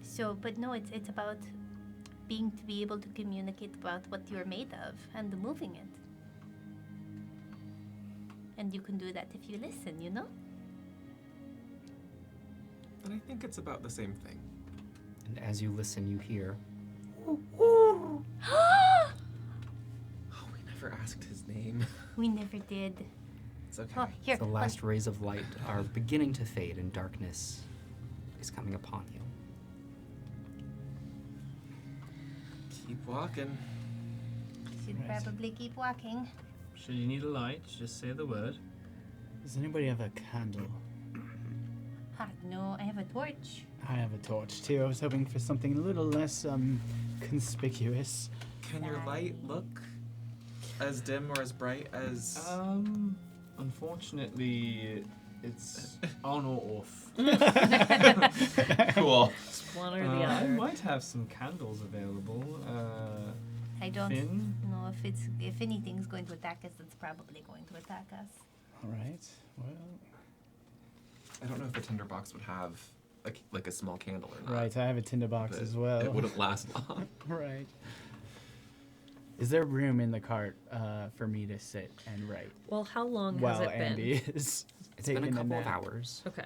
So, but no, it's about being to be able to communicate about what you're made of and moving it. And you can do that if you listen, you know? But I think it's about the same thing. And as you listen, you hear Oh, we never asked his name. We never did. It's okay. Oh, here. the last rays of light are beginning to fade and darkness is coming upon you. Keep walking. Should Right. probably keep walking. Should you need a light, just say the word. Does anybody have a candle? No, I have a torch. I have a torch too. I was hoping for something a little less conspicuous. Can your light look as dim or as bright as... Unfortunately, it's on or off. Cool. It's one or the I other. might have some candles available. I don't Finn? know if anything's going to attack us, it's probably going to attack us. All right. Well, I don't know if a tinderbox would have like a small candle or not. Right, I have a tinderbox But as well. It wouldn't last long. Right. Is there room in the cart for me to sit and write Well, how long while has it Andy been? is It's been a taking couple of nap? hours. Okay.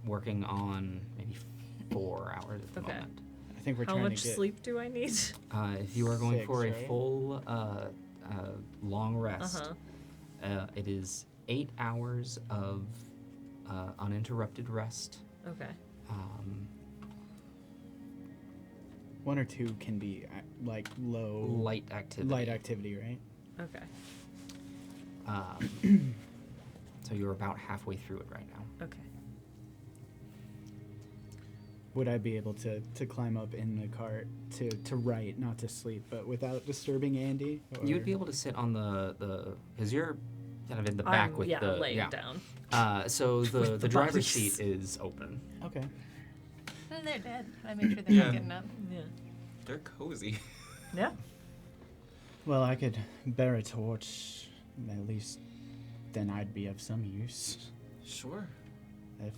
Working on maybe 4 hours at the Okay. moment. I think we're How trying much to get sleep do I need? If you are going 6, for a right? full long rest, Uh-huh. it is 8 hours of uninterrupted rest. Okay. 1 or 2 can be like low Light activity. light activity, right? Okay. So you're about halfway through it right now. Okay. Would I be able to climb up in the cart to write, not to sleep, but without disturbing Andy? You would or- be able to sit on the because you're kind of in the back I'm, with yeah, the laying down. So the the driver's bodies. seat is open. Okay. And they're dead. I make sure they're Yeah. not getting up. Yeah. They're cozy. Yeah. Well, I could bear a torch. At least then I'd be of some use. Sure. If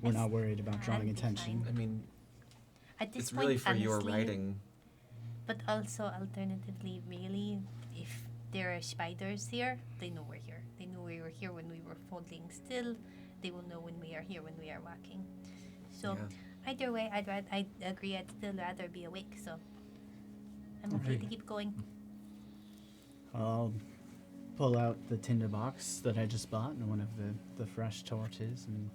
we're not worried about drawing I'd be attention. I mean, At this it's point, really for your honestly, writing. But also, alternatively, really, if there are spiders here, they know we're here. They know we were here when we were holding still. They will know when we are here when we are walking. So, Yeah. either way, I'd agree. I'd still rather be awake. So, I'm okay to Okay. keep going. I'll pull out the tinderbox that I just bought and one of the fresh torches and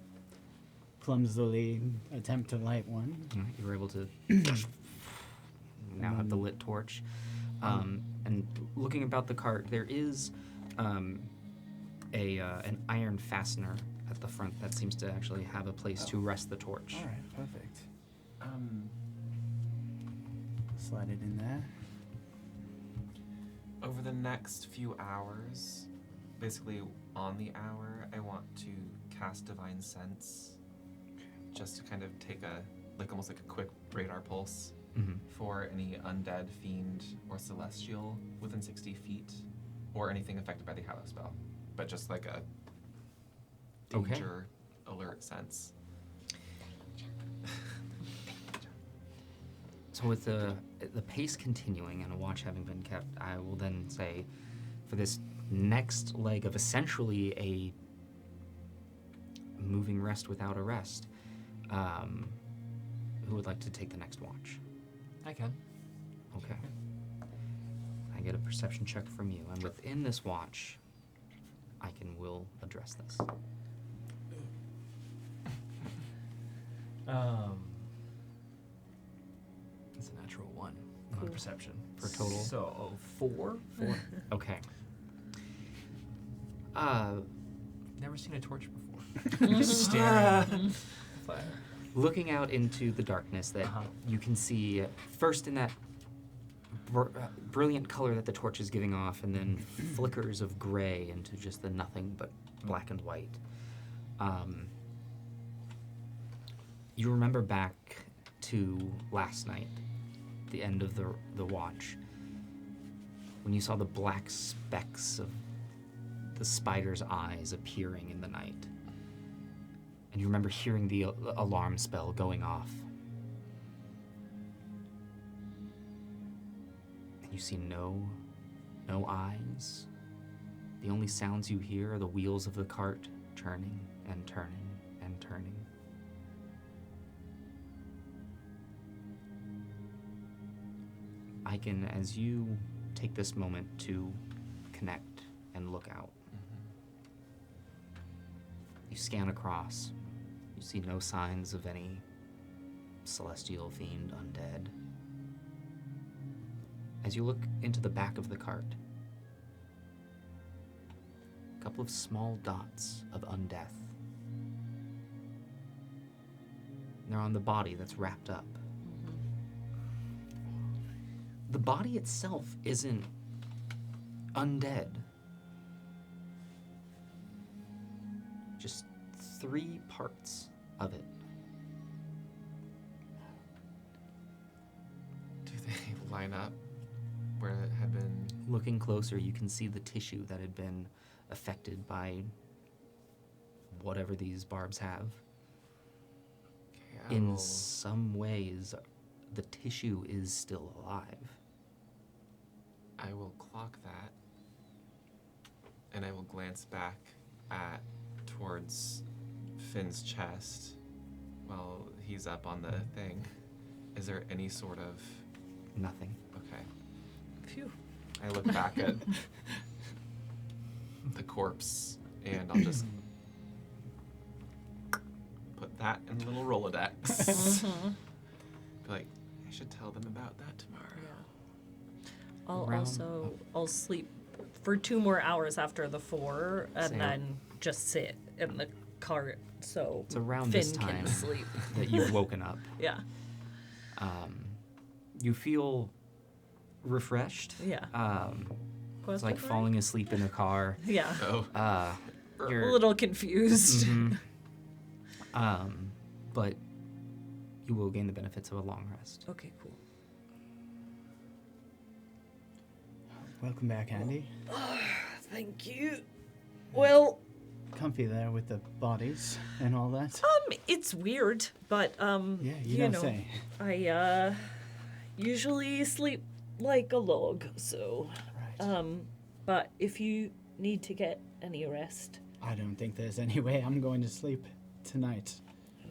clumsily attempt to light one. You were able to now have the lit torch. And looking about the cart, there is an iron fastener at the front that seems to actually have a place to rest the torch. All right, perfect. Um, Slide it in there. over the next few hours, basically on the hour, I want to cast Divine Sense, just to kind of take almost like a quick radar pulse Mhm. for any undead, fiend, or celestial within 60 feet, or anything affected by the Hallow spell, but just like a Okay. danger alert sense. So with the pace continuing and a watch having been kept, I will then say, for this next leg of essentially a moving rest without a rest, who would like to take the next watch? I can. Okay. I get a perception check from you, and within this watch, I will address this. It's a natural 1 on perception. For total? So 4. 4. Okay. Never seen a torch before. Just staring. Fire. Looking out into the darkness that you can see first in that brilliant color that the torch is giving off, and then flickers of gray into just the nothing but black and white. You remember back to last night, the end of the watch, when you saw the black specks of the spider's eyes appearing in the night. And you remember hearing the alarm spell going off. And you see no eyes. The only sounds you hear are the wheels of the cart turning and turning and turning. I can, as you take this moment to connect and look out, you scan across. You see no signs of any celestial, fiend, undead. As you look into the back of the cart, a couple of small dots of undeath. They're on the body that's wrapped up. The body itself isn't undead. Just 3 parts of it. Do they line up where it had been? Looking closer, you can see the tissue that had been affected by whatever these barbs have. I in will- some ways, the tissue is still alive. I will clock that, and I will glance back towards Finn's chest while he's up on the thing. Is there any sort of... Nothing. Okay. Phew. I look back at the corpse, and I'll just put that in the little Rolodex. Mm-hmm. Be like, I should tell them about that tomorrow. I'll sleep for 2 more hours after the 4, and Same. then just sit in the cart so It's around Finn this time can sleep. that you've woken up. Yeah. You feel refreshed. Yeah. It's like falling asleep in a car. Yeah. Oh. You're A little confused. Mhm. But you will gain the benefits of a long rest. Okay, cool. Welcome back, Andy. Thank you. Well, Comfy there with the bodies and all that. it's weird, but Yeah, you don't know, say. I usually sleep like a log, so Right. but if you need to get any rest, I don't think there's any way I'm going to sleep tonight.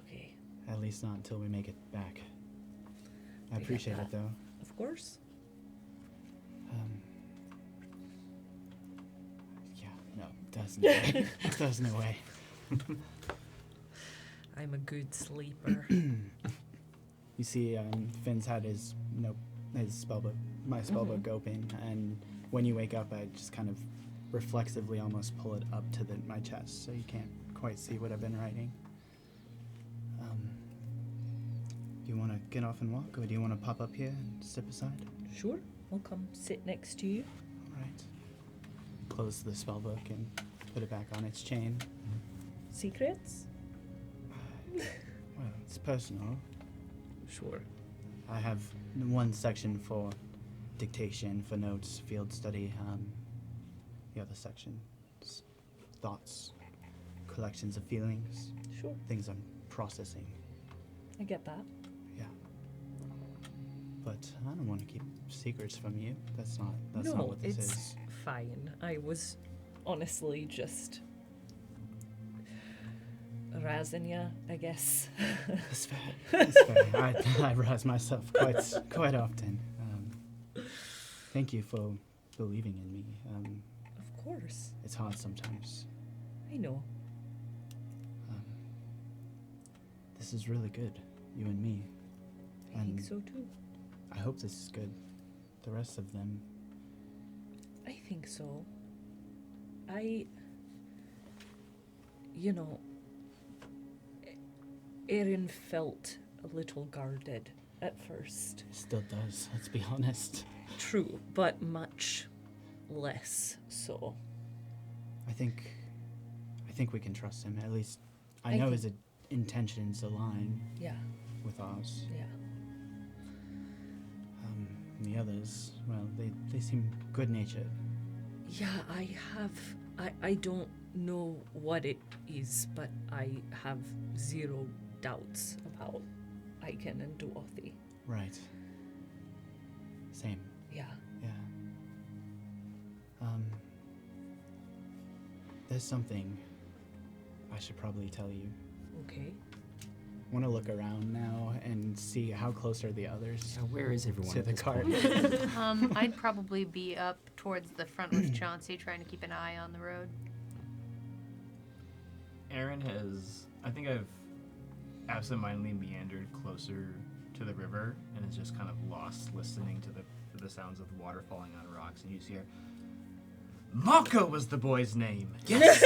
okay, At least not until we make it back. I get appreciate that. it, though. of course. Yeah, no, there's no way. There's no way. I'm a good sleeper. You see, Finn's had his spellbook, my spellbook open, and when you wake up, I just kind of reflexively almost pull it up to my chest, so you can't quite see what I've been writing. Do you want to get off and walk, or do you want to pop up here and step aside? Sure, I'll come sit next to you. All right. Close the spellbook and put it back on its chain. Secrets? Well, it's personal. Sure. I have one section for dictation, for notes, field study. The other section, thoughts, collections of feelings, Sure, things I'm processing. I get that. Yeah. But I don't want to keep secrets from you. That's not no, what this it's is. fine. I was honestly just razzing ya, I guess. That's fair. That's fair. I razz myself quite often. Thank you for believing in me. Of course. It's hard sometimes. I know. This is really good, you and me. I think And so too. I hope this is good. The rest of them. I think so. Erin felt a little guarded at first. Still does, let's be honest. True, but much less so. I think we can trust him. At least I I know think- his intentions align Yeah, with ours. yeah. The others, well, they seem good-natured. Yeah, I don't know what it is, but I have zero doubts about Aiken and Duothi. Right. Same. Yeah. Yeah. There's something I should probably tell you. Okay. I want to look around now and see how close are the others Where is everyone to at the this cart. point? I'd probably be up towards the front with Chauncey, trying to keep an eye on the road. Aaron has, I think I've absentmindedly meandered closer to the river and is just kind of lost listening to the sounds of the water falling on rocks, and you just hear, Mako was the boy's name. Yes.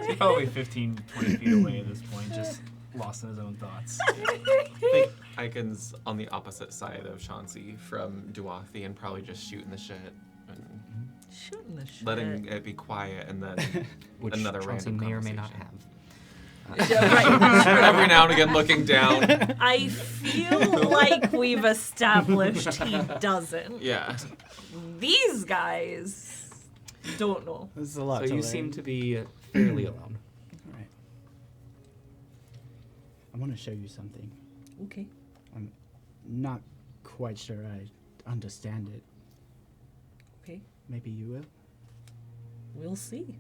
He's probably 15, 20 feet away at this point, just lost in his own thoughts. I think Icon's on the opposite side of Chauncey from Duothi and probably just shooting the shit and Shooting the shit. letting it be quiet, and then Which another Chauncey random may or may not conversation. have. Yeah, right. Every now and again looking down. I feel like we've established he doesn't. Yeah. These guys don't know. This is a lot So to you learn. seem to be fairly alone. Right. want to show you something. Okay. I'm not quite sure I understand it. Okay. Maybe you will? We'll see.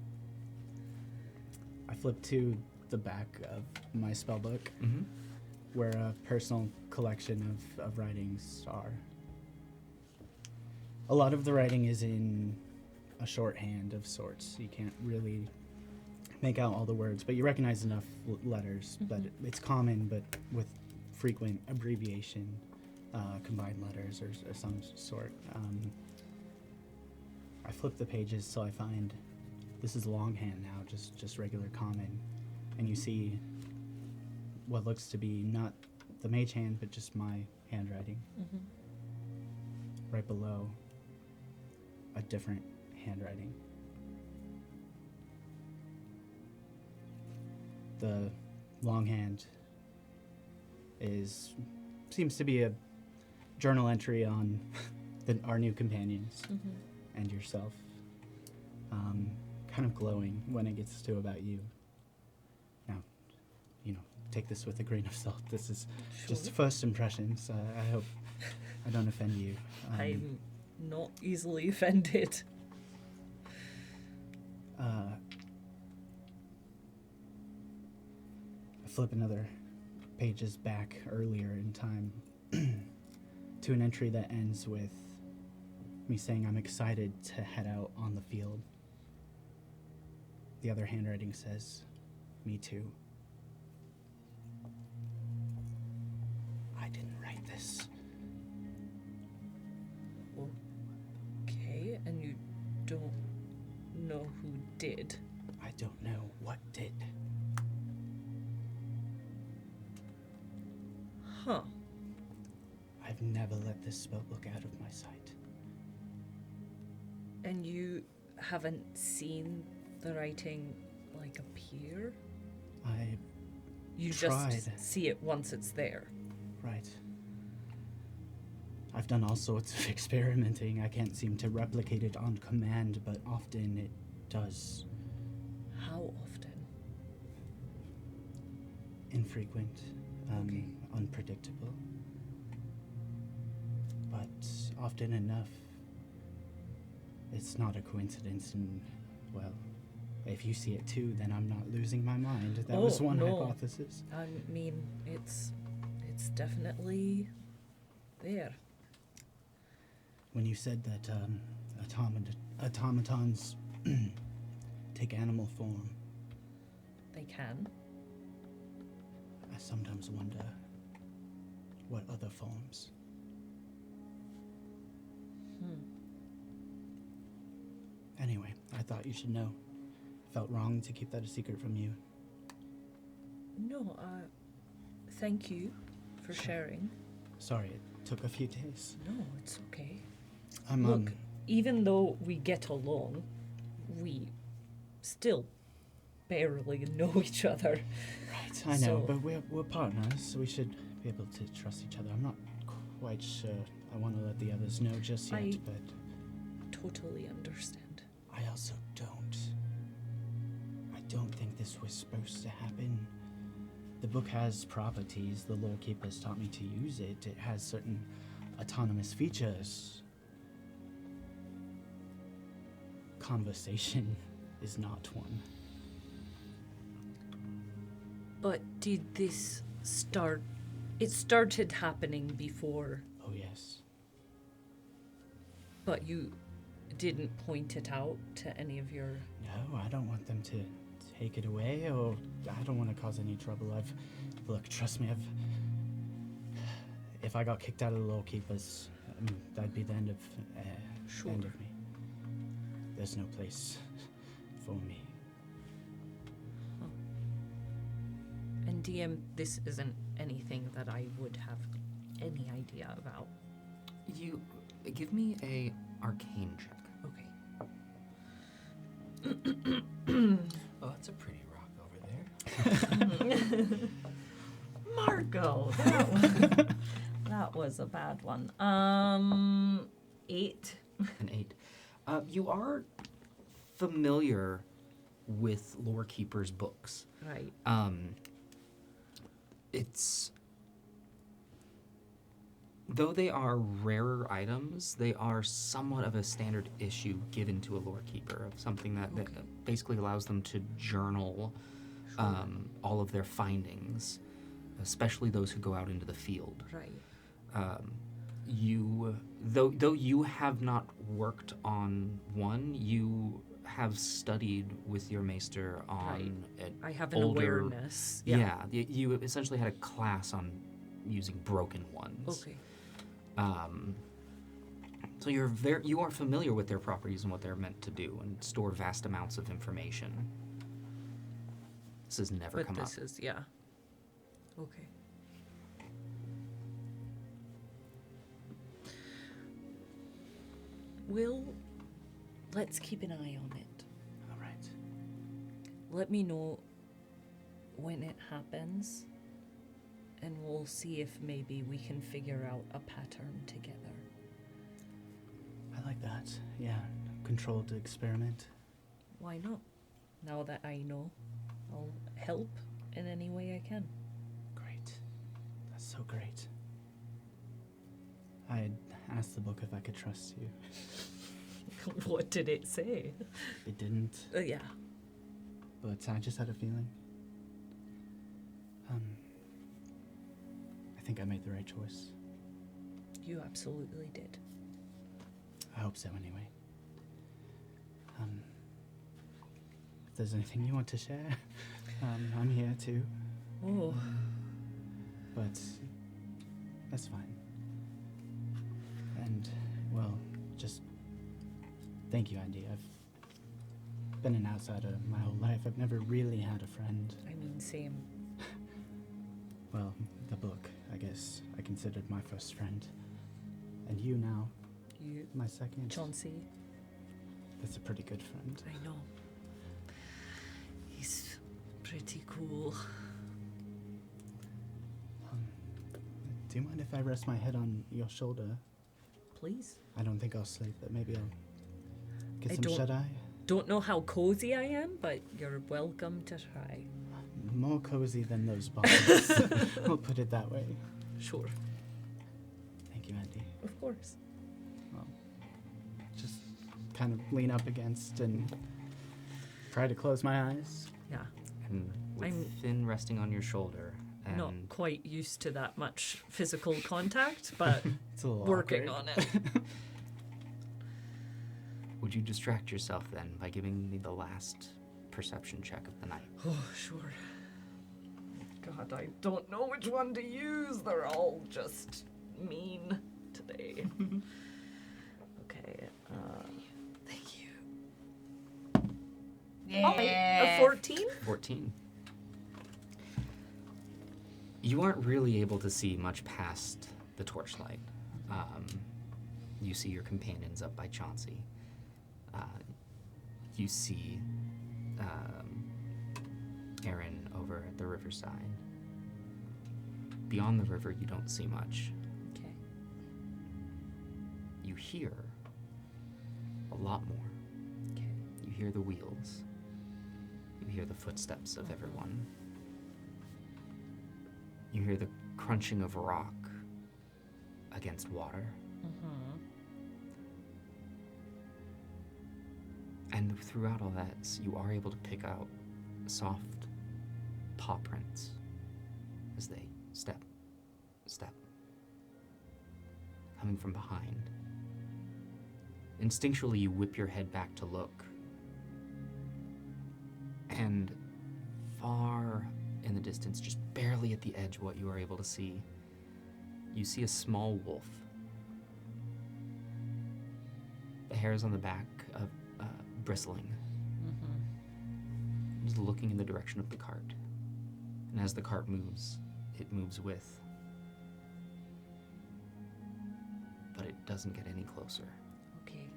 I flip to the back of my spellbook, Mm-hmm. where a personal collection of writings are. A lot of the writing is in a shorthand of sorts. You can't really make out all the words, but you recognize enough letters that it's common, but with frequent abbreviation, combined letters or some sort. I flip the pages till I find this is longhand now, just regular common, and you see what looks to be not the mage hand, but just my handwriting. Right below, a different handwriting. The longhand seems to be a journal entry on our new companions and yourself. Kind of glowing when it gets to about you. Now, take this with a grain of salt. This is just first impressions. I hope I don't offend you. I'm not easily offended. I flip another pages back earlier in time to an entry that ends with me saying I'm excited to head out on the field. The other handwriting says, me too. I didn't write this. Okay, and you don't know who did? I don't know what did. Huh. I've never let this spellbook out of my sight. And you haven't seen the writing, appear? You tried. just see it once it's there. Right. I've done all sorts of experimenting. I can't seem to replicate it on command, but often it does. How often? Infrequent, Okay. unpredictable. But often enough, it's not a coincidence, and, well, if you see it too, then I'm not losing my mind. That was one no. hypothesis. I mean, it's definitely there. When you said that automatons take animal form, They can. I sometimes wonder what other forms. Anyway, I thought you should know. Felt wrong to keep that a secret from you. No, thank you for sharing. Sorry, it took a few days. No, it's okay. I'm Look, even though we get along, we still barely know each other. right, I know, so- but we're partners, so we should be able to trust each other. I'm not quite sure I want to let the others know just yet, I- but Totally understand. I also don't. I don't think this was supposed to happen. The book has properties. The lore keepers taught me to use it. It has certain autonomous features. Conversation is not one. But did this start? It started happening before, Oh, yes. but you didn't point it out to any of your... No, I don't want them to take it away, or I don't want to cause any trouble. Look, trust me, if I got kicked out of the lore keepers, that'd be the end of, Sure. end of me. There's no place for me. And DM, this isn't anything that I would have any idea about. You give me a arcane check. Okay. Oh, that's a pretty rock over there. Marco, that was a bad one. 8. An 8. You are familiar with Lore Keeper's books. Right. It's... Though they are rarer items, they are somewhat of a standard issue given to a lore keeper, of something that basically allows them to journal all of their findings, especially those who go out into the field. Right. Though you have not worked on one, you have studied with your maester on I have an older, awareness. Yeah, you essentially had a class on using broken ones. Okay. So you are familiar with their properties and what they're meant to do, and store vast amounts of information. This has never come up. But this is, yeah. Okay. Let's keep an eye on it. All right. Let me know when it happens, and we'll see if maybe we can figure out a pattern together. I like that. Yeah, controlled experiment. Why not? Now that I know, I'll help in any way I can. Great. That's so great. I had asked the book if I could trust you. What did it say? It didn't, Yeah. but I just had a feeling. I think I made the right choice. You absolutely did. I hope so, anyway. If there's anything you want to share, I'm here too. Oh, But that's fine. And, well, just thank you, Andy. I've been an outsider my whole life. I've never really had a friend. I mean, same. Well, the book, I guess, I considered my first friend. And you now, You, my second. Chauncey, That's a pretty good friend. I know. He's pretty cool. Do you mind if I rest my head on your shoulder? Please. I don't think I'll sleep, but maybe I'll get I some don't- shut-eye. Don't know how cozy I am, but you're welcome to try. More cozy than those bars. We'll put it that way. Sure. Thank you, Andy. Of course. Well, just kind of lean up against and try to close my eyes. Yeah. And with I'm- Finn resting on your shoulder, and Not quite used to that much physical contact, but It's a little working awkward. on it. would you distract yourself then by giving me the last perception check of the night? Oh, sure. God, I don't know which one to use. They're all just mean today. Okay. Thank you. Yeah. A 14? 14. You aren't really able to see much past the torchlight. You see your companions up by Chauncey. You see Aaron over at the riverside. Beyond the river, you don't see much. Okay. You hear a lot more. Okay. You hear the wheels. You hear the footsteps of everyone. You hear the crunching of rock against water. Mm-hmm. And throughout all that, you are able to pick out soft paw prints as they step, coming from behind. Instinctually, you whip your head back to look. And far in the distance, just barely at the edge of what you are able to see, you see a small wolf. The hairs on the back of bristling, Mm-hmm. just looking in the direction of the cart. And as the cart moves, it moves with. But it doesn't get any closer. Okay.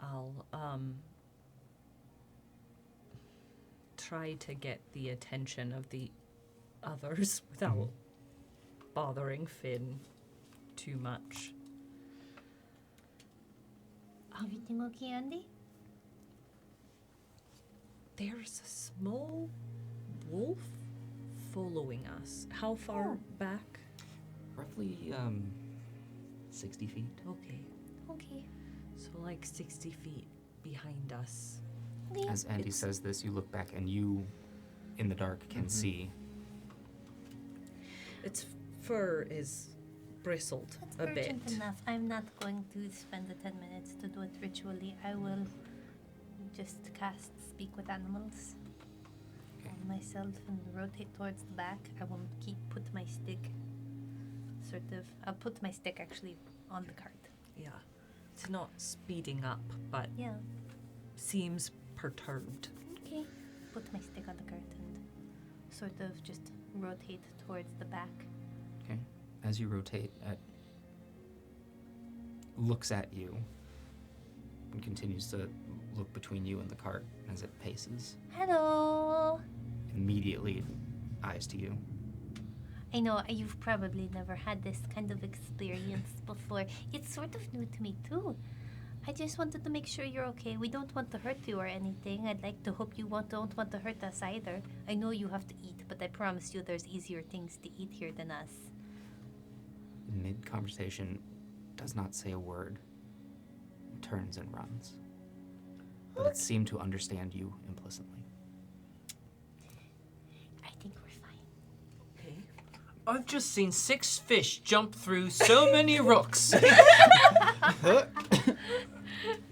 I'll try to get the attention of the others without bothering Finn too much. everything okay, Andy? There's a small wolf following us. How far back? Roughly 60 feet. Okay. Okay. So like 60 feet behind us. Okay. As Andy It's- says this, you look back and you, in the dark, can see. Its fur is bristled That's a bit. urgent enough. I'm not going to spend the 10 minutes to do it ritually. I will just cast Speak with Animals on myself and rotate towards the back. I will put my stick I'll put my stick actually on the cart. Yeah. It's not speeding up, but Yeah. seems perturbed. Okay. Put my stick on the cart and sort of just rotate towards the back. Okay. As you rotate, looks at you and continues to look between you and the cart as it paces. Hello. Immediately, eyes to you. I know you've probably never had this kind of experience before. It's sort of new to me too. I just wanted to make sure you're okay. We don't want to hurt you or anything. I'd like to hope you don't want to hurt us either. I know you have to eat, but I promise you there's easier things to eat here than us. Mid-conversation, does not say a word, turns and runs. But it seemed to understand you implicitly. I think we're fine. Okay. I've just seen 6 fish jump through so many rocks.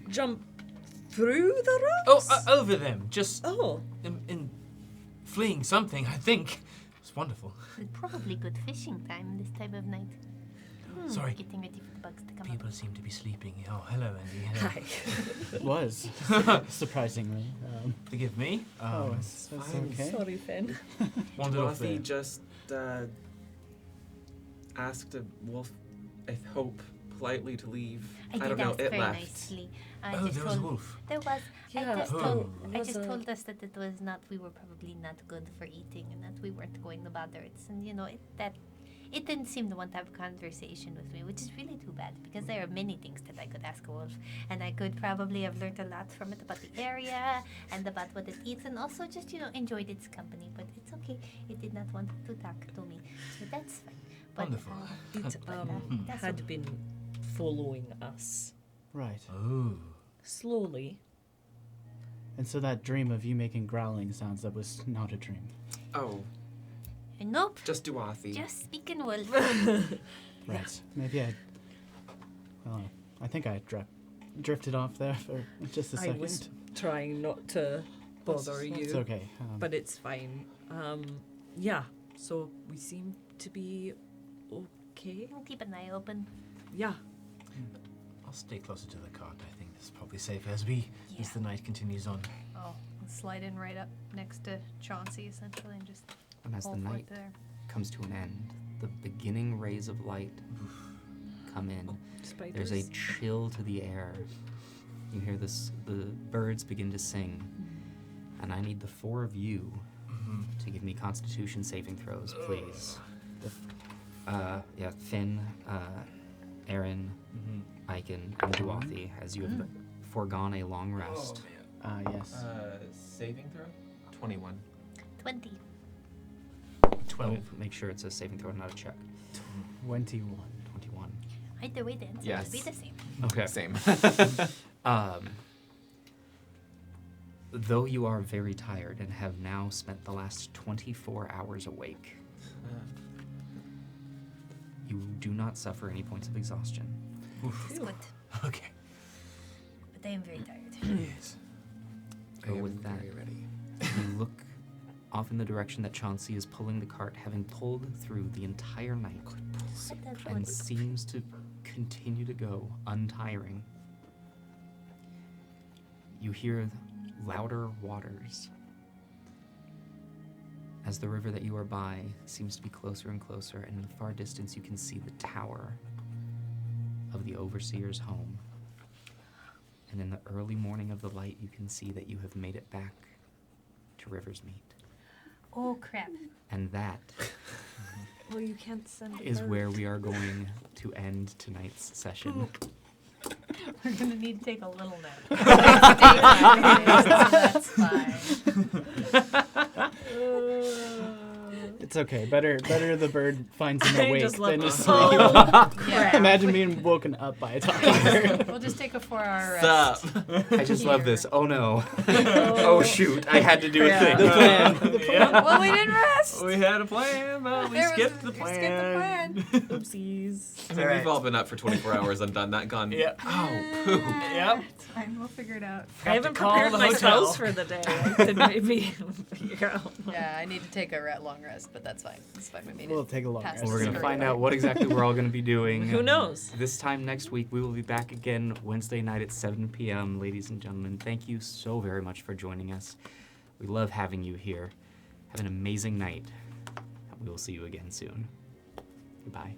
Jump through the Oh, rocks? over them, just Oh. in fleeing something, I think. It's wonderful. It's probably good fishing time this time of night. Sorry. Getting ready for the bugs to come People up. seem to be sleeping. Oh, hello, Andy. Hello. Hi. It was, surprisingly. Forgive me. That's fine. okay. Sorry, Finn. Wandered off there. Dorothy just asked a wolf, I hope, politely to leave. I don't did know, ask it very left. nicely. Oh, there was a wolf. There was. Yeah. I just Oh. told. I Was just a- told us that it was not. We were probably not good for eating, and that we weren't going to bother it. And it didn't seem to want to have a conversation with me, which is really too bad because there are many things that I could ask a wolf, and I could probably have learned a lot from it about the area and about what it eats, and also just enjoyed its company. But it's okay. It did not want to talk to me, so that's fine. But, Wonderful. It that's had been following us Right. Oh. slowly. And so that dream of you making growling sounds, that was not a dream. Oh, Nope. just Dorothy. Just speaking wolf. Right. Maybe I think I drifted off there for just a I second. was trying not to bother you. It's okay. But it's fine. Yeah, so we seem to be okay. I'll keep an eye open. Yeah. I'll stay closer to the cart. I think it's probably safer as Yeah. the night continues on. Oh, I'll slide in right up next to Chauncey essentially and just And as the hold night right there. comes to an end, the beginning rays of light come in. Spiders. There's a chill to the air. You hear the birds begin to sing. And I need the 4 of you to give me Constitution saving throws, please. Finn, Aaron, Aiken, and Duathi, as you have foregone a long rest. Yes. Saving throw? 21. 20. 12. Make sure it's a saving throw, not a check. 21. 21. Either way, the answer Yes. will be the same. Okay. Same. Though you are very tired and have now spent the last 24 hours awake, you do not suffer any points of exhaustion. It's good. Okay. But I am very tired. Yes. But with that, Very ready. you look off in the direction that Chauncey is pulling the cart, having pulled through the entire night, What the and fuck? seems to continue to go untiring. You hear louder waters as the river that you are by seems to be closer and closer, and in the far distance you can see the tower of the overseer's home. And in the early morning of the light, you can see that you have made it back to River's Meet. Oh crap. And that Well, you can't send is where we are going to end tonight's session. We're gonna need to take a little nap. It's daytime anyways, so that's fine. It's okay. Better the bird finds him I awake just love than this. asleep. Oh, Yeah. Imagine being woken up by a talking bird. We'll just take a 4-hour rest. Stop. I just love Here. this. Oh no. Oh shoot. I had to do a Yeah. thing. The plan. Yeah. Well, we didn't rest. We had a plan, but we There was- skipped the we plan. skipped the plan. Oopsies. I mean, we've all been up for 24 hours and done that, gone, Yeah. oh, poop. Yep. It's fine. We'll figure it out. I haven't call prepared the my hotel. spells for the day. I could maybe figure out. Yeah, I need to take a long rest, but that's fine. It's fine with me. We'll take a long Pass rest. Well, we're going to Sorry. find out what exactly we're all going to be doing. Who knows? This time next week, we will be back again Wednesday night at 7 p.m. Ladies and gentlemen, thank you so very much for joining us. We love having you here. Have an amazing night. We will see you again soon. Goodbye.